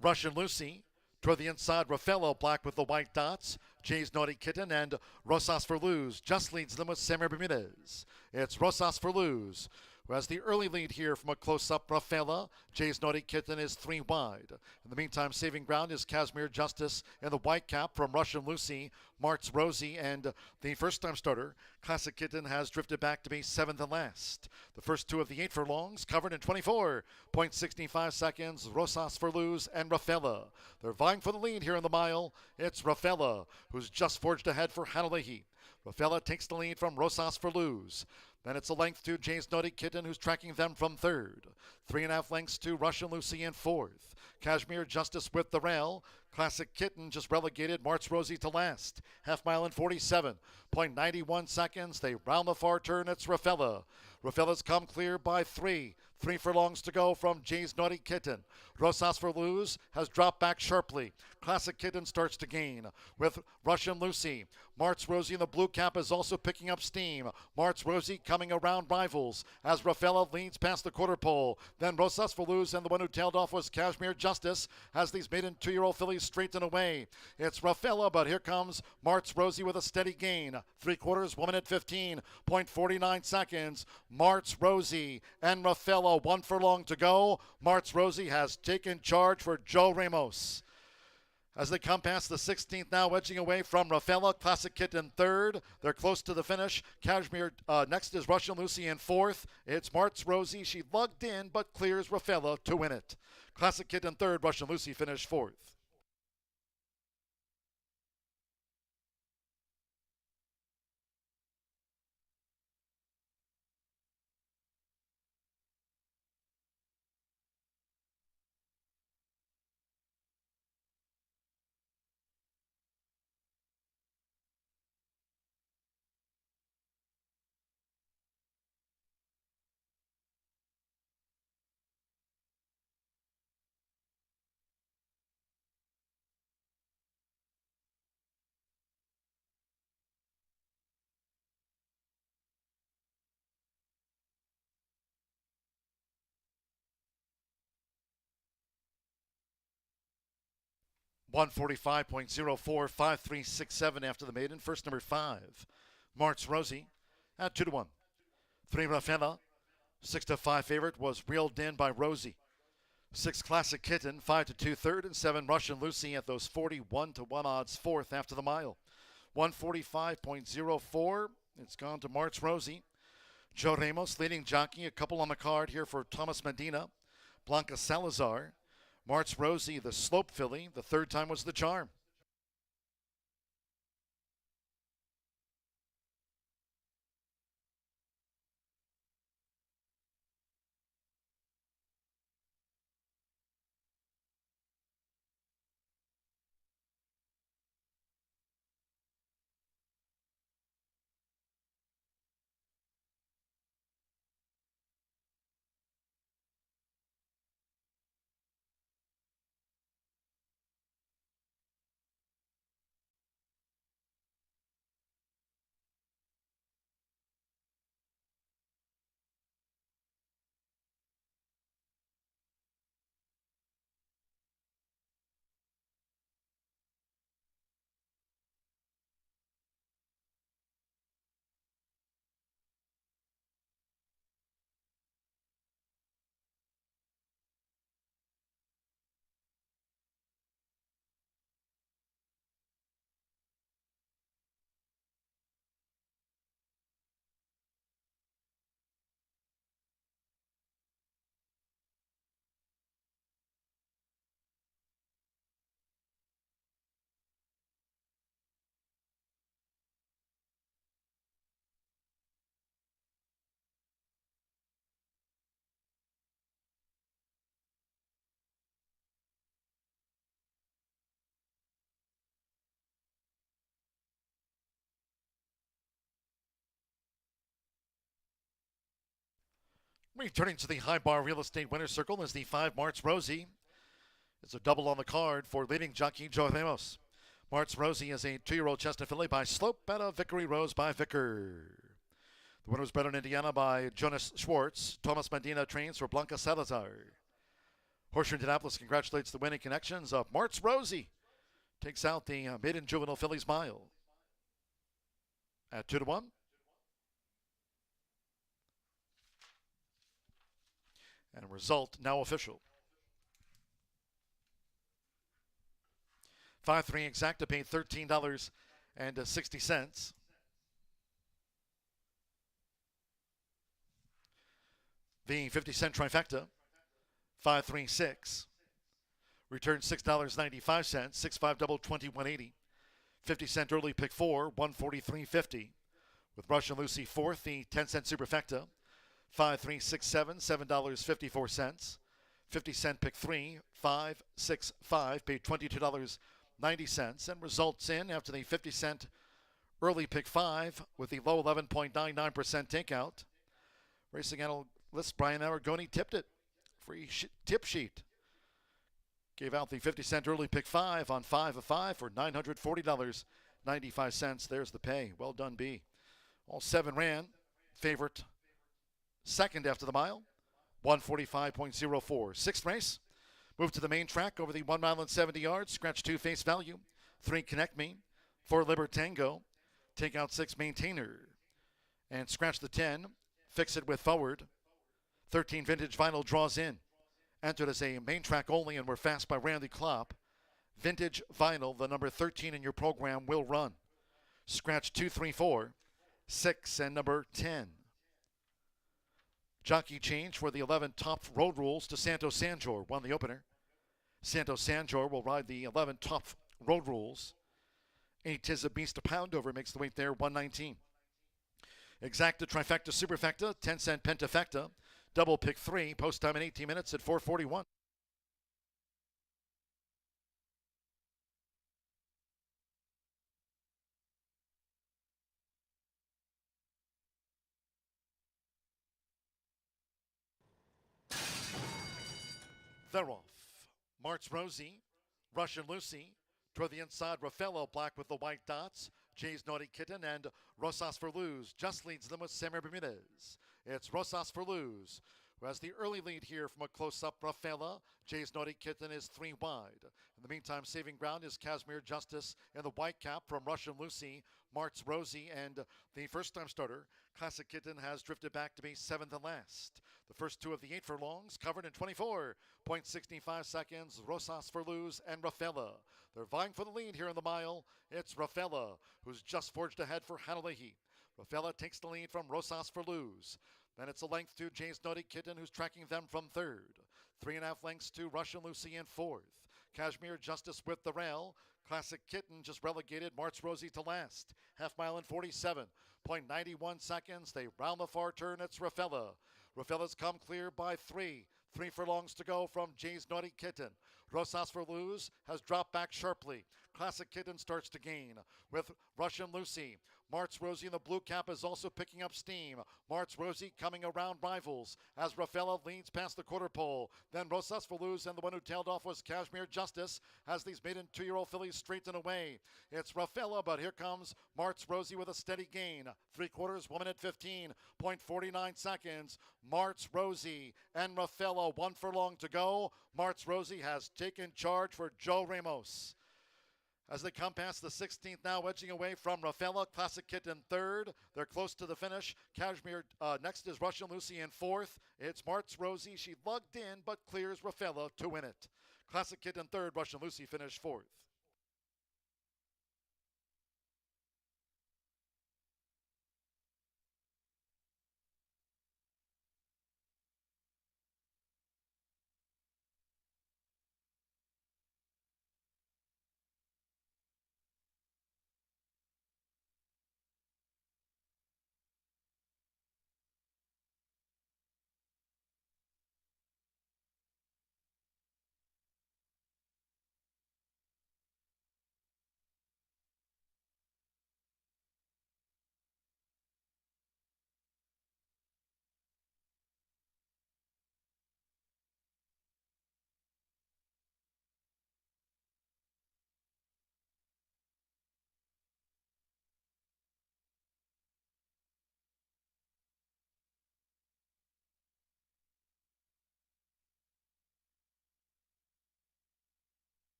Russian Lucy. Toward the inside, Raffaello black with the white dots. Jay's Naughty Kitten and Rosas for Luz just leads them with Samir Bermudez. It's Rosas for Luz who has the early lead here from a close-up Raffaella. Jay's Naughty Kitten is 3 wide. In the meantime, saving ground is Casimir Justice in the white cap from Russian Lucy, March Rosie, and the first-time starter, Classic Kitten, has drifted back to be 7th and last. The first 2 of the 8 furlongs covered in 24.65 seconds, Rosas for Luz and Raffaella. They're vying for the lead here in the mile. It's Raffaella, who's just forged ahead for Hanalehi. Raffaella takes the lead from Rosas for Luz. Then it's a length to Jay's Naughty Kitten, who's tracking them from 3rd. 3.5 lengths to Russian Lucy in 4th. Kashmir Justice with the rail. Classic Kitten just relegated March Rosie to last. Half mile in 47.91 seconds. They round the far turn. It's Raffaella. Raffaella's come clear by 3. 3 furlongs to go from Jay's Naughty Kitten. Rosas for Luz has dropped back sharply. Classic Kitten starts to gain with Russian Lucy. March Rosie in the blue cap is also picking up steam. March Rosie coming around rivals as Raffaella leads past the quarter pole. Then Rosas for Luz, and the one who tailed off was Kashmir Justice as these maiden 2-year-old fillies straighten away. It's Raffaella, but here comes March Rosie with a steady gain. 3/4, 1 minute 15.49 seconds. March Rosie and Raffaella, 1 furlong to go. March Rosie has taken charge for Joe Ramos. As they come past the 16th now, edging away from Raffaella. Classic Kitten 3rd. They're close to the finish. Kashmir next is Russian Lucy in 4th. It's March Rosie. She lugged in but clears Raffaella to win it. Classic Kitten 3rd. Russian Lucy finished 4th. (145.045367) after the maiden. First number 5, March Rosie at 2-1. 3 Raffaella, 6-5 favorite, was reeled in by Rosie. 6 Classic Kitten, 5-2 third, and 7 Russian Lucy at those 41-1 odds 4th after the mile. 145.04. It's gone to March Rosie. Joe Ramos leading jockey. A couple on the card here for Thomas Medina, Blanca Salazar. March Rosie, the slope filly. The 3rd time was the charm. Returning to the High Bar Real Estate Winner's Circle is the 5 March Rosie. It's a double on the card for leading jockey Joe Ramos. March Rosie is a 2-year-old chestnut filly by Slope at a Vickery Rose by Vicker. The winner was bred in Indiana by Jonas Schwartz. Thomas Medina trains for Blanca Salazar. Horseshoe Indianapolis congratulates the winning connections of March Rosie. Takes out the maiden juvenile fillies mile at 2-1. And result now official. 5-3 exacta paid $13.60. The 50-cent trifecta, 5-3-6. Return $6.95, 6-5 double, 21.80. 50-cent early pick 4, 143.50. With Russian Lucy fourth, the 10-cent superfecta, 5-3-6-7, $7.54. 50-cent pick 3, 5-6-5, paid $22.90, and results in after the 50-cent early pick 5 with the low 11.99% takeout. Racing analyst Brian Aragoni tipped it. Free tip sheet. Gave out the 50-cent early pick 5 on 5 of 5 for $940.95. There's the pay. Well done, B. All 7 ran. Favorite second after the mile, 145.04. Sixth race, move to the main track over the 1 mile and 70 yards. Scratch 2 face value, 3 connect me, 4 Libertango, take out 6 maintainer, and scratch the 10, fix it with forward. 13 vintage vinyl draws in. Entered as a main track only and were fast by Randy Klopp. Vintage vinyl, the number 13 in your program, will run. Scratch 2, 3, 4, 6, and number 10. Jockey change for the 11 top road rules to Santos Sanjor, won the opener. Santos Sanjor will ride the 11 top road rules. 8 Tis a Beast a pound over, makes the weight there, 119. Exacta trifecta superfecta, 10-cent pentafecta, double pick 3, post time in 18 minutes at 4:41. They're off. March Rosie, Russian Lucy, toward the inside, Raffaello black with the white dots, Jay's Naughty Kitten, and Rosas for Luz just leads them with Samer Bermudez. It's Rosas for Luz, who has the early lead here from a close-up Raffaella. Jay's Naughty Kitten is 3 wide. In the meantime, saving ground is Casimir Justice in the white cap from Russian Lucy, March Rosie, and the first-time starter, Classic Kitten, has drifted back to be 7th and last. The first 2 of the 8 furlongs covered in 24.65 seconds, Rosas for Luz and Raffaella. They're vying for the lead here in the mile. It's Raffaella, who's just forged ahead for Hanalehi. Raffaella takes the lead from Rosas for Luz. Then it's a length to Jay's Naughty Kitten, who's tracking them from 3rd. 3.5 lengths to Russian Lucy in 4th. Kashmir Justice with the rail. Classic Kitten just relegated March Rosie to last. Half mile in 47.91 seconds. They round the far turn. It's Raffaella. Raffaella's come clear by 3. 3 furlongs to go from Jay's Naughty Kitten. Rosas for Luz has dropped back sharply. Classic Kitten starts to gain with Russian Lucy. March Rosie in the blue cap is also picking up steam. March Rosie coming around rivals as Raffaella leads past the quarter pole. Then Rosas for Luz, and the one who tailed off was Kashmir Justice as these maiden 2-year-old fillies straighten away. It's Raffaella, but here comes March Rosie with a steady gain. 3/4, 1 minute 15.49 seconds. March Rosie and Raffaella, 1 furlong to go. March Rosie has taken charge for Joe Ramos. As they come past the 16th now, edging away from Raffaella. Classic Kitten 3rd. They're close to the finish. Kashmir next is Russian Lucy in 4th. It's March Rosie. She lugged in but clears Raffaella to win it. Classic Kitten 3rd. Russian Lucy finished 4th.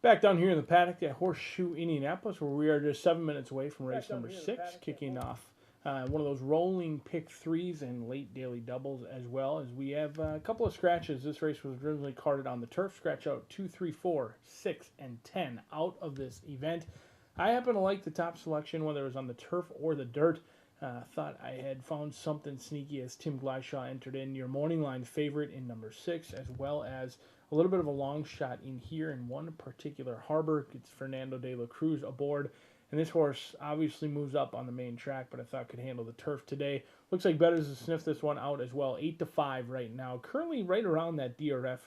Back down here in the paddock at Horseshoe Indianapolis, where we are just 7 minutes away from race number 6, kicking off one of those rolling pick threes and late daily doubles, as well as we have a couple of scratches. This race was originally carded on the turf. Scratch out 2, 3, 4, 6, and 10 out of this event. I happen to like the top selection, whether it was on the turf or the dirt. Thought I had found something sneaky as Tim Gleishaw entered in your morning line favorite in number 6, as well as a little bit of a long shot in here in one particular harbor. It's Fernando de la Cruz aboard. And this horse obviously moves up on the main track, but I thought could handle the turf today. Looks like Bettors has sniffed this one out as well. 8-5 right now. Currently right around that DRF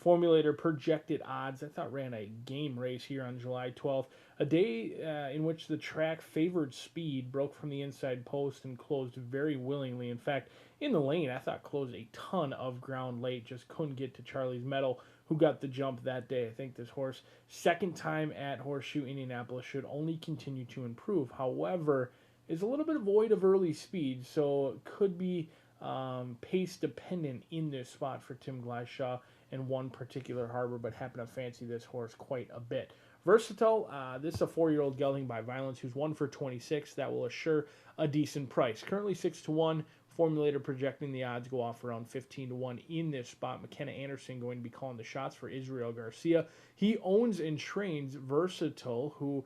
formulator projected odds. I thought ran a game race here on July 12th. A day in which the track favored speed, broke from the inside post and closed very willingly. In fact, in the lane, I thought closed a ton of ground late. Just couldn't get to Charlie's Meadow, who got the jump that day. I think this horse, second time at Horseshoe Indianapolis, should only continue to improve. However, is a little bit void of early speed, so it could be pace dependent in this spot for Tim Gleishaw and one particular harbor, but happen to fancy this horse quite a bit. Versatile, this is a 4-year-old gelding by Violence who's 1 for 26. That will assure a decent price. Currently 6-1. Formulator projecting the odds go off around 15-1 in this spot. McKenna Anderson going to be calling the shots for Israel Garcia. He owns and trains Versatile, who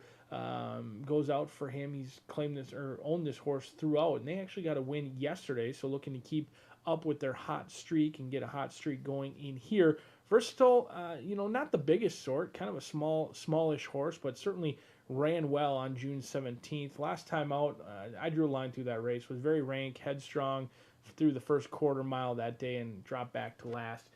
goes out for him. He's claimed this or owned this horse throughout, and they actually got a win yesterday, so looking to keep up with their hot streak and get a hot streak going in here. Versatile, not the biggest sort, kind of a smallish horse, but certainly ran well on June 17th. Last time out, I drew a line through that race, was very rank, headstrong through the first quarter mile that day and dropped back to last.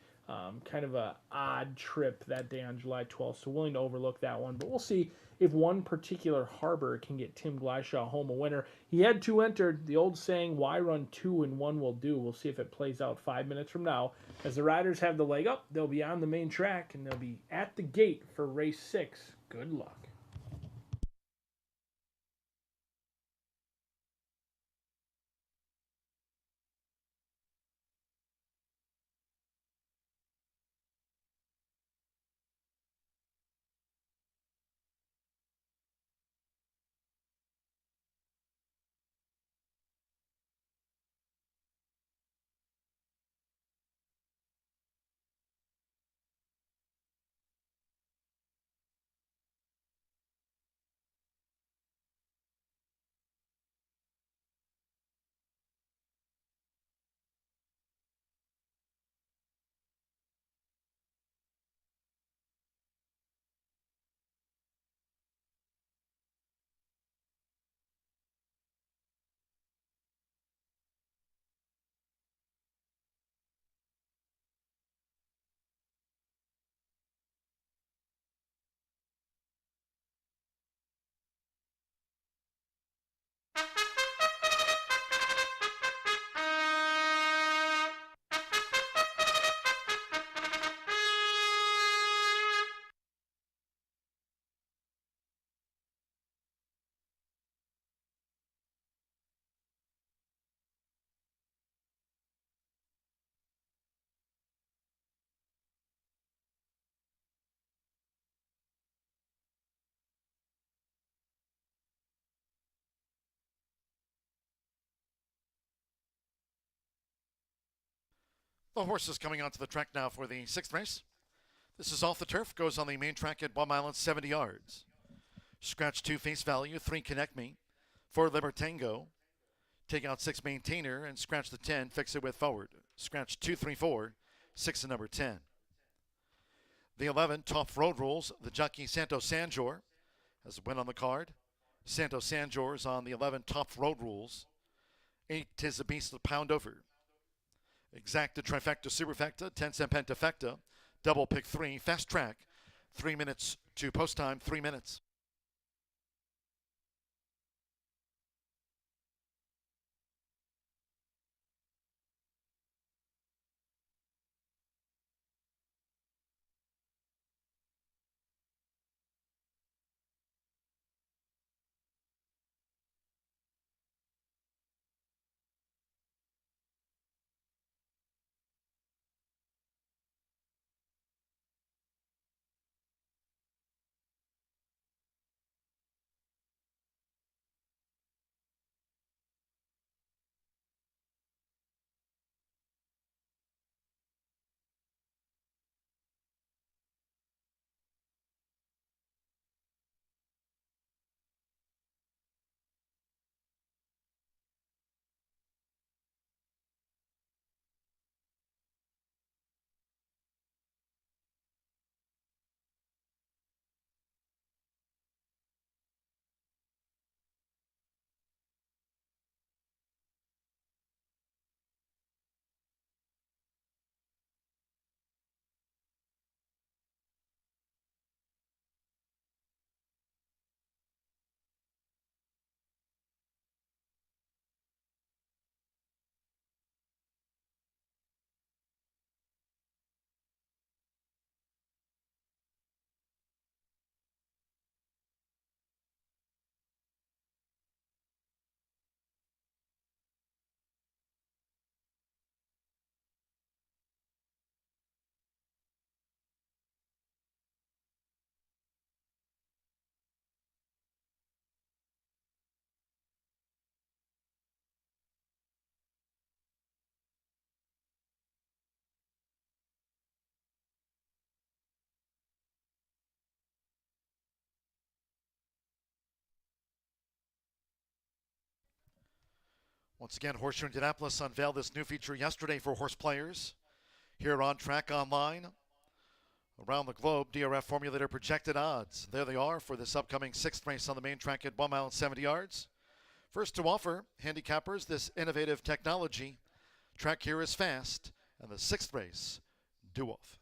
Kind of a odd trip that day on July 12th, so willing to overlook that one. But we'll see if one particular harbor can get Tim Gleishaw home a winner. He had 2 entered. The old saying, why run 2 and 1 will do. We'll see if it plays out 5 minutes from now. As the riders have the leg up, they'll be on the main track, and they'll be at the gate for race 6. Good luck. The horses coming onto the track now for the 6th race. This is off the turf, goes on the main track at Bomb Island, 70 yards. Scratch 2 face value, 3 connect me, 4 Libertango. Take out 6 maintainer and scratch the 10, fix it with forward. Scratch 2, 3, 4, 6 and number 10. The 11, Top Road Rules, the jockey Santo Sanjor has a win on the card. Santo Sanjor is on the 11, Top Road Rules. 8, Tis a Beast, the pound over. Exacta, trifecta, superfecta, 10-cent pentafecta, double pick 3, fast track, 3 minutes to post time, 3 minutes. Once again, Horseshoe Indianapolis unveiled this new feature yesterday for horse players. Here on Track Online, around the globe, DRF formulated projected odds. There they are for this upcoming 6th race on the main track at 1 mile and 70 yards. First to offer handicappers this innovative technology. Track here is fast, and the 6th race due off.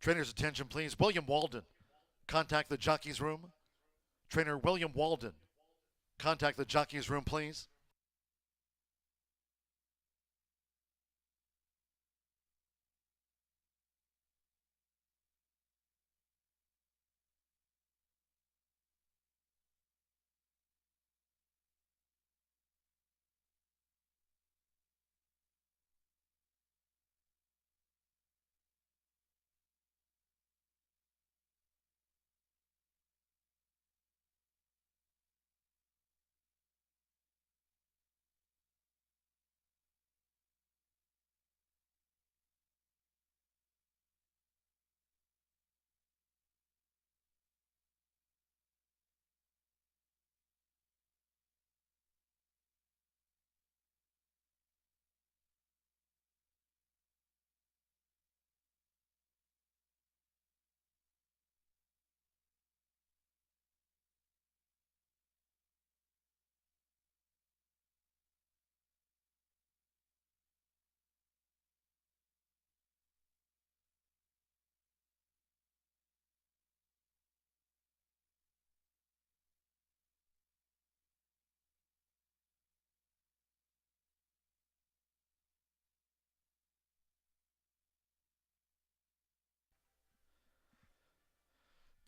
Trainer's attention, please. William Walden, contact the jockey's room. Trainer William Walden, contact the jockey's room, please.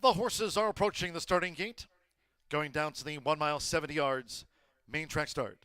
The horses are approaching the starting gate, going down to the 1 mile, 70 yards, main track start.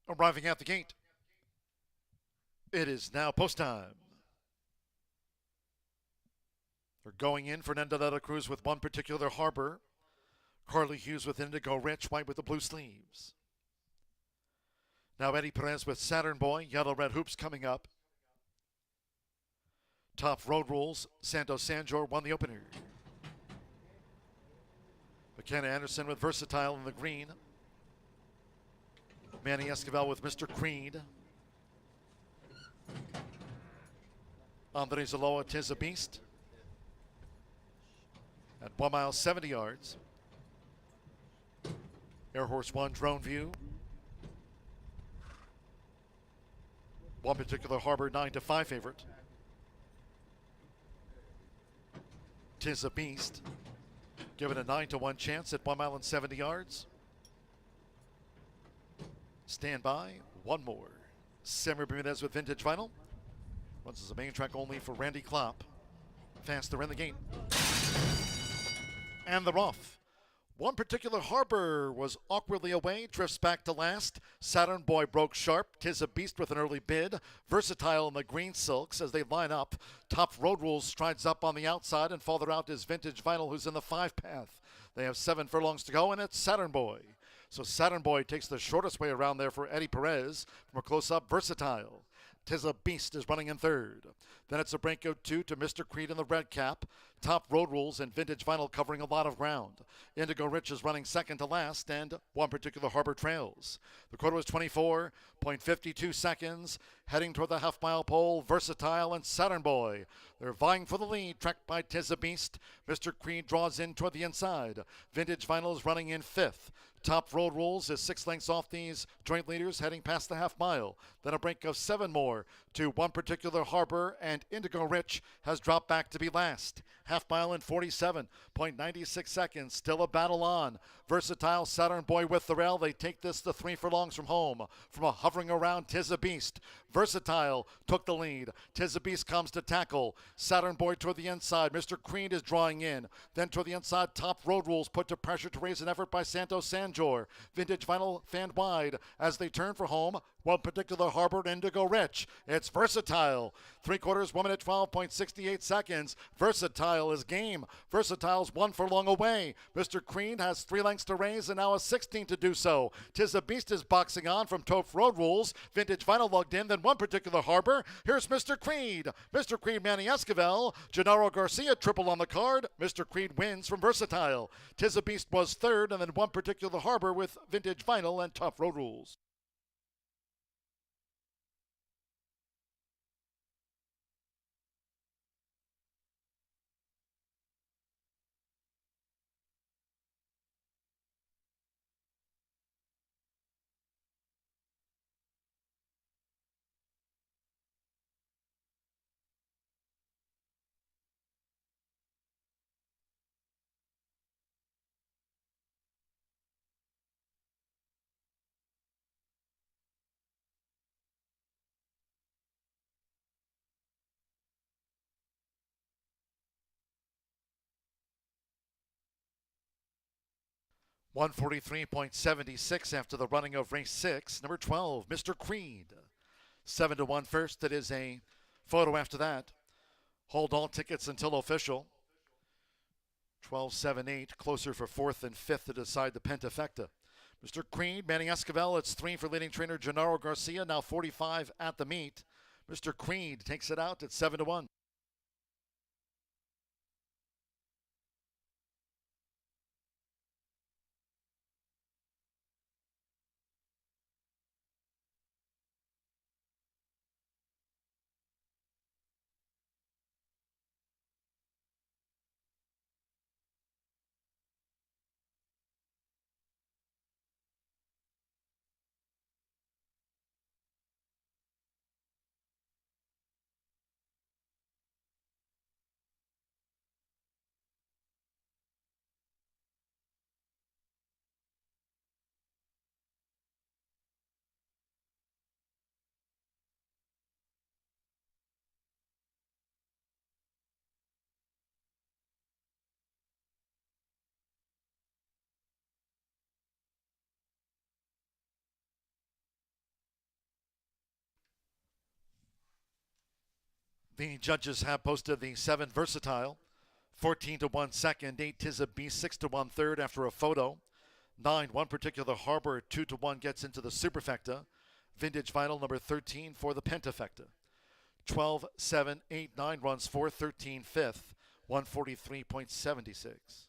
Arriving at the gate, it is now post time. They're going in. Fernando de la Cruz with one particular harbor. Carly Hughes with indigo rich, white with the blue sleeves. Now Eddie Perez with Saturn Boy, yellow red hoops coming up. Top Road Rules, Santos Sanjor won the opener. McKenna Anderson with Versatile in the green. Manny Esquivel with Mr. Creed. Andres Aloa, Tis a Beast. At 1 mile, 70 yards. Air Horse 1, Drone View. One Particular Harbor 9-5 favorite. Tis a Beast, given a 9-1 chance at 1 mile and 70 yards. Stand by, one more. Samuel Bermudez with Vintage Vinyl. Runs as a main track only for Randy Klopp. Faster in the gate. And they're off. One Particular Harbor was awkwardly away, drifts back to last. Saturn Boy broke sharp. Tis a Beast with an early bid. Versatile in the green silks as they line up. Top Road Rules strides up on the outside, and farther out is Vintage Vinyl, who's in the 5 path. They have 7 furlongs to go, and it's Saturn Boy. So Saturn Boy takes the shortest way around there for Eddie Perez. From a close-up, Versatile. Tis a Beast is running in third. Then it's a break of 2 to Mr. Creed in the red cap. Top Road Rules and Vintage Vinyl covering a lot of ground. Indigo Rich is running second to last, and One Particular Harbor trails. The quarter was 24.52 seconds. Heading toward the half-mile pole, Versatile and Saturn Boy. They're vying for the lead, tracked by Tis a Beast. Mr. Creed draws in toward the inside. Vintage Vinyl is running in fifth. Top Road Rules is 6 lengths off these joint leaders heading past the half mile. Then a break of 7 more to One Particular Harbor, and Indigo Rich has dropped back to be last. Half mile in 47.96 seconds. Still a battle on. Versatile, Saturn Boy with the rail. They take this to 3 furlongs from home. From a hovering around, Tis a Beast. Versatile took the lead. Tis a Beast comes to tackle. Saturn Boy toward the inside. Mr. Creed is drawing in. Then toward the inside, Top Road Rules put to pressure to raise an effort by Santos Sanjor. Vintage Vinyl fanned wide as they turn for home. One Particular Harbor, Indigo Rich. It's Versatile. 3/4, 1 minute 12.68 seconds. Versatile is game. Versatile's 1 furlong away. Mr. Creed has 3 lengths to raise and now a 16 to do so. Tis a Beast is boxing on from Top Road Rules. Vintage Vinyl lugged in, then One Particular Harbor. Here's Mr. Creed. Mr. Creed, Manny Esquivel. Gennaro Garcia triple on the card. Mr. Creed wins from Versatile. Tis a Beast was third, and then One Particular Harbor with Vintage Vinyl and Top Road Rules. $143.76 after the running of race 6. Number 12, Mr. Creed. 7-1 first. It is a photo after that. Hold all tickets until official. 12-7-8, closer for 4th and 5th to decide the Pentafecta. Mr. Creed, Manny Esquivel, it's 3 for leading trainer Gennaro Garcia, now 45 at the meet. Mr. Creed takes it out at 7-1. The judges have posted the 7 Versatile, 14-1 second, 8 Tis a Beast, 6-1 third after a photo. 9 One Particular Harbor, 2-1 gets into the Superfecta. Vintage Vinyl number 13 for the Pentafecta. 12, 7, 8, 9 runs 4, 13 fifth, 143.76.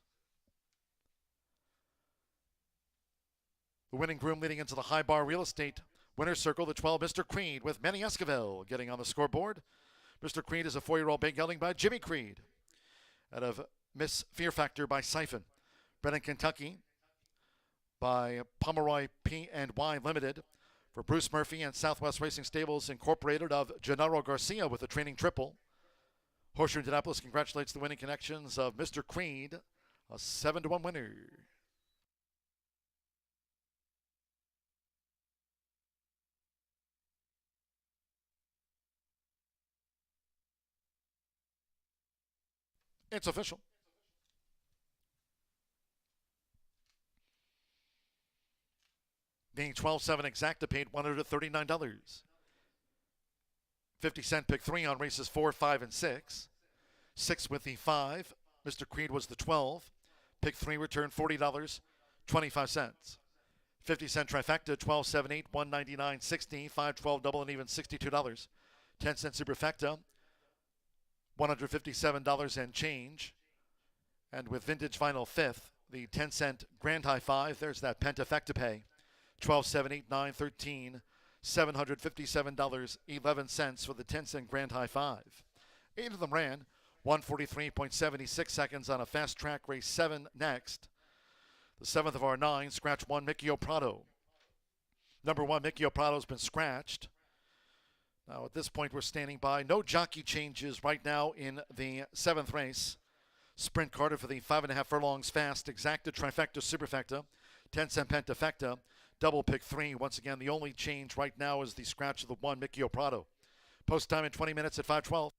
The winning groom leading into the High Bar Real Estate winner's circle, the 12 Mr. Creed with Manny Esquivel getting on the scoreboard. Mr. Creed is a 4-year-old big gelding by Jimmy Creed. Out of Miss Fear Factor by Siphon. Bred in Kentucky by Pomeroy P&Y Limited. for Bruce Murphy and Southwest Racing Stables Incorporated of Gennaro Garcia with a training triple. Horseshoe Indianapolis congratulates the winning connections of Mr. Creed, a 7-1 winner. It's official. The 12-7 exacta paid $139. 50-cent pick 3 on races 4, 5, and 6. 6 with the 5. Mr. Creed was the 12. Pick 3 returned $40, 25 cents. 50-cent trifecta, 12, 7, 8, 199, 60, 5, 12, double, and even $62. 10-cent superfecta, $157 and change. And with vintage vinyl 5th, the 10-cent grand high 5, there's that pentafecta pay. 12, 7, 8, 9, 13, $757.11 for the 10-cent grand high 5. 8 of them ran, 143.76 seconds on a fast track race 7 next. The 7th of our 9, scratch 1, Mickey O'Prado. Number 1, Mickey O'Prado has been scratched. Now at this point we're standing by. No jockey changes right now in the 7th race. Sprint Carter for the 5.5 furlongs fast, exacta, trifecta, superfecta, 10-cent pentafecta, double pick 3. Once again, the only change right now is the scratch of the 1, Mickey O'Prado. Post time in 20 minutes at 5:12.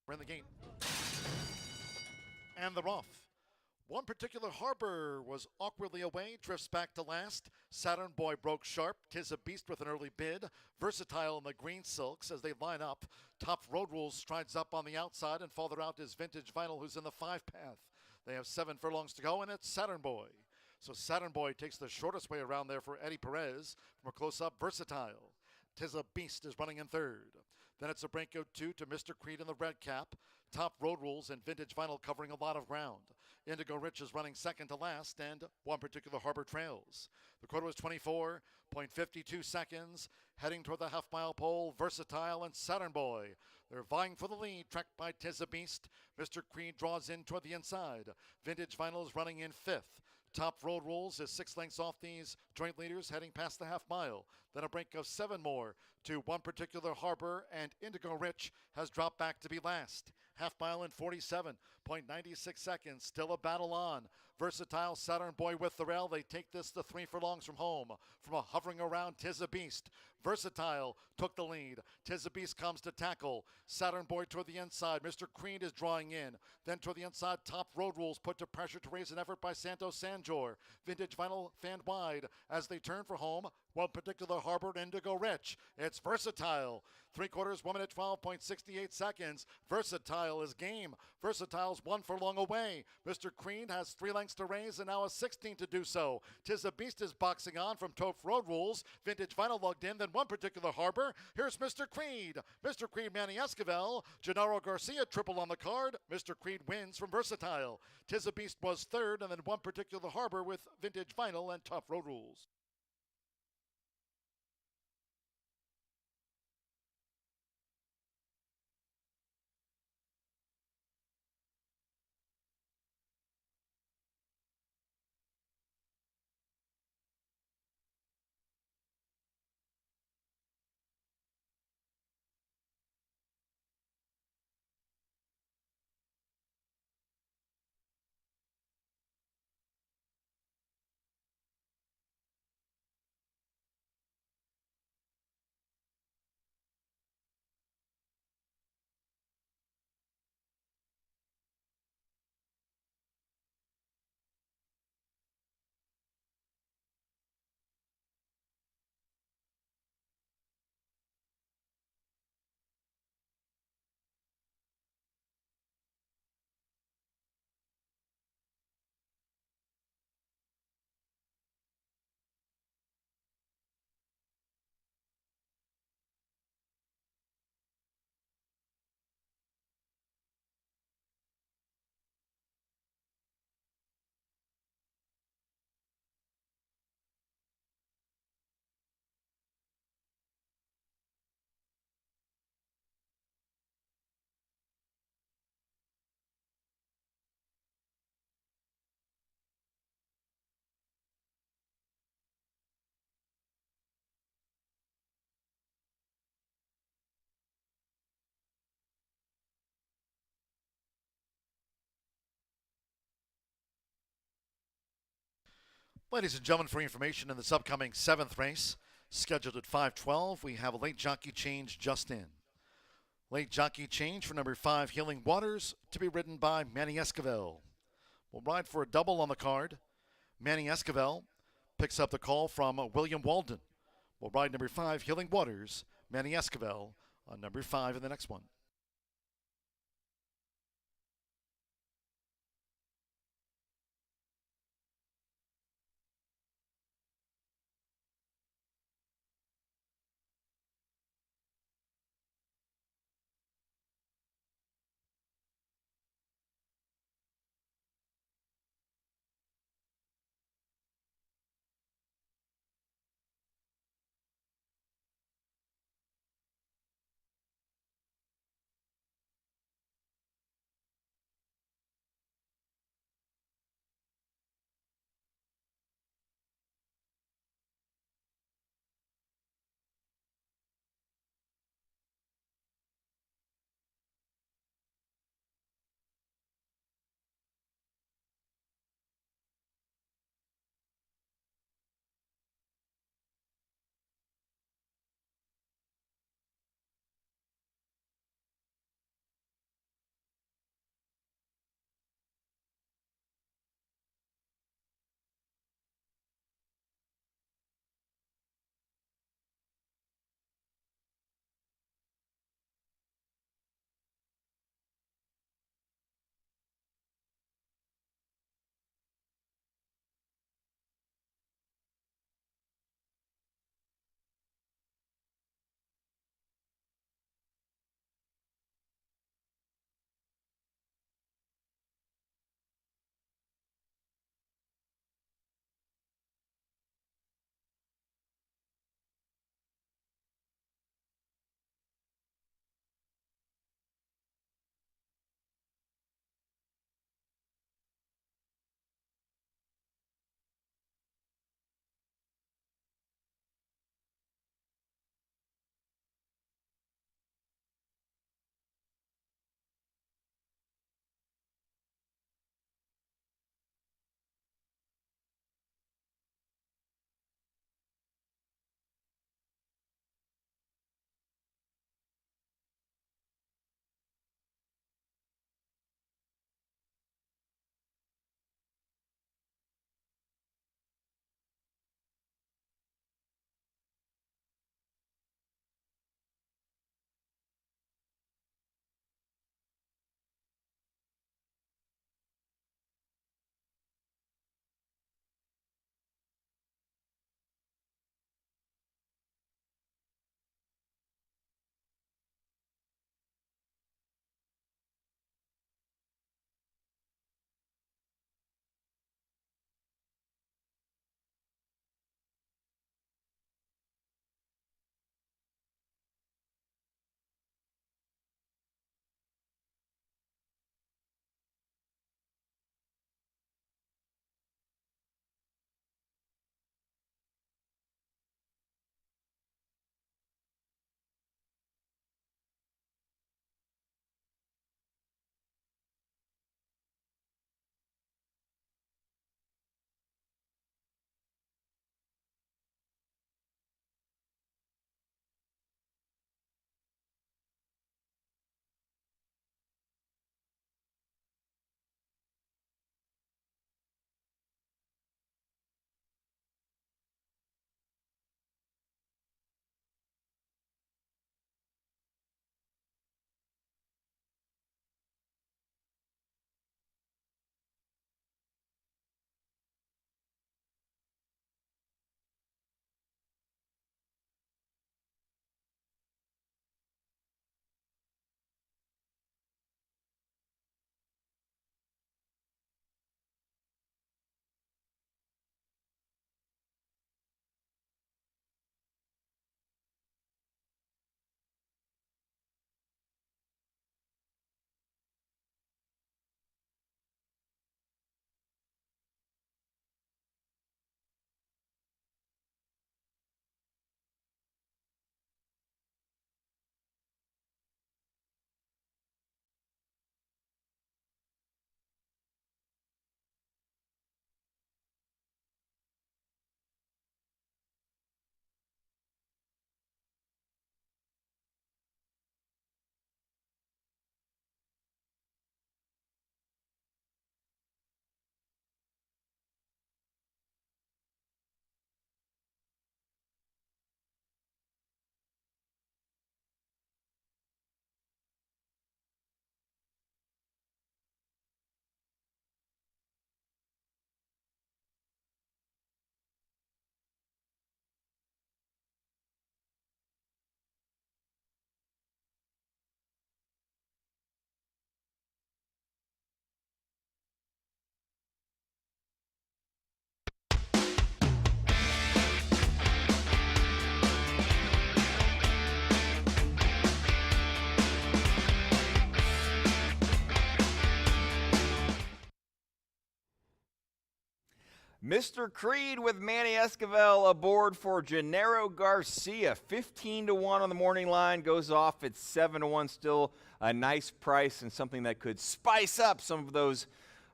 We're in the game. And they're off. One particular harbor was awkwardly away, drifts back to last. Saturn Boy broke sharp. Tis a Beast with an early bid. Versatile in the green silks as they line up. Top Road Rules strides up on the outside, and farther out is Vintage Vinyl, who's in the 5 path. They have 7 furlongs to go, and it's Saturn Boy. So Saturn Boy takes the shortest way around there for Eddie Perez. From a close-up, Versatile. Tis a Beast is running in 3rd. Then it's a break out 2 to Mr. Creed in the red cap. Top Road Rules and Vintage Vinyl covering a lot of ground. Indigo Rich is running second to last, and one particular harbor trails. The quarter was 24.52 seconds. Heading toward the half-mile pole, Versatile and Saturn Boy. They're vying for the lead, tracked by Tis a Beast. Mr. Creed draws in toward the inside. Vintage Vinyl is running in 5th. Top Road Rules is 6 lengths off these joint leaders heading past the half mile. Then a break of 7 more to one particular harbor, and Indigo Rich has dropped back to be last. Half mile in 47.96 seconds. Still a battle on. Versatile, Saturn Boy with the rail. They take this the 3 furlongs from home. From a hovering around, Tis a Beast. Versatile took the lead. Tis a Beast comes to tackle. Saturn Boy toward the inside. Mr. Creed is drawing in. Then toward the inside, Top Road Rules put to pressure to raise an effort by Santos Sanjor. Vintage Vinyl fanned wide as they turn for home. One particular harbor, Indigo Rich. It's Versatile. 3/4, 1 minute 12.68 seconds. Versatile is game. Versatile's 1 furlong away. Mr. Creed has 3 lengths to raise and now a 16 to do so. Tis a Beast is boxing on from Top Road Rules. Vintage Vinyl lugged in, then one particular harbor. Here's Mr. Creed. Mr. Creed, Manny Esquivel. Gennaro Garcia triple on the card. Mr. Creed wins from Versatile. Tis a Beast was 3rd, and then one particular harbor with Vintage Vinyl and Tough Road Rules. Ladies and gentlemen, for information in this upcoming 7th race, scheduled at 5:12, we have a late jockey change just in. Late jockey change for number 5, Healing Waters, to be ridden by Manny Esquivel. Will ride for a double on the card. Manny Esquivel picks up the call from William Walden. Will ride number 5, Healing Waters, Manny Esquivel on number 5 in the next one. Mr. Creed with Manny Esquivel aboard for Gennaro Garcia. 15-1 on the morning line, goes off at 7-1. Still a nice price and something that could spice up some of those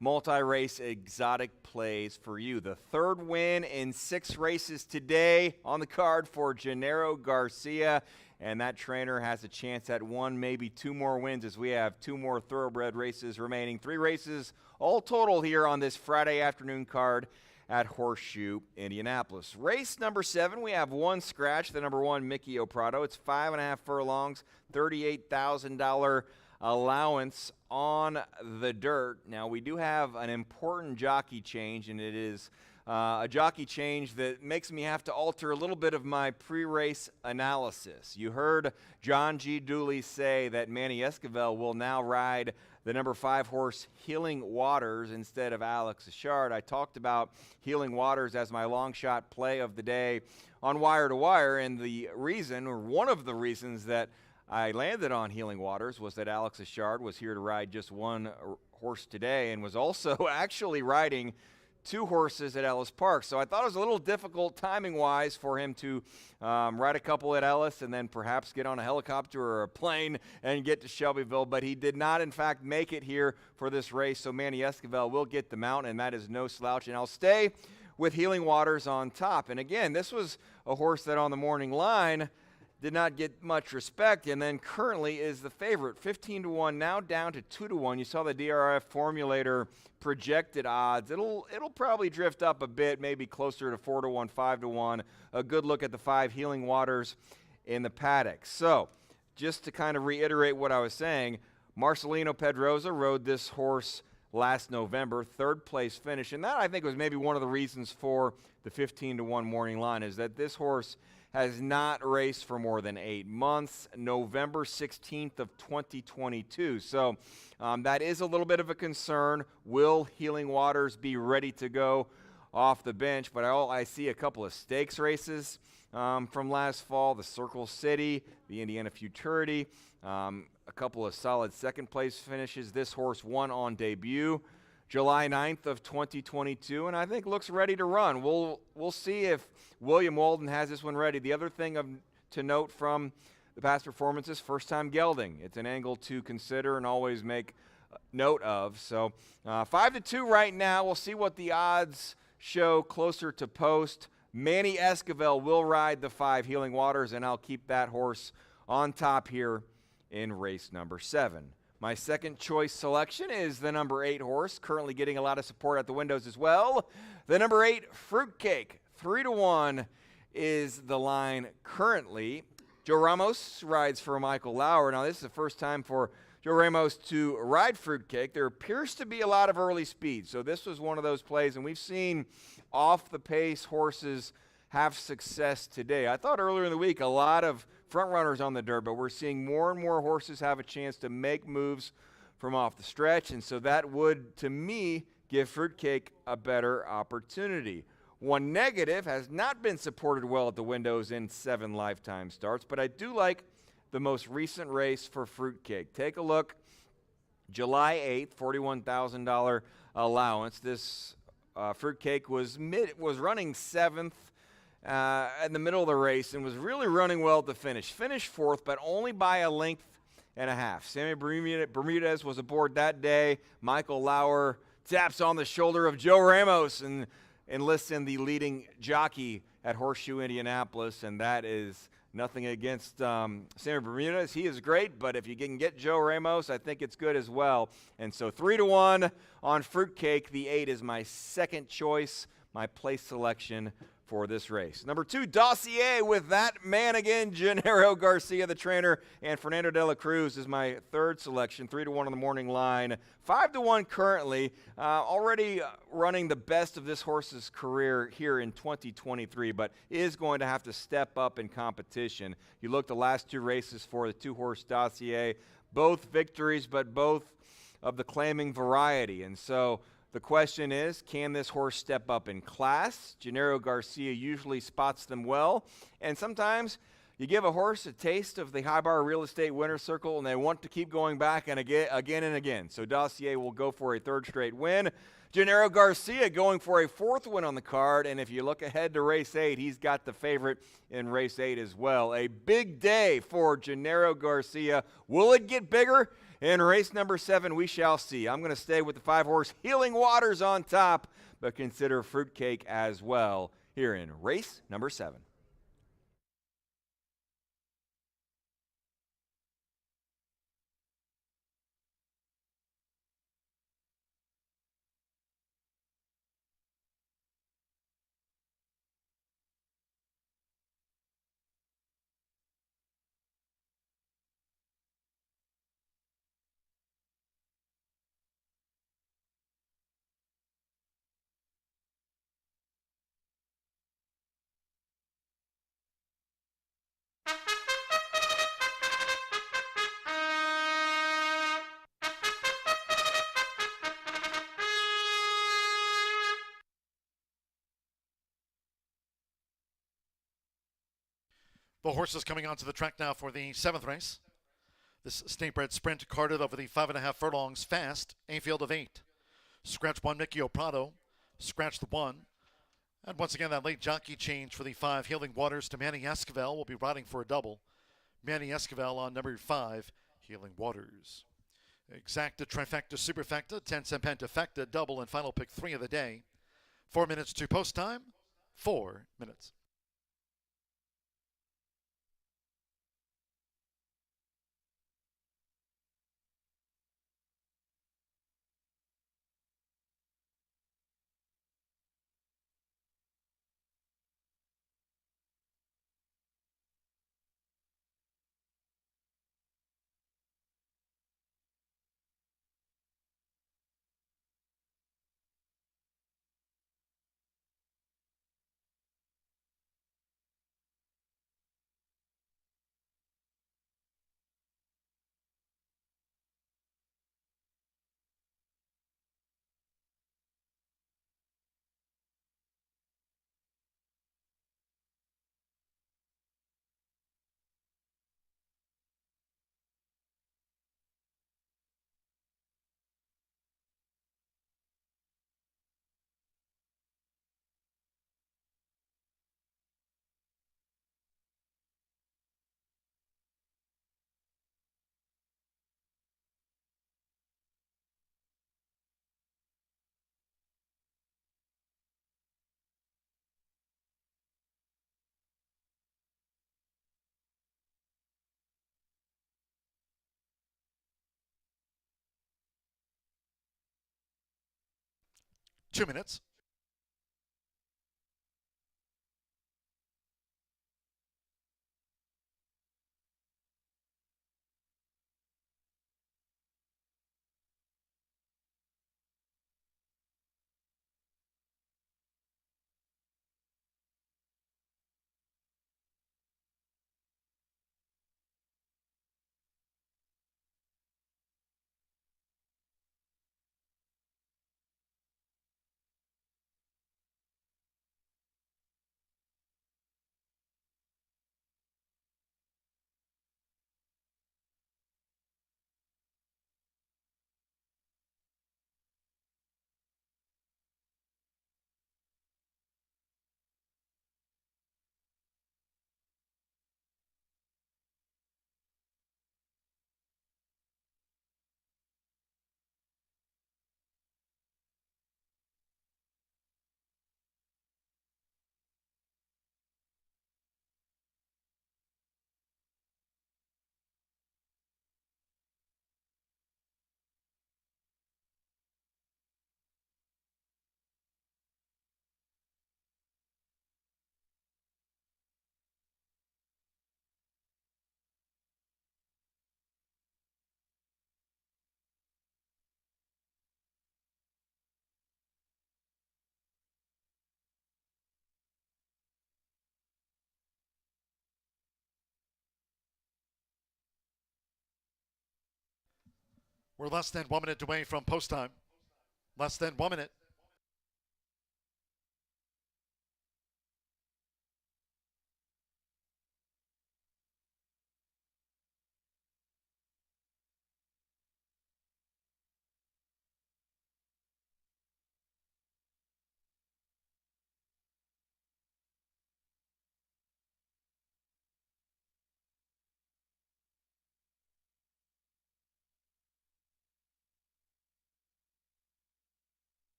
multi-race exotic plays for you. The third win in 6 races today on the card for Gennaro Garcia. And that trainer has a chance at 1, maybe 2 more wins, as we have 2 more thoroughbred races remaining. 3 races all total here on this Friday afternoon card at Horseshoe Indianapolis. Race number 7, we have 1 scratch, the number 1 Mickey O'Prado. It's 5.5 furlongs, $38,000 allowance on the dirt. Now, we do have an important jockey change, and it is a jockey change that makes me have to alter a little bit of my pre-race analysis. You heard John G. Dooley say that Manny Esquivel will now ride the number 5 horse Healing Waters instead of Alex Achard. I talked about Healing Waters as my long shot play of the day on Wire to Wire, and the reason, or one of the reasons that I landed on Healing Waters was that Alex Achard was here to ride just 1 horse today and was also actually riding 2 horses at Ellis Park. So I thought it was a little difficult timing-wise for him to ride a couple at Ellis and then perhaps get on a helicopter or a plane and get to Shelbyville. But he did not, in fact, make it here for this race. So Manny Esquivel will get the mount, and that is no slouch. And I'll stay with Healing Waters on top. And again, this was a horse that on the morning line did not get much respect, and then currently is the favorite, 15-1, now down to 2-1. You saw the DRF formulator projected odds. It'll probably drift up a bit, maybe closer to 4-1, 5-1. A good look at the 5 Healing Waters in the paddock. So, just to kind of reiterate what I was saying, Marcelino Pedrosa rode this horse last November, 3rd place finish, and that I think was maybe one of the reasons for the 15-1 morning line, is that this horse has not raced for more than 8 months, November 16th of 2022. So that is a little bit of a concern. Will Healing Waters be ready to go off the bench? But I see a couple of stakes races from last fall, the Circle City, the Indiana Futurity, a couple of solid 2nd place finishes. This horse won on debut July 9th of 2022, and I think looks ready to run. We'll see if William Walden has this one ready. The other thing to note from the past performances, first-time gelding. It's an angle to consider and always make note of. So 5-2 right now. We'll see what the odds show closer to post. Manny Esquivel will ride the 5 Healing Waters, and I'll keep that horse on top here in race number 7. My second choice selection is the number 8 horse, currently getting a lot of support at the windows as well. The number 8, Fruitcake. 3-1 is the line currently. Joe Ramos rides for Michael Lauer. Now, this is the first time for Joe Ramos to ride Fruitcake. There appears to be a lot of early speed, so this was one of those plays, and we've seen off-the-pace horses have success today. I thought earlier in the week a lot of front runners on the dirt, but we're seeing more and more horses have a chance to make moves from off the stretch, and so that would, to me, give Fruitcake a better opportunity. One negative, has not been supported well at the windows in 7 lifetime starts, but I do like the most recent race for Fruitcake. Take a look. July 8th, $41,000 allowance. This Fruitcake was running 7th in the middle of the race and was really running well at the finish. Finished 4th, but only by a length and a half. Sammy Bermudez was aboard that day. Michael Lauer taps on the shoulder of Joe Ramos and enlists in the leading jockey at Horseshoe Indianapolis, and that is nothing against Sammy Bermudez. He is great, but if you can get Joe Ramos, I think it's good as well. And so 3-1 on Fruitcake. The 8 is my second choice, my place selection for this race. Number 2, Dossier, with that man again, Gennaro Garcia, the trainer, and Fernando de la Cruz is my third selection. 3-1 on the morning line, 5-1 currently. Already running the best of this horse's career here in 2023, but is going to have to step up in competition. You look the last 2 races for the 2-horse Dossier, both victories, but both of the claiming variety, and so the question is, can this horse step up in class? Gennaro Garcia usually spots them well, and sometimes you give a horse a taste of the High Bar Real Estate winner's circle, and they want to keep going back and again and again. So Dossier will go for a third straight win. Gennaro Garcia going for a fourth win on the card, and if you look ahead to race 8, he's got the favorite in race 8 as well. A big day for Gennaro Garcia. Will it get bigger? In race number 7, we shall see. I'm going to stay with the 5-horse Healing Waters on top, but consider Fruitcake as well here in race number 7. The horses coming onto the track now for the 7th race. This State-Bred Sprint carded over the 5.5 furlongs fast, a field of 8. Scratch 1, Mickey O'Prado. Scratch the 1. And once again, that late jockey change for the 5, Healing Waters to Manny Esquivel will be riding for a double. Manny Esquivel on number 5, Healing Waters. Exacta, trifecta, superfecta, 10-cent pentafecta, double, and final pick 3 of the day. 4 minutes to post time. 4 minutes. Two minutes. We're less than 1 minute away from post time. Less than 1 minute.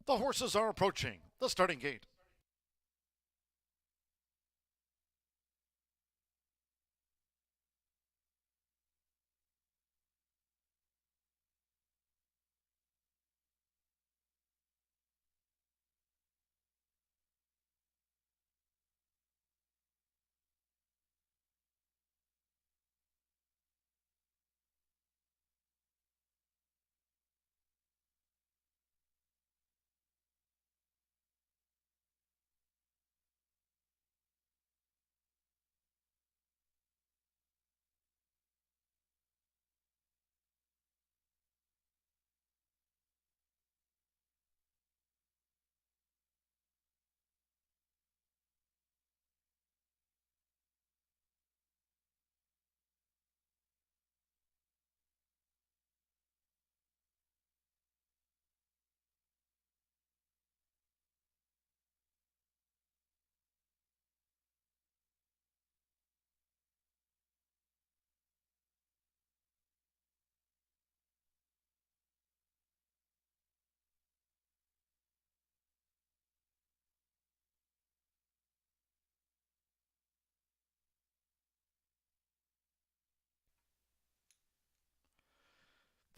The horses are approaching the starting gate.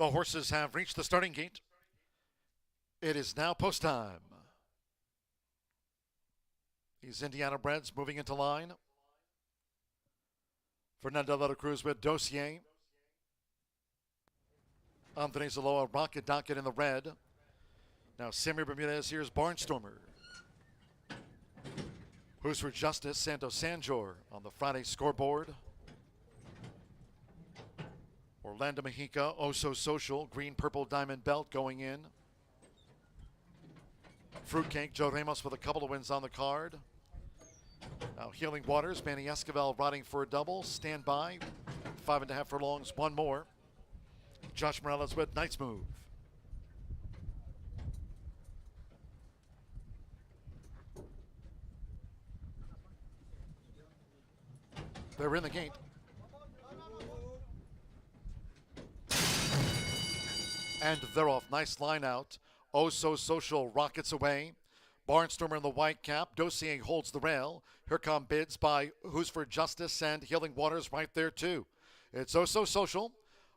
The horses have reached the starting gate. It is now post time. These Indiana breds moving into line. Fernando de la Cruz with Dossier. Anthony Zaloa, Rocket Docket in the red. Now Sammy Bermudez, here's Barnstormer. Who's for Justice, Santo Sanjor on the Friday scoreboard. Orlando Mexica, Oso Social, green purple diamond belt going in. Fruitcake, Joe Ramos with a couple of wins on the card. Now Healing Waters, Manny Esquivel riding for a double. Stand by, 5.5 furlongs, one more. Josh Morales with Knight's Move. They're in the gate. And they're off. Nice line out. Oh So Social rockets away. Barnstormer in the white cap. Dossier holds the rail. Here come bids by Who's for Justice and Healing Waters right there too. It's Oh So Social.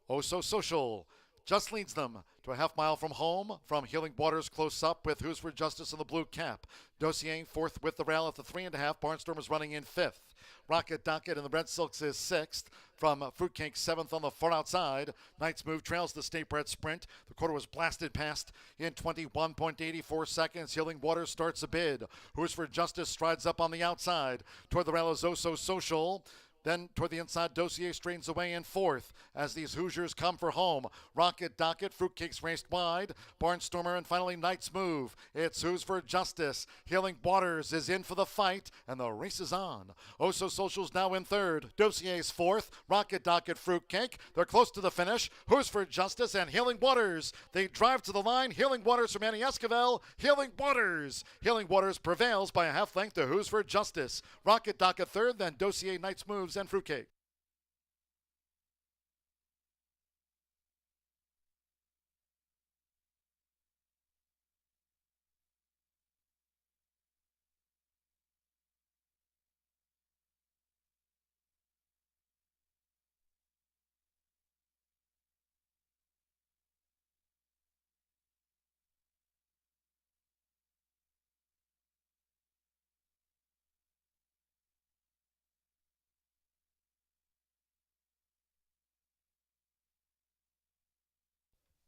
Oh So Social just leads them to a half mile from home. From Healing Waters close up with Who's for Justice in the blue cap. Dossier fourth with the rail at the 3.5. Barnstormer's running in fifth. Rocket Docket in the Red Silks is sixth. From Fruitcake seventh on the far outside. Knight's Move trails the State Bred Sprint. The quarter was blasted past in 21.84 seconds. Healing Waters starts a bid. Who's for Justice strides up on the outside. Toward the rail is Oso Social. Then toward the inside, Dossier straightens away in fourth as these Hoosiers come for home. Rocket Docket, Fruitcake's raced wide. Barnstormer and finally Knight's Move. It's Who's for Justice. Healing Waters is in for the fight and the race is on. Oso Social's now in third. Dossier's fourth. Rocket Docket, Fruitcake. They're close to the finish. Who's for Justice and Healing Waters. They drive to the line. Healing Waters from Manny Esquivel. Healing Waters. Healing Waters prevails by a half length to Who's for Justice. Rocket Docket third, then Dossier, Knight's Moves, and Fruitcake.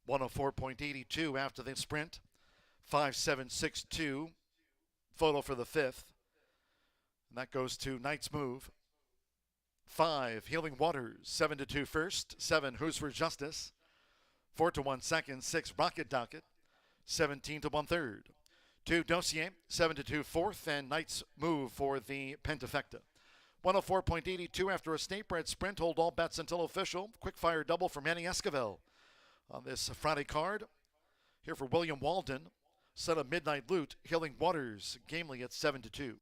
.104.82 after the sprint. 5.762. Photo for the fifth. And that goes to Knight's Move. 5, Healing Waters. 7-2 first. 7, Who's for Justice. 4-1 second. 6, Rocket Docket. 17-1 third. 2, Dossier. 7-2 fourth. And Knight's Move for the Pentafecta. 104.82 after a State Bred Sprint. Hold all bets until official. Quick fire double for Manny Esquivel. On this Friday card, here for William Walden, set a Midnight Loot, Healing Waters, gamely at 7-2.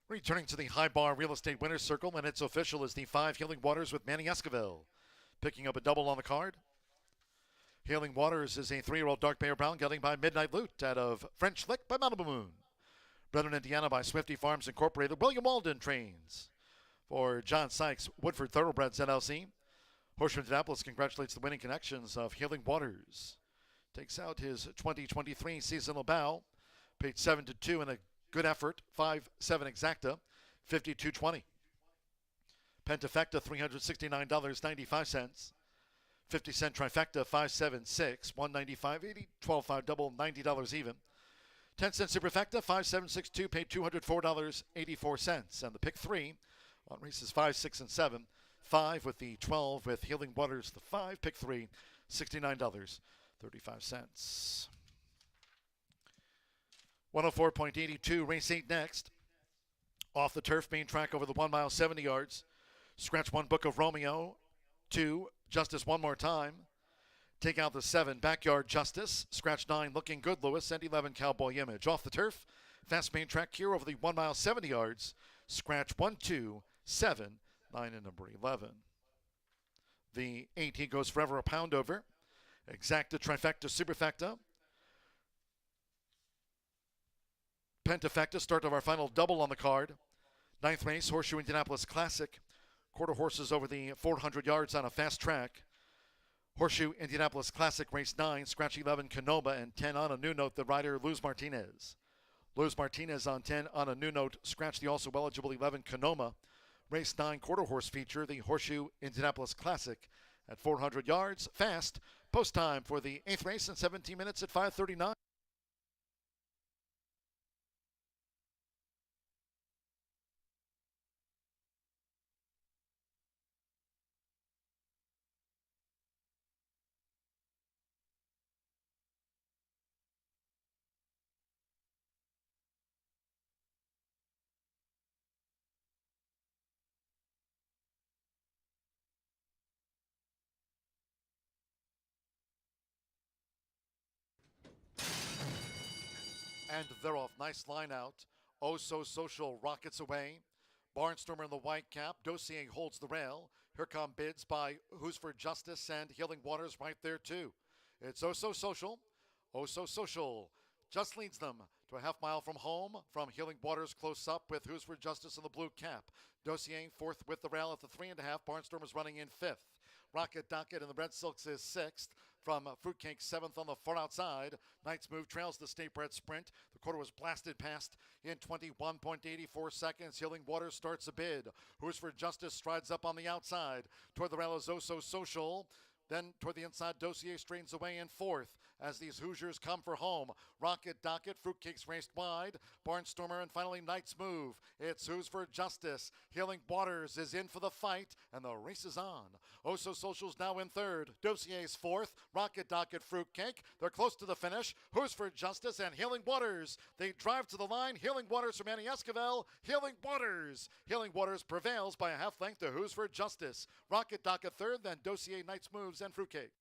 Returning to the High Bar Real Estate Winners Circle, and it's official as the 5 Healing Waters with Manny Esquivel. Picking up a double on the card. Healing Waters is a 3-year-old dark Bear Brown gelding by Midnight Loot out of French Lick by Malibu Moon. Bred in Indiana by Swifty Farms Incorporated. William Walden trains for John Sykes, Woodford Thoroughbreds LLC. Horseshoe Indianapolis congratulates the winning connections of Healing Waters. Takes out his 2023 seasonal bow. Paid 7-2 in a good effort. 5-7 exacta. 52.20. Pentafecta $369.95. 50-cent trifecta, 576, 195.80, 12.5 double, $90 even. 10-cent superfecta, 5762, paid $204.84. And the pick 3 on races 5, 6, and 7. 5 with the 12 with Healing Waters, the 5, pick 3, $69.35. 104.82, race 8 next. Off the turf, main track over the 1 mile, 70 yards. Scratch 1, Book of Romeo. 2, Justice One More Time. Take out the 7, Backyard Justice. Scratch 9, Looking Good Lewis. And 11, Cowboy Image. Off the turf, fast main track here over the 1 mile, 70 yards. Scratch 1, 2, 7, 9, and number 11. The 8, he goes forever a pound over. Exacta, trifecta, superfecta. Pentafecta, start of our final double on the card. 9th race, Horseshoe Indianapolis Classic. Quarter horses over the 400 yards on a fast track. Horseshoe Indianapolis Classic, race 9, scratch 11, Canoma, and 10 on a new note, the rider Luz Martinez. Luz Martinez on 10 on a new note, scratch the also eligible 11, Canoma. Race 9, quarter horse feature, the Horseshoe Indianapolis Classic at 400 yards, fast. Post time for the 8th race in 17 minutes at 5:39. And they're off. Nice line out. Oh So Social rockets away. Barnstormer in the white cap. Dossier holds the rail. Here come bids by Who's for Justice and Healing Waters right there too. It's Oh So Social. Oh So Social just leads them to a half mile from home. From Healing Waters close up with Who's for Justice in the blue cap. Dossier fourth with the rail at the 3.5. Barnstormer's running in 5th. Rocket Docket in the Red Silks is 6th. From Fruitcake 7th on the far outside. Knight's Move trails the State Bred Sprint. The quarter was blasted past in 21.84 seconds. Healing Waters starts a bid. Who's for Justice strides up on the outside. Toward the rail is Oh So Social. Then toward the inside, Dossier straightens away in 4th as these Hoosiers come for home. Rocket Docket, Fruitcake's raced wide. Barnstormer and finally Knight's Move. It's Who's for Justice. Healing Waters is in for the fight and the race is on. Oh So Social's now in 3rd. Dossier's 4th. Rocket Docket, Fruitcake. They're close to the finish. Who's for Justice and Healing Waters. They drive to the line. Healing Waters from Manny Esquivel. Healing Waters. Healing Waters prevails by a half length to Who's for Justice. Rocket Docket 3rd, then Dossier, Knight's Moves, and Fruitcake.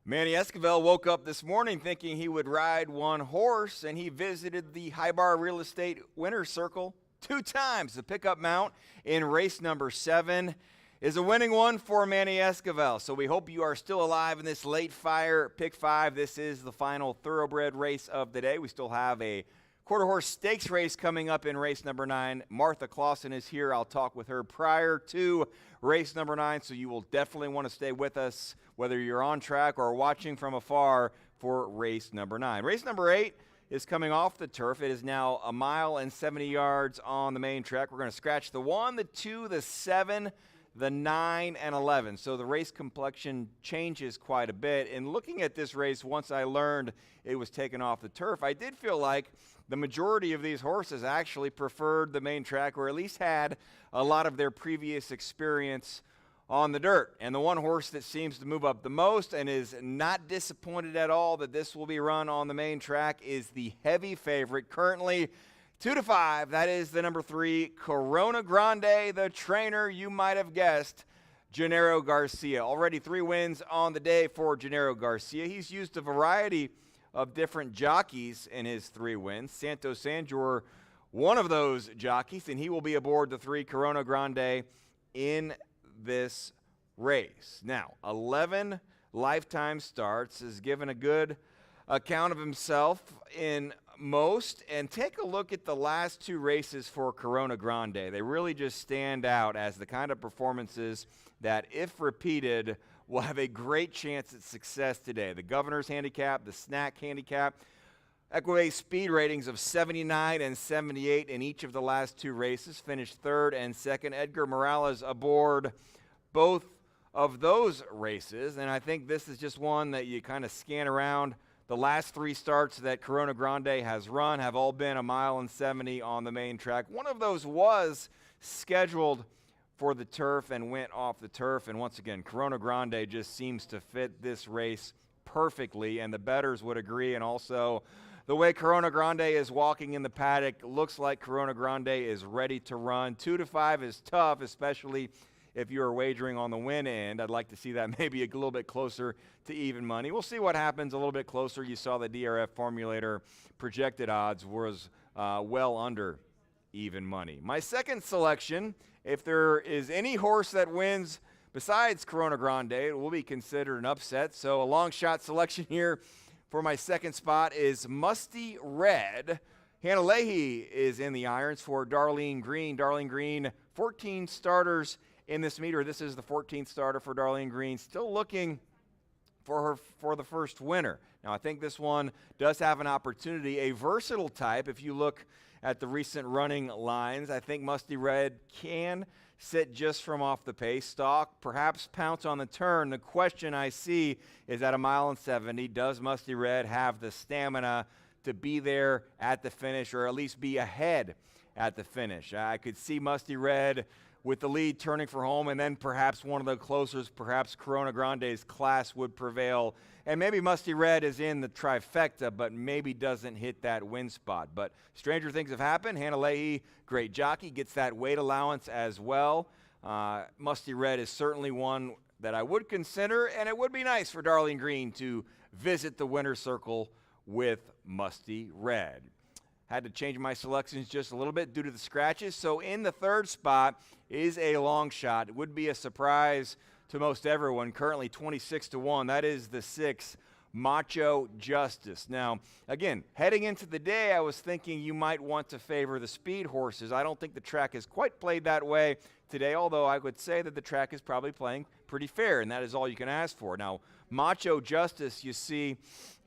Manny Esquivel woke up this morning thinking he would ride one horse, and he visited the High Bar Real Estate Winner's Circle 2 times. The pickup mount in race number 7 is a winning one for Manny Esquivel. So we hope you are still alive in this late fire pick 5. This is the final thoroughbred race of the day. We still have a quarter horse stakes race coming up in race number 9. Martha Clausen is here. I'll talk with her prior to race number 9, so you will definitely want to stay with us, whether you're on track or watching from afar, for race number 9. Race number 8 is coming off the turf. It is now 1 mile and 70 yards on the main track. We're going to scratch the 1, the 2, the 7, the 9, and 11. So the race complexion changes quite a bit. And looking at this race, once I learned it was taken off the turf, I did feel like the majority of these horses actually preferred the main track, or at least had a lot of their previous experience on the dirt. And the one horse that seems to move up the most and is not disappointed at all that this will be run on the main track is the heavy favorite, currently 2-5. That is the number 3, Corona Grande, the trainer, you might have guessed, Gennaro Garcia. Already 3 wins on the day for Gennaro Garcia. He's used a variety of different jockeys in his 3 wins. Santos Sanjor, one of those jockeys, and he will be aboard the 3 Corona Grande in this race. Now, 11 lifetime starts, has given a good account of himself in most, and take a look at the last 2 races for Corona Grande. They really just stand out as the kind of performances that, if repeated, will have a great chance at success today. The Governor's Handicap, the Snack Handicap, Equibase speed ratings of 79 and 78 in each of the last 2 races, finished 3rd and 2nd. Edgar Morales aboard both of those races, and I think this is just one that you kind of scan around. The last 3 starts that Corona Grande has run have all been 1 mile and 70 on the main track. One of those was scheduled for the turf and went off the turf, and once again, Corona Grande just seems to fit this race perfectly, and the bettors would agree. And also, the way Corona Grande is walking in the paddock, looks like Corona Grande is ready to run. 2-5 is tough, especially if you're wagering on the win end. I'd like to see that maybe a little bit closer to even money. We'll see what happens a little bit closer. You saw the DRF formulator projected odds was well under even money. My second selection, if there is any horse that wins besides Corona Grande, it will be considered an upset. So a long shot selection here for my second spot is Musty Red. Hannah Leahy is in the irons for Darlene Green. Darlene Green, 14 starters in this meter. This is the 14th starter for Darlene Green. Still looking for the first winner. Now, I think this one does have an opportunity, a versatile type. If you look at the recent running lines, I think Musty Red can sit just from off the pace, stalk, perhaps pounce on the turn. The question I see is at 1 mile and 70, does Musty Red have the stamina to be there at the finish, or at least be ahead at the finish? I could see Musty Red with the lead turning for home, and then perhaps one of the closers, perhaps Corona Grande's class would prevail. And maybe Musty Red is in the trifecta, but maybe doesn't hit that win spot. But stranger things have happened. Hannah Leahy, great jockey, gets that weight allowance as well. Musty Red is certainly one that I would consider, and it would be nice for Darlene Green to visit the winner's circle with Musty Red. Had to change my selections just a little bit due to the scratches. So in the third spot is a long shot. It would be a surprise to most everyone. Currently 26-1. That is the 6, Macho Justice. Now, again, heading into the day, I was thinking you might want to favor the speed horses. I don't think the track has quite played that way today, although I would say that the track is probably playing pretty fair, and that is all you can ask for. Now, Macho Justice, you see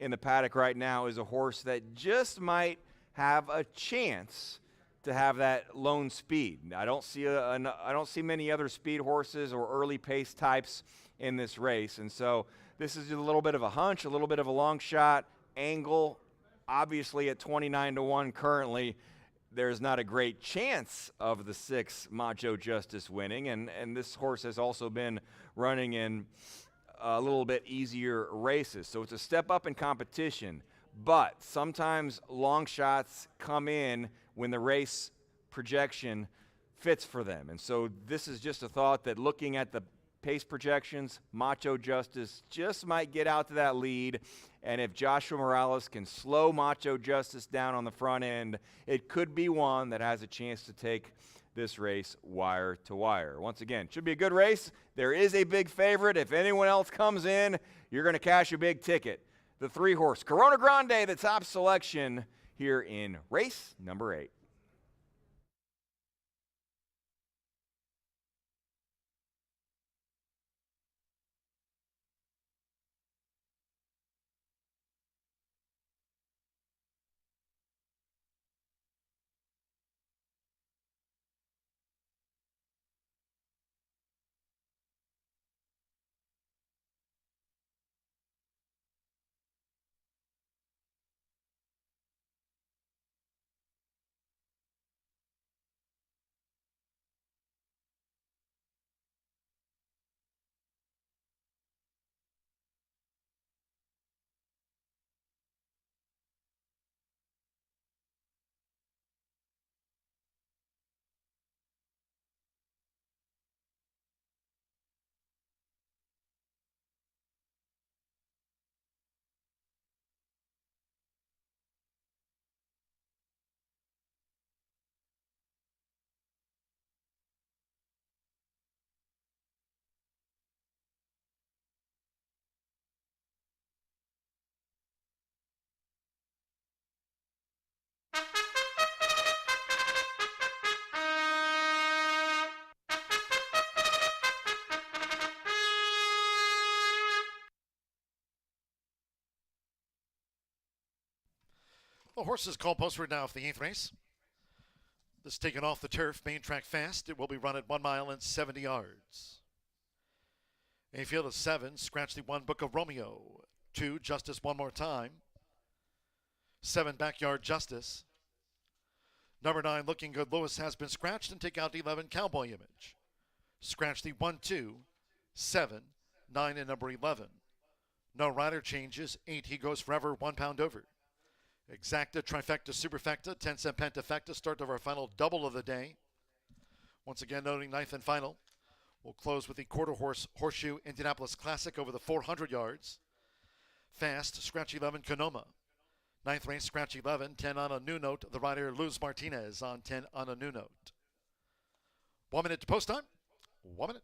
in the paddock right now, is a horse that just might have a chance to have that lone speed. I don't see many other speed horses or early pace types in this race, and so this is a little bit of a hunch, a little bit of a long shot angle. Obviously, at 29-1 currently, there's not a great chance of the 6 Macho Justice winning, and this horse has also been running in a little bit easier races, so it's a step up in competition. But sometimes long shots come in when the race projection fits for them. And so this is just a thought that looking at the pace projections, Macho Justice just might get out to that lead. And if Joshua Morales can slow Macho Justice down on the front end, it could be one that has a chance to take this race wire to wire. Once again, should be a good race. There is a big favorite. If anyone else comes in, you're going to cash a big ticket. The 3-horse Corona Grande, the top selection here in race number 8. The horses call postward now for the 8th race. This is taken off the turf, main track fast. It will be run at 1 mile and 70 yards. A field of 7, Scratch the 1, Book of Romeo. 2, Justice One More Time. 7, Backyard Justice. Number 9, Looking Good Lewis has been scratched, and take out 11, Cowboy Image. Scratch the 1, 2, 7, 9, and number 11. No rider changes. 8, He Goes Forever, 1 pound over. Exacta, Trifecta, Superfecta, 10-cent Pentafecta, start of our final double of the day. Once again, noting 9th and final. We'll close with the quarter horse Horseshoe Indianapolis Classic over the 400 yards. Fast, Scratch 11, Canoma. 9th race, Scratch 11, 10 on a new note. The rider Luz Martinez on 10 on a new note. 1 minute to post time. 1 minute.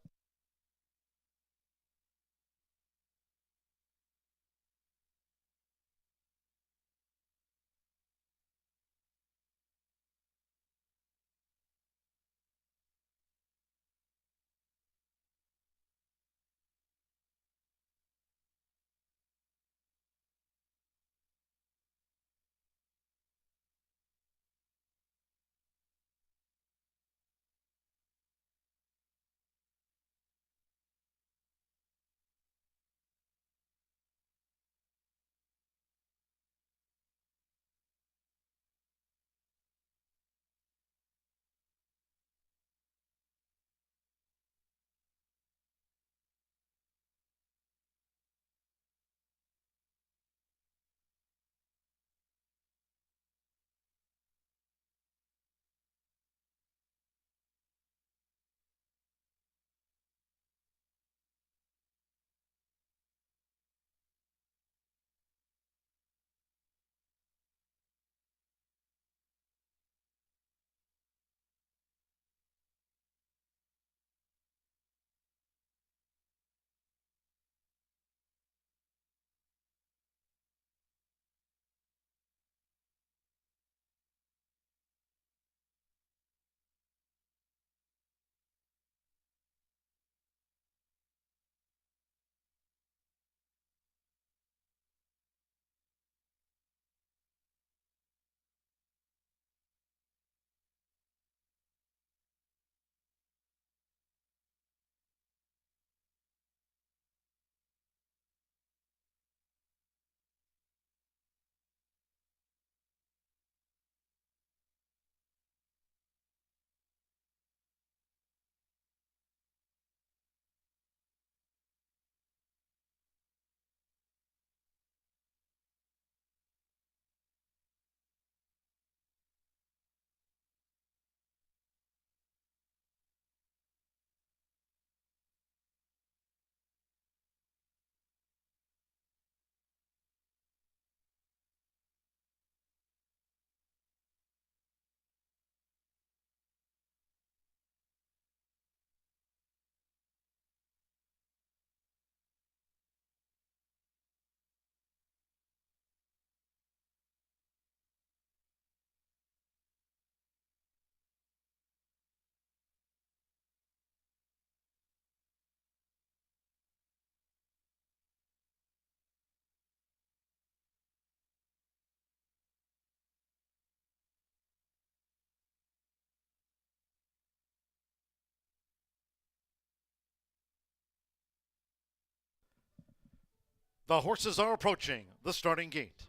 The horses are approaching the starting gate,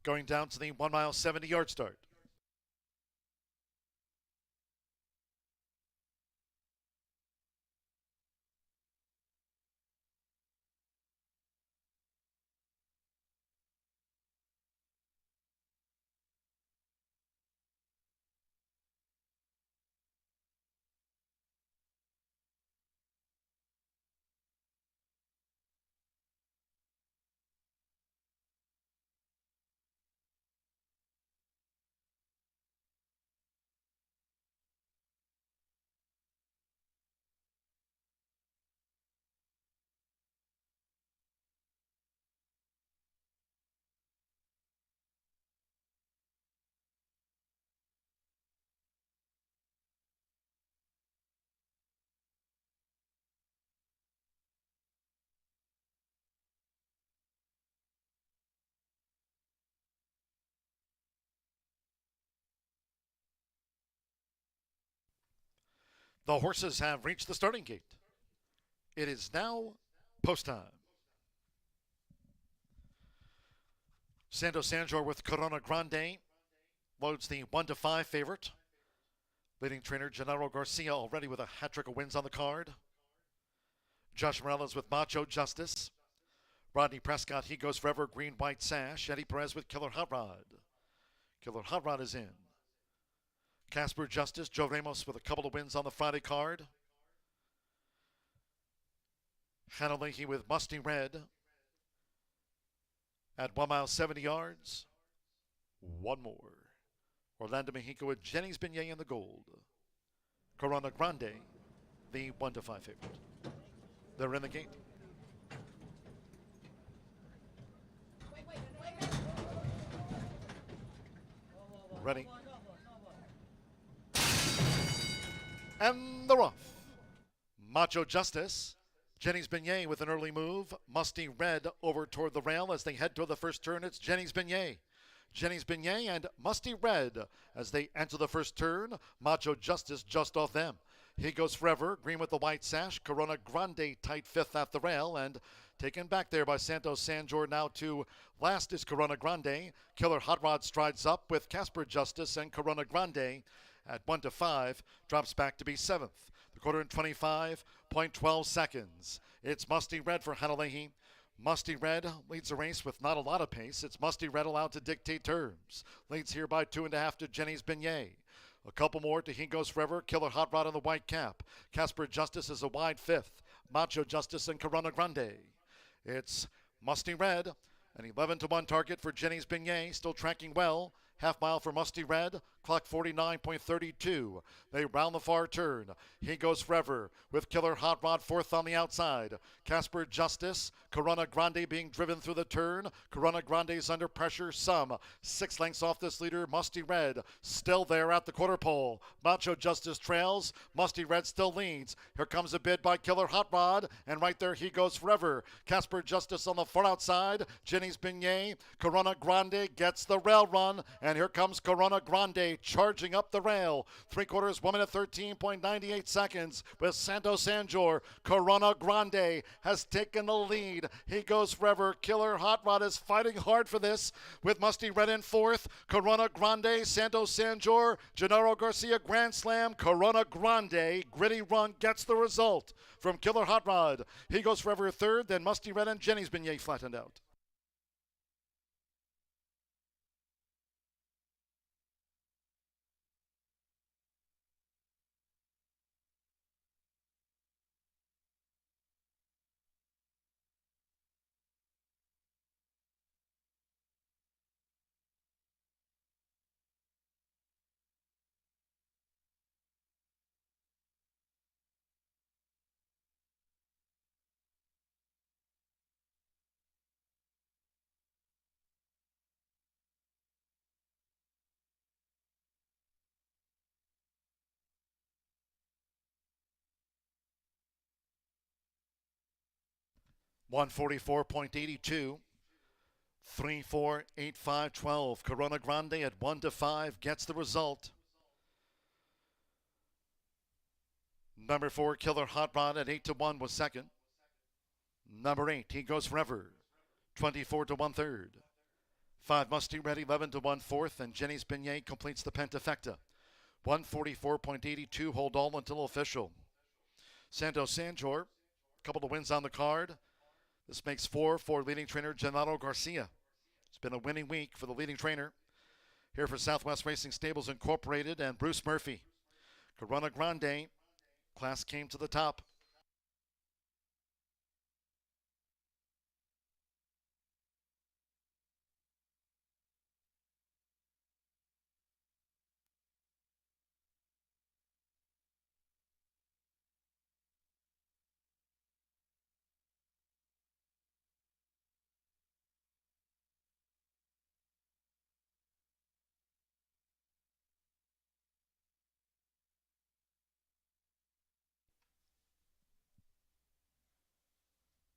going down to the 1 mile 70-yard start. The horses have reached the starting gate. It is now post time. Santos Sanjor with Corona Grande loads the 1-5 favorite. Leading trainer Gennaro Garcia already with a hat trick of wins on the card. Josh Morales with Macho Justice. Rodney Prescott, He Goes Forever, Green White Sash. Eddie Perez with Killer Hot Rod. Killer Hot Rod is in. Casper Justice, Joe Ramos with a couple of wins on the Friday card. Hannah Leahy with Musty Red at 1 mile 70 yards. One more. Orlando Mexico with Jenny's Beignet in the gold. Corona Grande, the 1-5 favorite. They're in the gate. Ready. And they're off. Macho Justice. Jenny's Beignet with an early move. Musty Red over toward the rail as they head toward the first turn. It's Jenny's Beignet. Jenny's Beignet and Musty Red as they enter the first turn. Macho Justice just off them. He Goes Forever, green with the white sash. Corona Grande tight fifth at the rail and taken back there by Santos Sanjor. Now to last is Corona Grande. Killer Hot Rod strides up with Casper Justice, and Corona Grande at 1-5 drops back to be seventh. The quarter in 25.12 seconds. It's Musty Red for Hannah Leahy. Musty Red leads the race with not a lot of pace. It's Musty Red allowed to dictate terms. Leads here by 2.5 to Jenny's Beignet. A couple more to He Goes Forever. Killer Hot Rod on the white cap. Casper Justice is a wide fifth. Macho Justice and Corona Grande. It's Musty Red. An 11-1 target for Jenny's Beignet. Still tracking well. Half mile for Musty Red. Clock 49.32. They round the far turn. He Goes Forever with Killer Hot Rod fourth on the outside. Casper Justice. Corona Grande being driven through the turn. Corona Grande's under pressure. Some 6 lengths off this leader. Musty Red still there at the quarter pole. Macho Justice trails. Musty Red still leads. Here comes a bid by Killer Hot Rod. And right there He Goes Forever. Casper Justice on the far outside. Jenny's Beignet. Corona Grande gets the rail run. And here comes Corona Grande charging up the rail. 3/4, 1 minute 13.98 seconds with Santos Sanjor. Corona Grande has taken the lead. He Goes Forever. Killer Hot Rod is fighting hard for this with Musty Red in fourth. Corona Grande, Santos Sanjor, Gennaro Garcia Grand Slam. Corona Grande, gritty run gets the result from Killer Hot Rod. He Goes Forever third, then Musty Red and Jenny's Beignet flattened out. $144.82. 3-4-8-5-12. Corona Grande at 1-5 gets the result. Number 4, Killer Hot Rod at 8-1 was second. Number 8, He Goes Forever. 24 to 1/3. 5 Musty Red 11 to 1/4, and Jenny's Beignet completes the pentafecta. 144.82, hold all until official. Santos Sanjor, a couple of wins on the card. This makes 4 for leading trainer Genaro Garcia. It's been a winning week for the leading trainer here for Southwest Racing Stables Incorporated and Bruce Murphy. Corona Grande, class came to the top.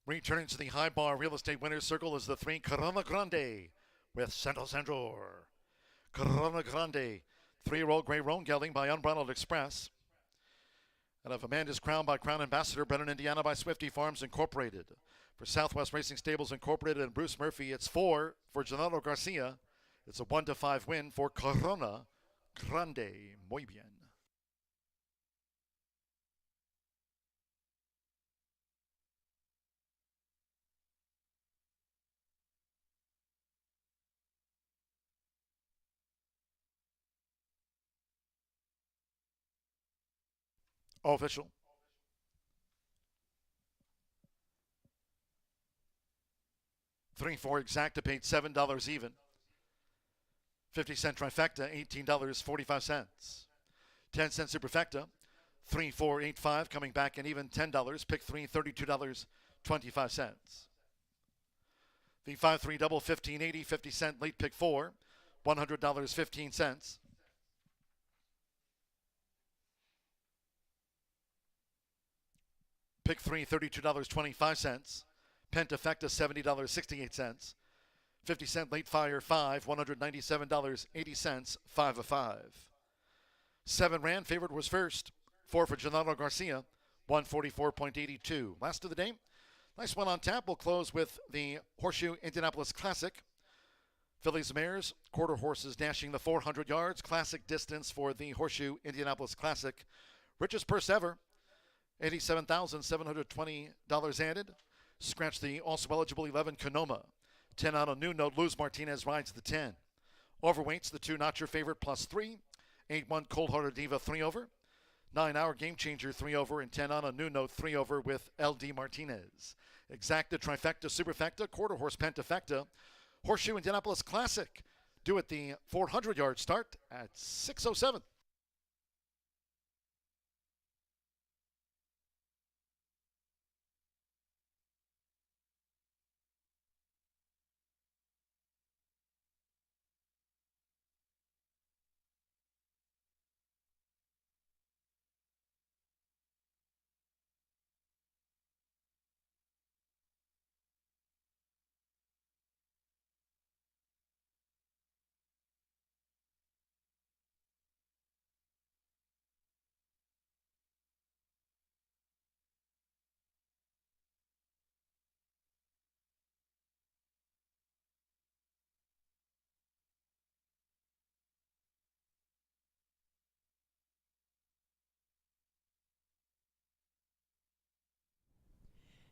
Returning to the high bar real estate winner's circle is the 3 Corona Grande with Santos Andor. Corona Grande, 3-year-old Grey Roan gelding by Unbridled Express. And of Amanda's Crown by Crown Ambassador, bred in Indiana by Swifty Farms Incorporated. For Southwest Racing Stables Incorporated and Bruce Murphy, it's 4 for Genaro Garcia. It's a 1-5 win for Corona Grande. Muy bien. Official. $3-4 exacta paid $7 even. 50-cent trifecta, $18.45. 10-cent superfecta, 3-4-8-5 coming back and even $10. Pick 3, $32.25. The 5-3 double, $15.80, 50-cent late pick 4, $100.15. Pick 3, $32.25. Pentafecta, $70.68. 50-cent late fire 5, $197.80, 5 of 5. 7 ran, favorite was first. 4 for Genaro Garcia, 144.82. Last of the day, nice one on tap. We'll close with the Horseshoe Indianapolis Classic. Fillies and mares, quarter horses dashing the 400 yards. Classic distance for the Horseshoe Indianapolis Classic. Richest purse ever, $87,720 added. Scratch the also eligible 11 Canoma. 10 on a new note. Luz Martinez rides the 10. Overweights, the 2 Not Your Favorite plus 3. 8-1 Cold Hearted Diva 3 over. 9-hour Game Changer 3 over. And 10 on a new note 3 over with LD Martinez. Exacta, trifecta, superfecta, quarter horse pentafecta. Horseshoe Indianapolis Classic. Due at the 400-yard start at 6:07.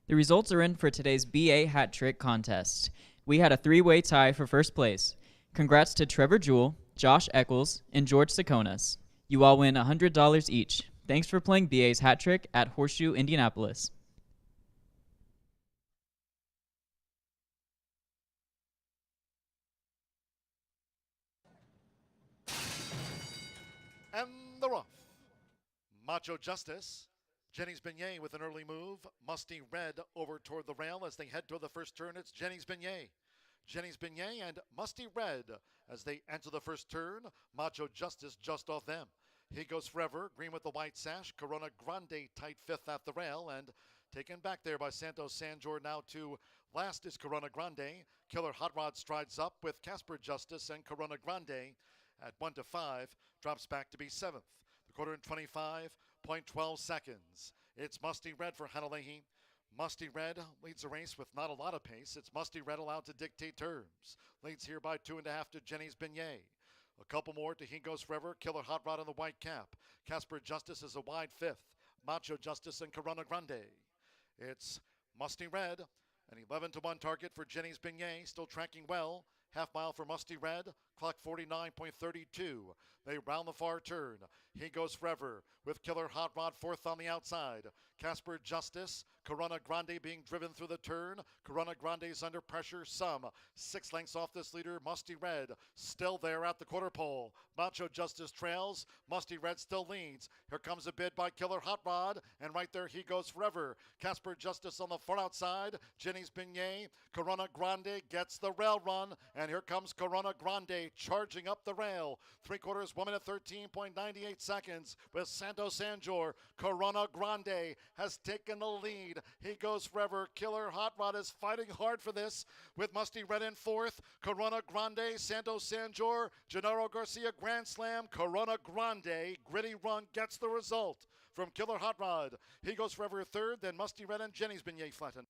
The results are in for today's BA Hat Trick contest. We had a 3-way tie for first place. Congrats to Trevor Jewell, Josh Eccles, and George Sakonas. You all win $100 each. Thanks for playing BA's Hat Trick at Horseshoe Indianapolis. And the rough. Macho Justice. Jenny's Beignet with an early move. Musty Red over toward the rail as they head toward the first turn. It's Jenny's Beignet. Jenny's Beignet and Musty Red as they enter the first turn. Macho Justice just off them. He goes forever. Green with the white sash. Corona Grande tight 5th at the rail and taken back there by Santos Sanjor. Now to last is Corona Grande. Killer Hot Rod strides up with Casper Justice and Corona Grande at 1-5. Drops back to be 7th. The quarter in 25.12 seconds. It's Musty Red for Hanalehi. Musty Red leads the race with not a lot of pace. It's Musty Red allowed to dictate terms. Leads here by 2.5 to Jenny's Beignet. A couple more to He Goes Forever, Killer Hot Rod in the white cap. Casper Justice is a wide fifth. Macho Justice and Corona Grande. It's Musty Red, an 11-1 target for Jenny's Beignet, still tracking well. Half mile for Musty Red, clock 49.32. They round the far turn. He Goes Forever with Killer Hot Rod fourth on the outside. Casper Justice, Corona Grande being driven through the turn. Corona Grande's under pressure some. 6 lengths off this leader, Musty Red, still there at the quarter pole. Macho Justice trails. Musty Red still leads. Here comes a bid by Killer Hot Rod, and right there He Goes Forever. Casper Justice on the far outside. Jenny's Beignet. Corona Grande gets the rail run. And here comes Corona Grande charging up the rail. 3/4, 1 minute 13.98 seconds with Santo Sanjor. Corona Grande has taken the lead. He Goes Forever. Killer Hot Rod is fighting hard for this with Musty Red in fourth. Corona Grande, Santo Sanjor, Gennaro Garcia Grand Slam. Corona Grande, gritty run gets the result from Killer Hot Rod. He Goes Forever third, then Musty Red and Jenny's Beignet flatten.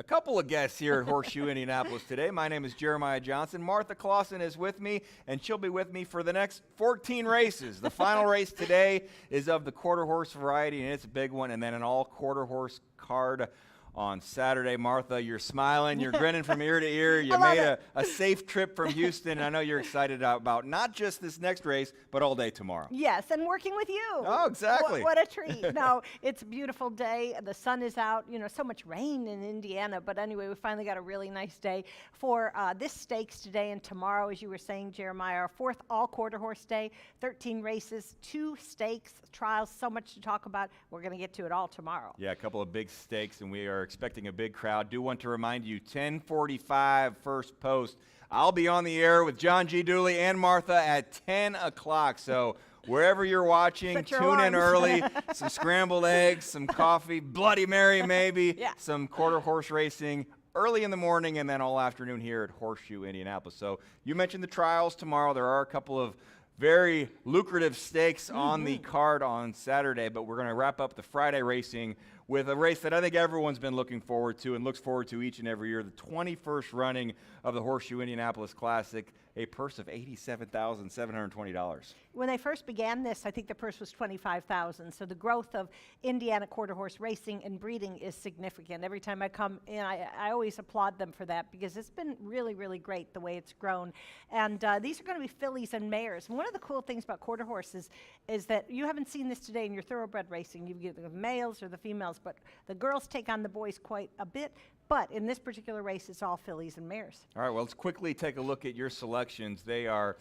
couple of guests here at Horseshoe Indianapolis today. My name is Jeremiah Johnson. Martha Clausen is with me, and she'll be with me for the next 14 races. The final race today is of the quarter horse variety, and it's a big one, and then an all quarter horse card on Saturday. Martha, you're smiling, you're grinning from ear to ear. You made a safe trip from Houston. I know you're excited about not just this next race, but all day tomorrow. Yes, and working with you. Oh, exactly. What a treat. No, it's a beautiful day. The sun is out. You know, so much rain in Indiana. But anyway, we finally got a really nice day for this stakes today and tomorrow, as you were saying, Jeremiah, our fourth all quarter horse day, 13 races, 2 stakes, trials, so much to talk about. We're going to get to it all tomorrow. Yeah, a couple of big stakes, and we are expecting a big crowd. Do want to remind you, 10:45 first post. I'll be on the air with John G. Dooley and Martha at 10 o'clock. So wherever you're watching, tune in early. Some scrambled eggs, some coffee, Bloody Mary maybe, some quarter horse racing early in the morning, and then all afternoon here at Horseshoe Indianapolis. So you mentioned the trials tomorrow. There are a couple of very lucrative stakes on the card on Saturday, but we're going to wrap up the Friday racing with a race that I think everyone's been looking forward to and looks forward to each and every year, the 21st running of the Horseshoe Indianapolis Classic, a purse of $87,720. When they first began this, I think the purse was $25,000. So the growth of Indiana quarter horse racing and breeding is significant. Every time I come in, I always applaud them for that because it's been really, really great the way it's grown. And these are going to be fillies and mares. And one of the cool things about quarter horses is that you haven't seen this today in your thoroughbred racing. You get the males or the females, but the girls take on the boys quite a bit. But in this particular race, it's all fillies and mares. All right, well, let's quickly take a look at your selections. They are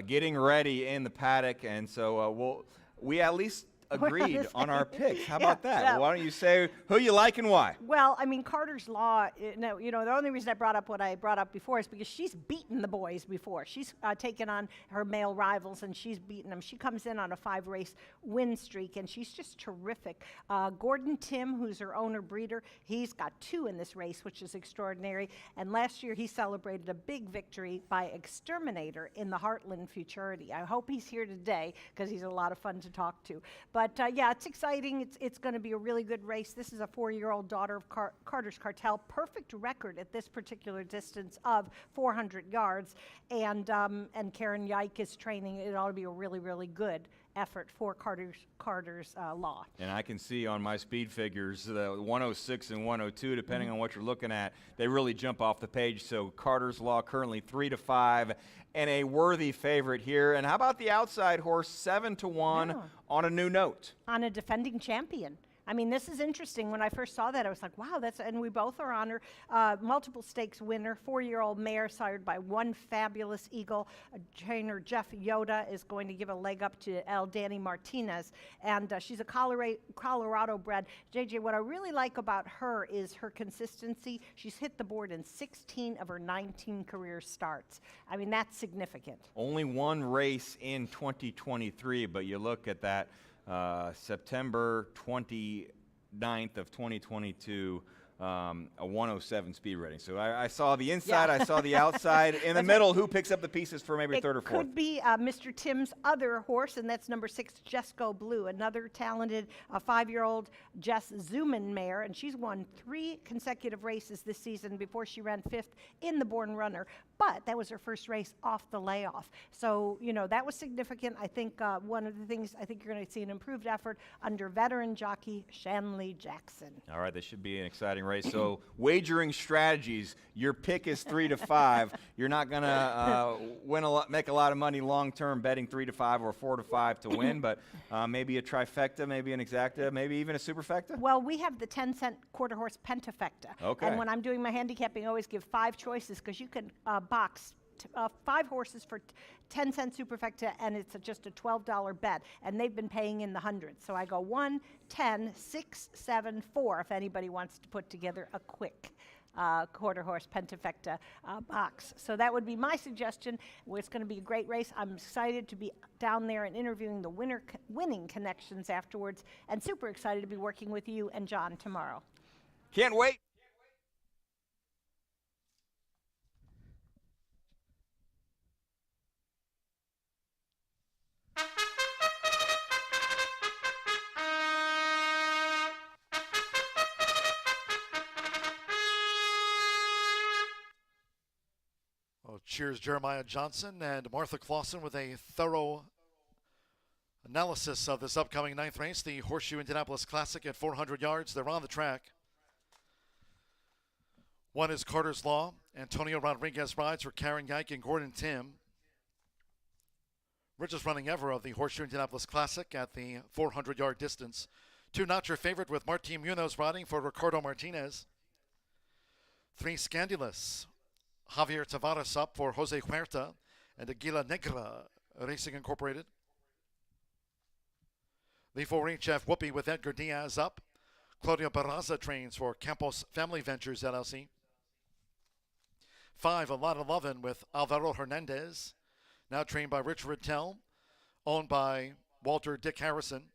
getting ready in the paddock, and so we at least agreed on our picks. How about that? Yeah. Why don't you say who you like and why? Well, I mean, Carter's Law, you know, the only reason I brought up what I brought up before is because she's beaten the boys before. She's taken on her male rivals, and she's beaten them. She comes in on a 5-race win streak, and she's just terrific. Gordon Tim, who's her owner breeder, he's got 2 in this race, which is extraordinary. And last year, he celebrated a big victory by Exterminator in the Heartland Futurity. I hope he's here today because he's a lot of fun to talk to. But yeah, it's exciting. It's going to be a really good race. This is a 4-year-old daughter of Carter's Cartel. Perfect record at this particular distance of 400 yards. And Karen Yike is training. It ought to be a really, really good effort for Carter's Law. And I can see on my speed figures, the 106 and 102, depending on what you're looking at, they really jump off the page. So Carter's Law currently 3-5 and a worthy favorite here. And how about the outside horse, 7-1 on a new note? On a defending champion. I mean, this is interesting. When I first saw that, I was like, wow, and we both are on her. Multiple stakes winner, 4-year-old mare sired by one fabulous eagle. Trainer Jeff Yoda is going to give a leg up to El Danny Martinez. And she's a Colorado bred. JJ, what I really like about her is her consistency. She's hit the board in 16 of her 19 career starts. I mean, that's significant. Only one race in 2023, but you look at that. September 29th of 2022, a 107 speed rating. So I saw the inside, I saw the outside. In the middle, who picks up the pieces for maybe third or fourth? It could be Mr. Tim's other horse, and that's number 6, Jesco Blue, another talented 5-year-old Jess Zuman mare, and she's won 3 consecutive races this season before she ran 5th in the Born Runner. But that was her first race off the layoff. So, you know, that was significant. I think one of the things, I think you're going to see an improved effort under veteran jockey Shanley Jackson. All right, this should be an exciting race. So, wagering strategies, your pick is 3-5. You're not going to make a lot of money long-term betting 3-5 or 4-5 to win, but maybe a trifecta, maybe an exacta, maybe even a superfecta? Well, we have the 10-cent quarter horse pentafecta. Okay. And when I'm doing my handicapping, I always give 5 choices because you can box 5 horses for 10-cent superfecta, and it's just a $12 bet, and they've been paying in the hundreds. So I go 1, 10, 6, 7, 4 if anybody wants to put together a quick quarter horse pentafecta box. So that would be my suggestion. It's going to be a great race. I'm excited to be down there and interviewing the winning connections afterwards, and super excited to be working with you and John tomorrow. Can't wait. Here's Jeremiah Johnson and Martha Clausen with a thorough analysis of this upcoming 9th race, the Horseshoe Indianapolis Classic at 400 yards. They're on the track. One is Carter's Law. Antonio Rodriguez rides for Karen Geik and Gordon Tim. Richest running ever of the Horseshoe Indianapolis Classic at the 400-yard distance. 2 Not Your Favorite with Martin Munoz riding for Ricardo Martinez. 3 Scandalous. Javier Tavares up for Jose Huerta and Aguila Negra Racing Incorporated. The 4HF Whoopi with Edgar Diaz up. Claudia Barraza trains for Campos Family Ventures LLC. 5 A Lot of Lovin' with Alvaro Hernandez, now trained by Rich Rittell, owned by Walter Dick Harrison.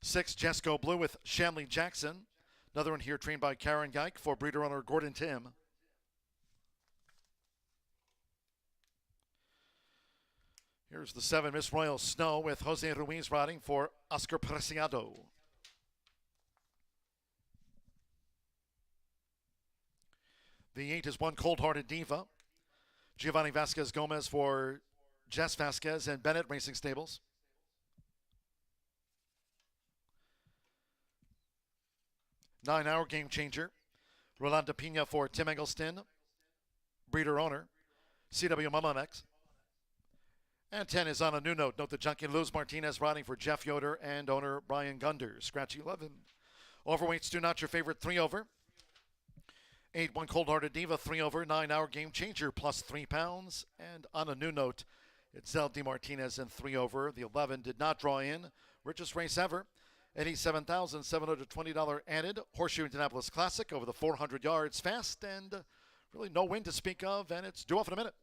6 Jesco Blue with Shanley Jackson, another one here trained by Karen Geik for breeder owner Gordon Tim. Here's the 7 Miss Royal Snow with Jose Ruiz riding for Oscar Preciado. The 8 is 1 Cold Hearted Diva. Giovanni Vasquez Gomez for Jess Vasquez and Bennett Racing Stables. 9 Hour Game Changer. Rolanda Pina for Tim Eggleston, breeder owner, CW Mamanex. And 10 is On a New Note. Note the junkie Luz Martinez riding for Jeff Yoder and owner Brian Gunder. Scratch 11. Overweights do not your favorite 3 over. 8 1 Cold Hearted Diva 3 over. 9 Hour Game Changer plus 3 pounds. And On a New Note, it's Zel D. Martinez in 3 over. The 11 did not draw in. Richest race ever. $87,720 added. Horseshoe Indianapolis Classic over the 400 yards fast and really no wind to speak of. And it's due off in a minute.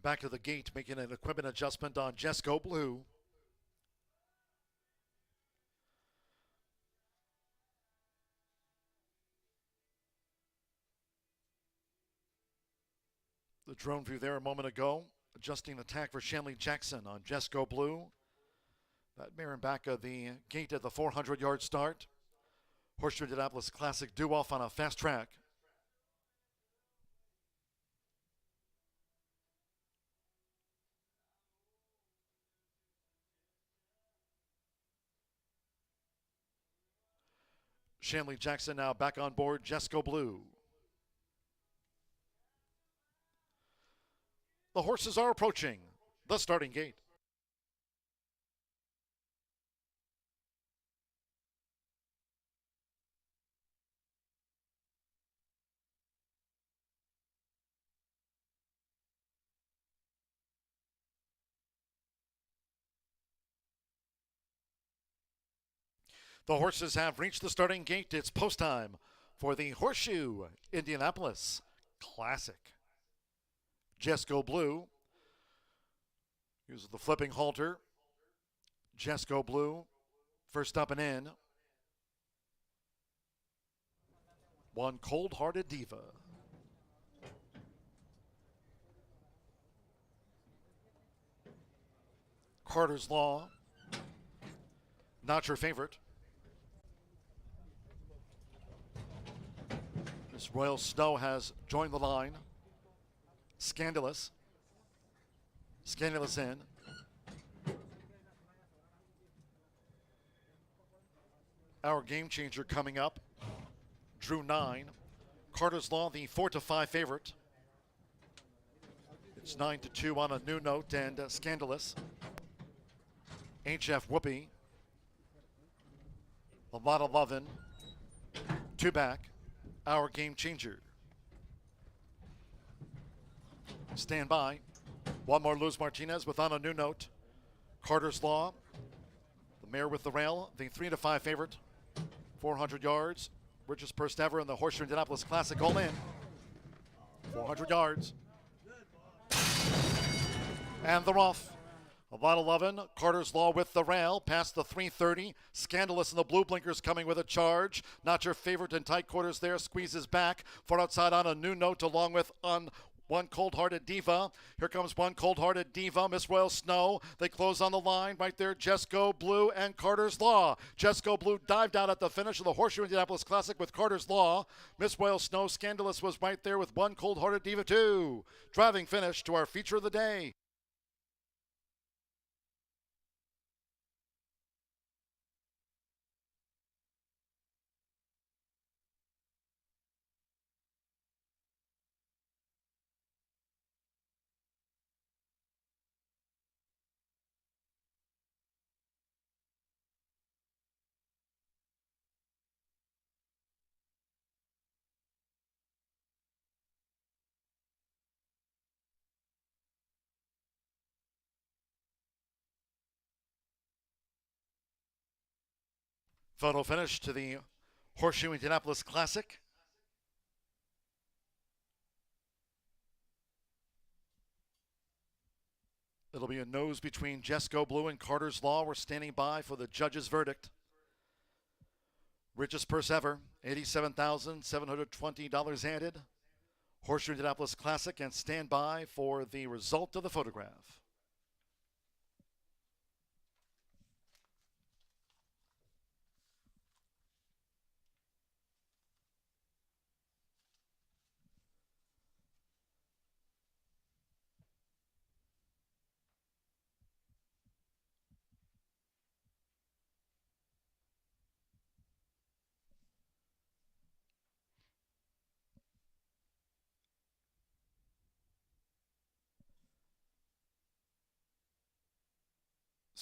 back to the gate, making an equipment adjustment on Just Go Blue. The drone view there a moment ago, adjusting the tack for Shanley Jackson on Just Go Blue. That mare in back of the gate at the 400-yard start. Horseshoe Indianapolis Classic due off on a fast track. Shanley Jackson now back on board Just Go Blue. The horses are approaching the starting gate. The horses have reached the starting gate. It's post time for the Horseshoe Indianapolis Classic. Just Go Blue uses the flipping halter. Just Go Blue, first up and in. One Cold-Hearted Diva. Carter's Law, not your favorite. Miss Royal Snow has joined the line. Scandalous. Scandalous in. Our game changer coming up. Drew 9. Carter's Law, the 4-5 favorite. It's 9-2 on a new note and Scandalous. HF Whoopi. A lot of lovin'. 2 back. Our game changer. Stand by. One more Luz Martinez with on a new note. Carter's Law. The mare with the rail. The 3-5 favorite. 400 yards. Richest purse ever in the Horseshoe Indianapolis Classic. All in. 400 yards. And they're off. A lot of lovin'. Carter's Law with the rail. Past the 330. Scandalous in the blue blinkers coming with a charge. Not your favorite in tight quarters there. Squeezes back. Far outside on a new note along with on One Cold-Hearted Diva. Here comes One Cold-Hearted Diva. Miss Royal Snow. They close on the line right there. Just Go Blue and Carter's Law. Just Go Blue dived out at the finish of the Horseshoe Indianapolis Classic with Carter's Law. Miss Royal Snow. Scandalous was right there with One Cold-Hearted Diva too. Driving finish to our feature of the day. Photo finish to the Horseshoe Indianapolis Classic. It'll be a nose between Just Go Blue and Carter's Law. We're standing by for the judge's verdict. Richest purse ever, $87,720 added. Horseshoe Indianapolis Classic, and stand by for the result of the photograph.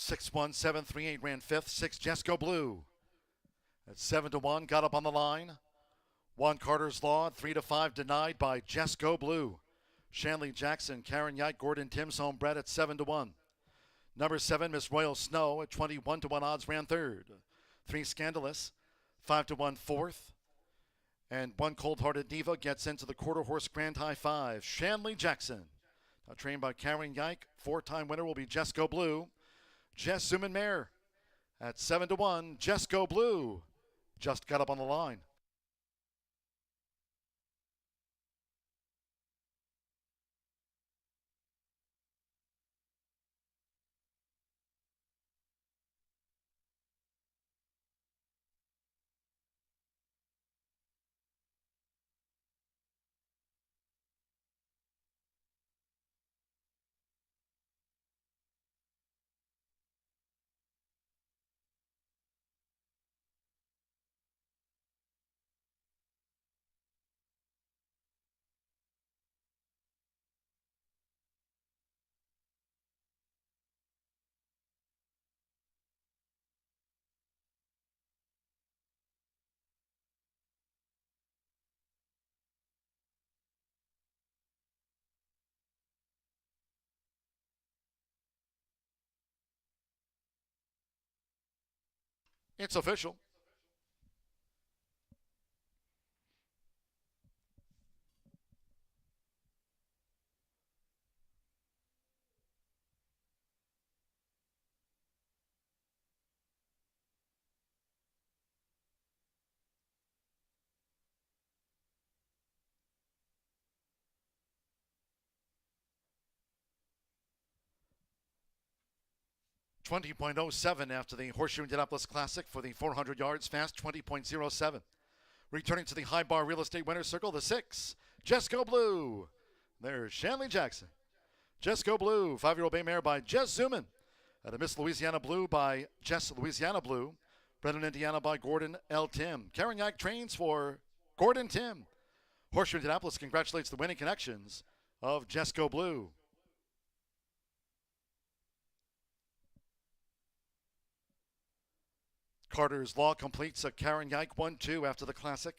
Six 1-7-3-8 ran fifth. 6 Just Go Blue. At 7-1, got up on the line. 1 Carter's Law, 3-5 denied by Just Go Blue. Shanley Jackson, Karen Yite, Gordon Timms, homebred at 7-1. Number 7, Miss Royal Snow at 21-1 odds ran third. 3 Scandalous, 5-1 fourth. And 1 Cold-Hearted Diva gets into the quarter horse grand high 5. Shanley Jackson. trained by Karen Yike. 4-time winner will be Just Go Blue. Jess Zuman mare at 7-1. Just Go Blue just got up on the line. It's official. .07 after the Horseshoe Indianapolis Classic for the 400 yards fast, 20.07. Returning to the high bar real estate winner's circle, the 6, Just Go Blue. There's Shanley Jackson. Just Go Blue, 5-year-old bay mare by Jess Zuman. At a Miss Louisiana Blue by Jess Louisiana Blue. Bred in Indiana by Gordon L. Tim. Karen Yike trains for Gordon Tim. Horseshoe Indianapolis congratulates the winning connections of Just Go Blue. Carter's Law completes a Karen Yike 1-2 after the Classic.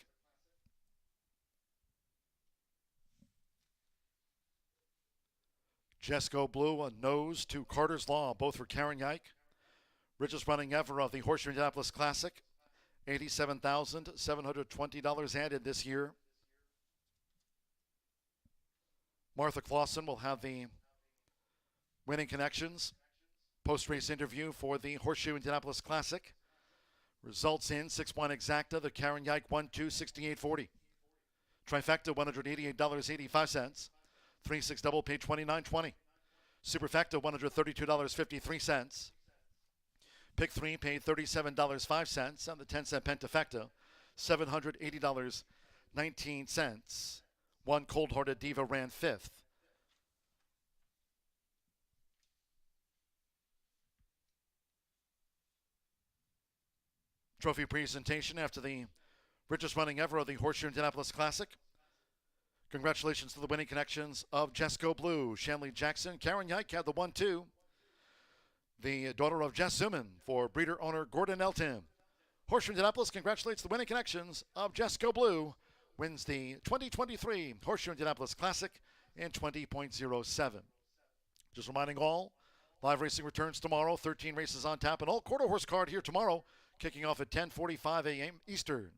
Just Go Blue, a nose to Carter's Law, both for Karen Yike. Richest running ever of the Horseshoe Indianapolis Classic. $87,720 added this year. Martha Clausen will have the winning connections. Post-race interview for the Horseshoe Indianapolis Classic. Results in 6-1 exacta, the Karen Yike 1-2, 68.40. Trifecta, $188.85. 3-6 double paid $29.20. Superfecta, $132.53. Pick 3 paid $37.05. And the 10-cent Pentafecta, $780.19. One Cold-Hearted Diva ran 5th. Trophy presentation after the richest running ever of the Horseshoe Indianapolis Classic. Congratulations to the winning connections of Just Go Blue, Shanley Jackson. Karen Yike had the 1-2. The daughter of Jess Zuman for breeder owner Gordon L. Tim. Horseshoe Indianapolis congratulates the winning connections of Just Go Blue. Wins the 2023 Horseshoe Indianapolis Classic in 20.07. Just reminding all, live racing returns tomorrow. 13 races on tap. An all quarter horse card here tomorrow. Kicking off at 10:45 a.m. Eastern.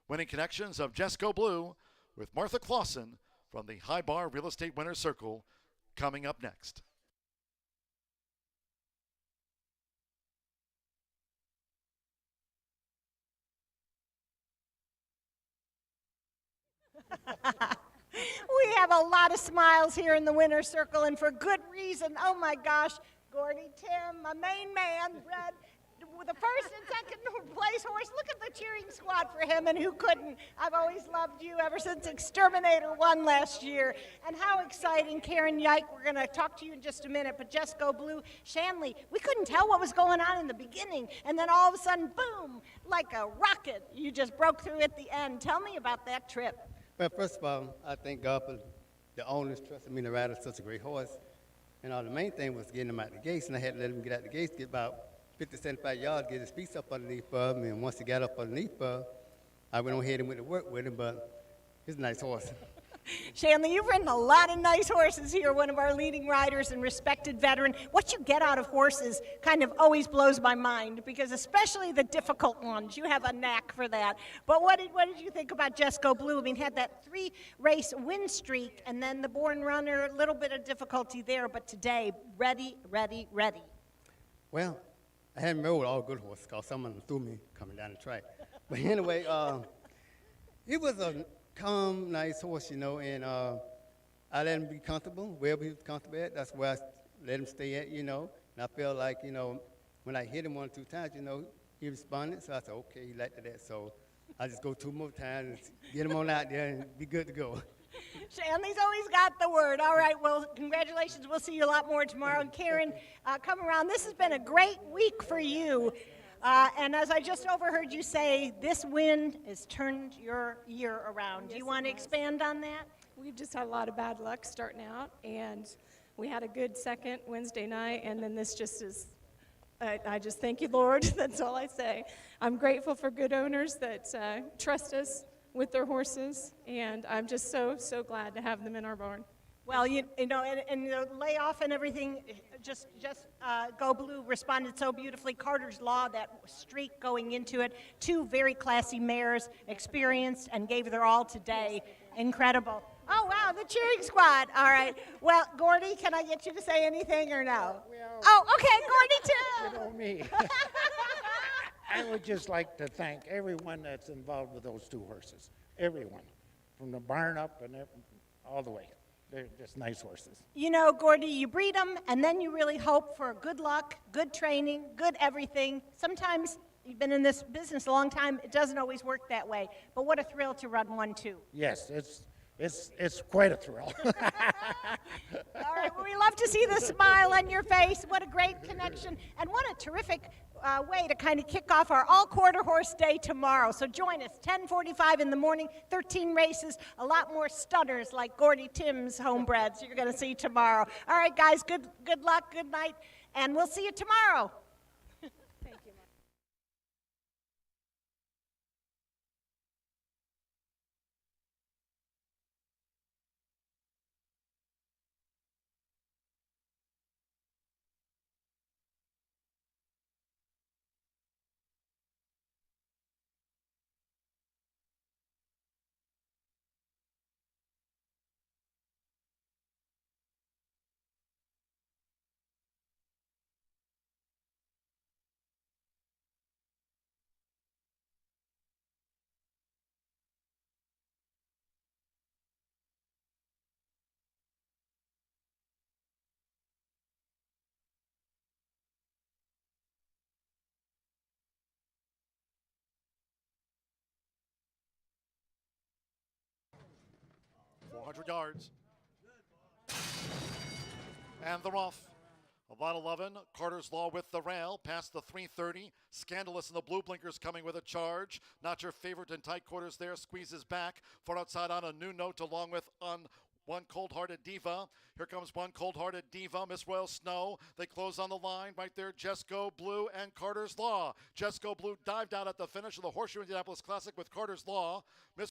Winning connections of Just Go Blue with Martha Clausen from the High Bar Real Estate Winner's Circle coming up next. We have a lot of smiles here in the winner's circle, and for good reason. Oh my gosh, Gordy Tim, my main man, bred the first and second place horse. Look at the cheering squad for him, and who couldn't? I've always loved you ever since Exterminator won last year. And how exciting, Karen Yike. We're going to talk to you in just a minute, but Just Go Blue. Shanley, we couldn't tell what was going on in the beginning, and then all of a sudden, boom, like a rocket, you just broke through at the end. Tell me about that trip. Well, first of all, I thank God for the owners trusting me to ride such a great horse. And the main thing was getting him out the gates, and I had to let him get out the gates, get about 50, 75 yards, get his feet up underneath him, and once he got up underneath him, I went on ahead and went to work with him, but he's a nice horse. Shanley, you've ridden a lot of nice horses here, one of our leading riders and respected veteran. What you get out of horses kind of always blows my mind, because especially the difficult ones, you have a knack for that. But what did you think about Jesco Blue? I mean, had that 3-race win streak, and then the Born Runner, a little bit of difficulty there, but today, ready, ready, ready. Well, I hadn't rode all good horses because some of them threw me coming down the track. But anyway, it was a calm, nice horse, you know, and I let him be comfortable, wherever he was comfortable at. That's where I let him stay at, you know. And I felt like, you know, when I hit him 1 or 2 times, you know, he responded. So I said, okay, he liked that. So I just go 2 more times and get him on out there and be good to go. Shanley's always got the word. All right, well, congratulations. We'll see you a lot more tomorrow. And Karen, come around. This has been a great week for you. And as I just overheard you say, this win has turned your year around. Do you want to expand on that? We've just had a lot of bad luck starting out, and we had a good second Wednesday night, and then this just is, I just thank you, Lord. That's all I say. I'm grateful for good owners that trust us with their horses, and I'm just so glad to have them in our barn. Well, you know, and the layoff and everything, just Go Blue responded so beautifully. Carter's Law, that streak going into it, 2 very classy mares, experienced, and gave their all today. Incredible. Oh, wow, the cheering squad. All right. Well, Gordy, can I get you to say anything or no? Oh, okay, Gordy, too. You know me. I would just like to thank everyone that's involved with those 2 horses. Everyone, from the barn up and all the way. They're just nice horses. You know, Gordy, you breed them, and then you really hope for good luck, good training, good everything. Sometimes, you've been in this business a long time, it doesn't always work that way. But what a thrill to run 1, too. Yes, it's quite a thrill. All right, well, we love to see the smile on your face. What a great connection, and what a terrific way to kind of kick off our all-quarter horse day tomorrow. So join us, 10:45 in the morning, 13 races, a lot more stunners like Gordy Tim's homebreds you're going to see tomorrow. All right, guys, good luck, good night, and we'll see you tomorrow. Thank you. .400 yards. And they're off. About 11, Carter's Law with the rail, past the 330. Scandalous in the blue blinkers coming with a charge. Not Your Favorite in tight quarters there, squeezes back. Far outside on a new note along with One Cold-Hearted Diva. Here comes One Cold-Hearted Diva, Miss Royal Snow. They close on the line right there, Jesco Blue and Carter's Law. Jesco Blue dived out at the finish of the Horseshoe Indianapolis Classic with Carter's Law. Miss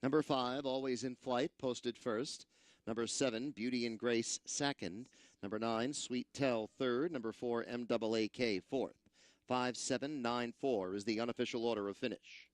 Number 5, Always in Flight, posted first. Number 7, Beauty and Grace, second. Number 9, Sweet Tell, third. Number 4, MAAK, fourth. 5-7-9-4 is the unofficial order of finish.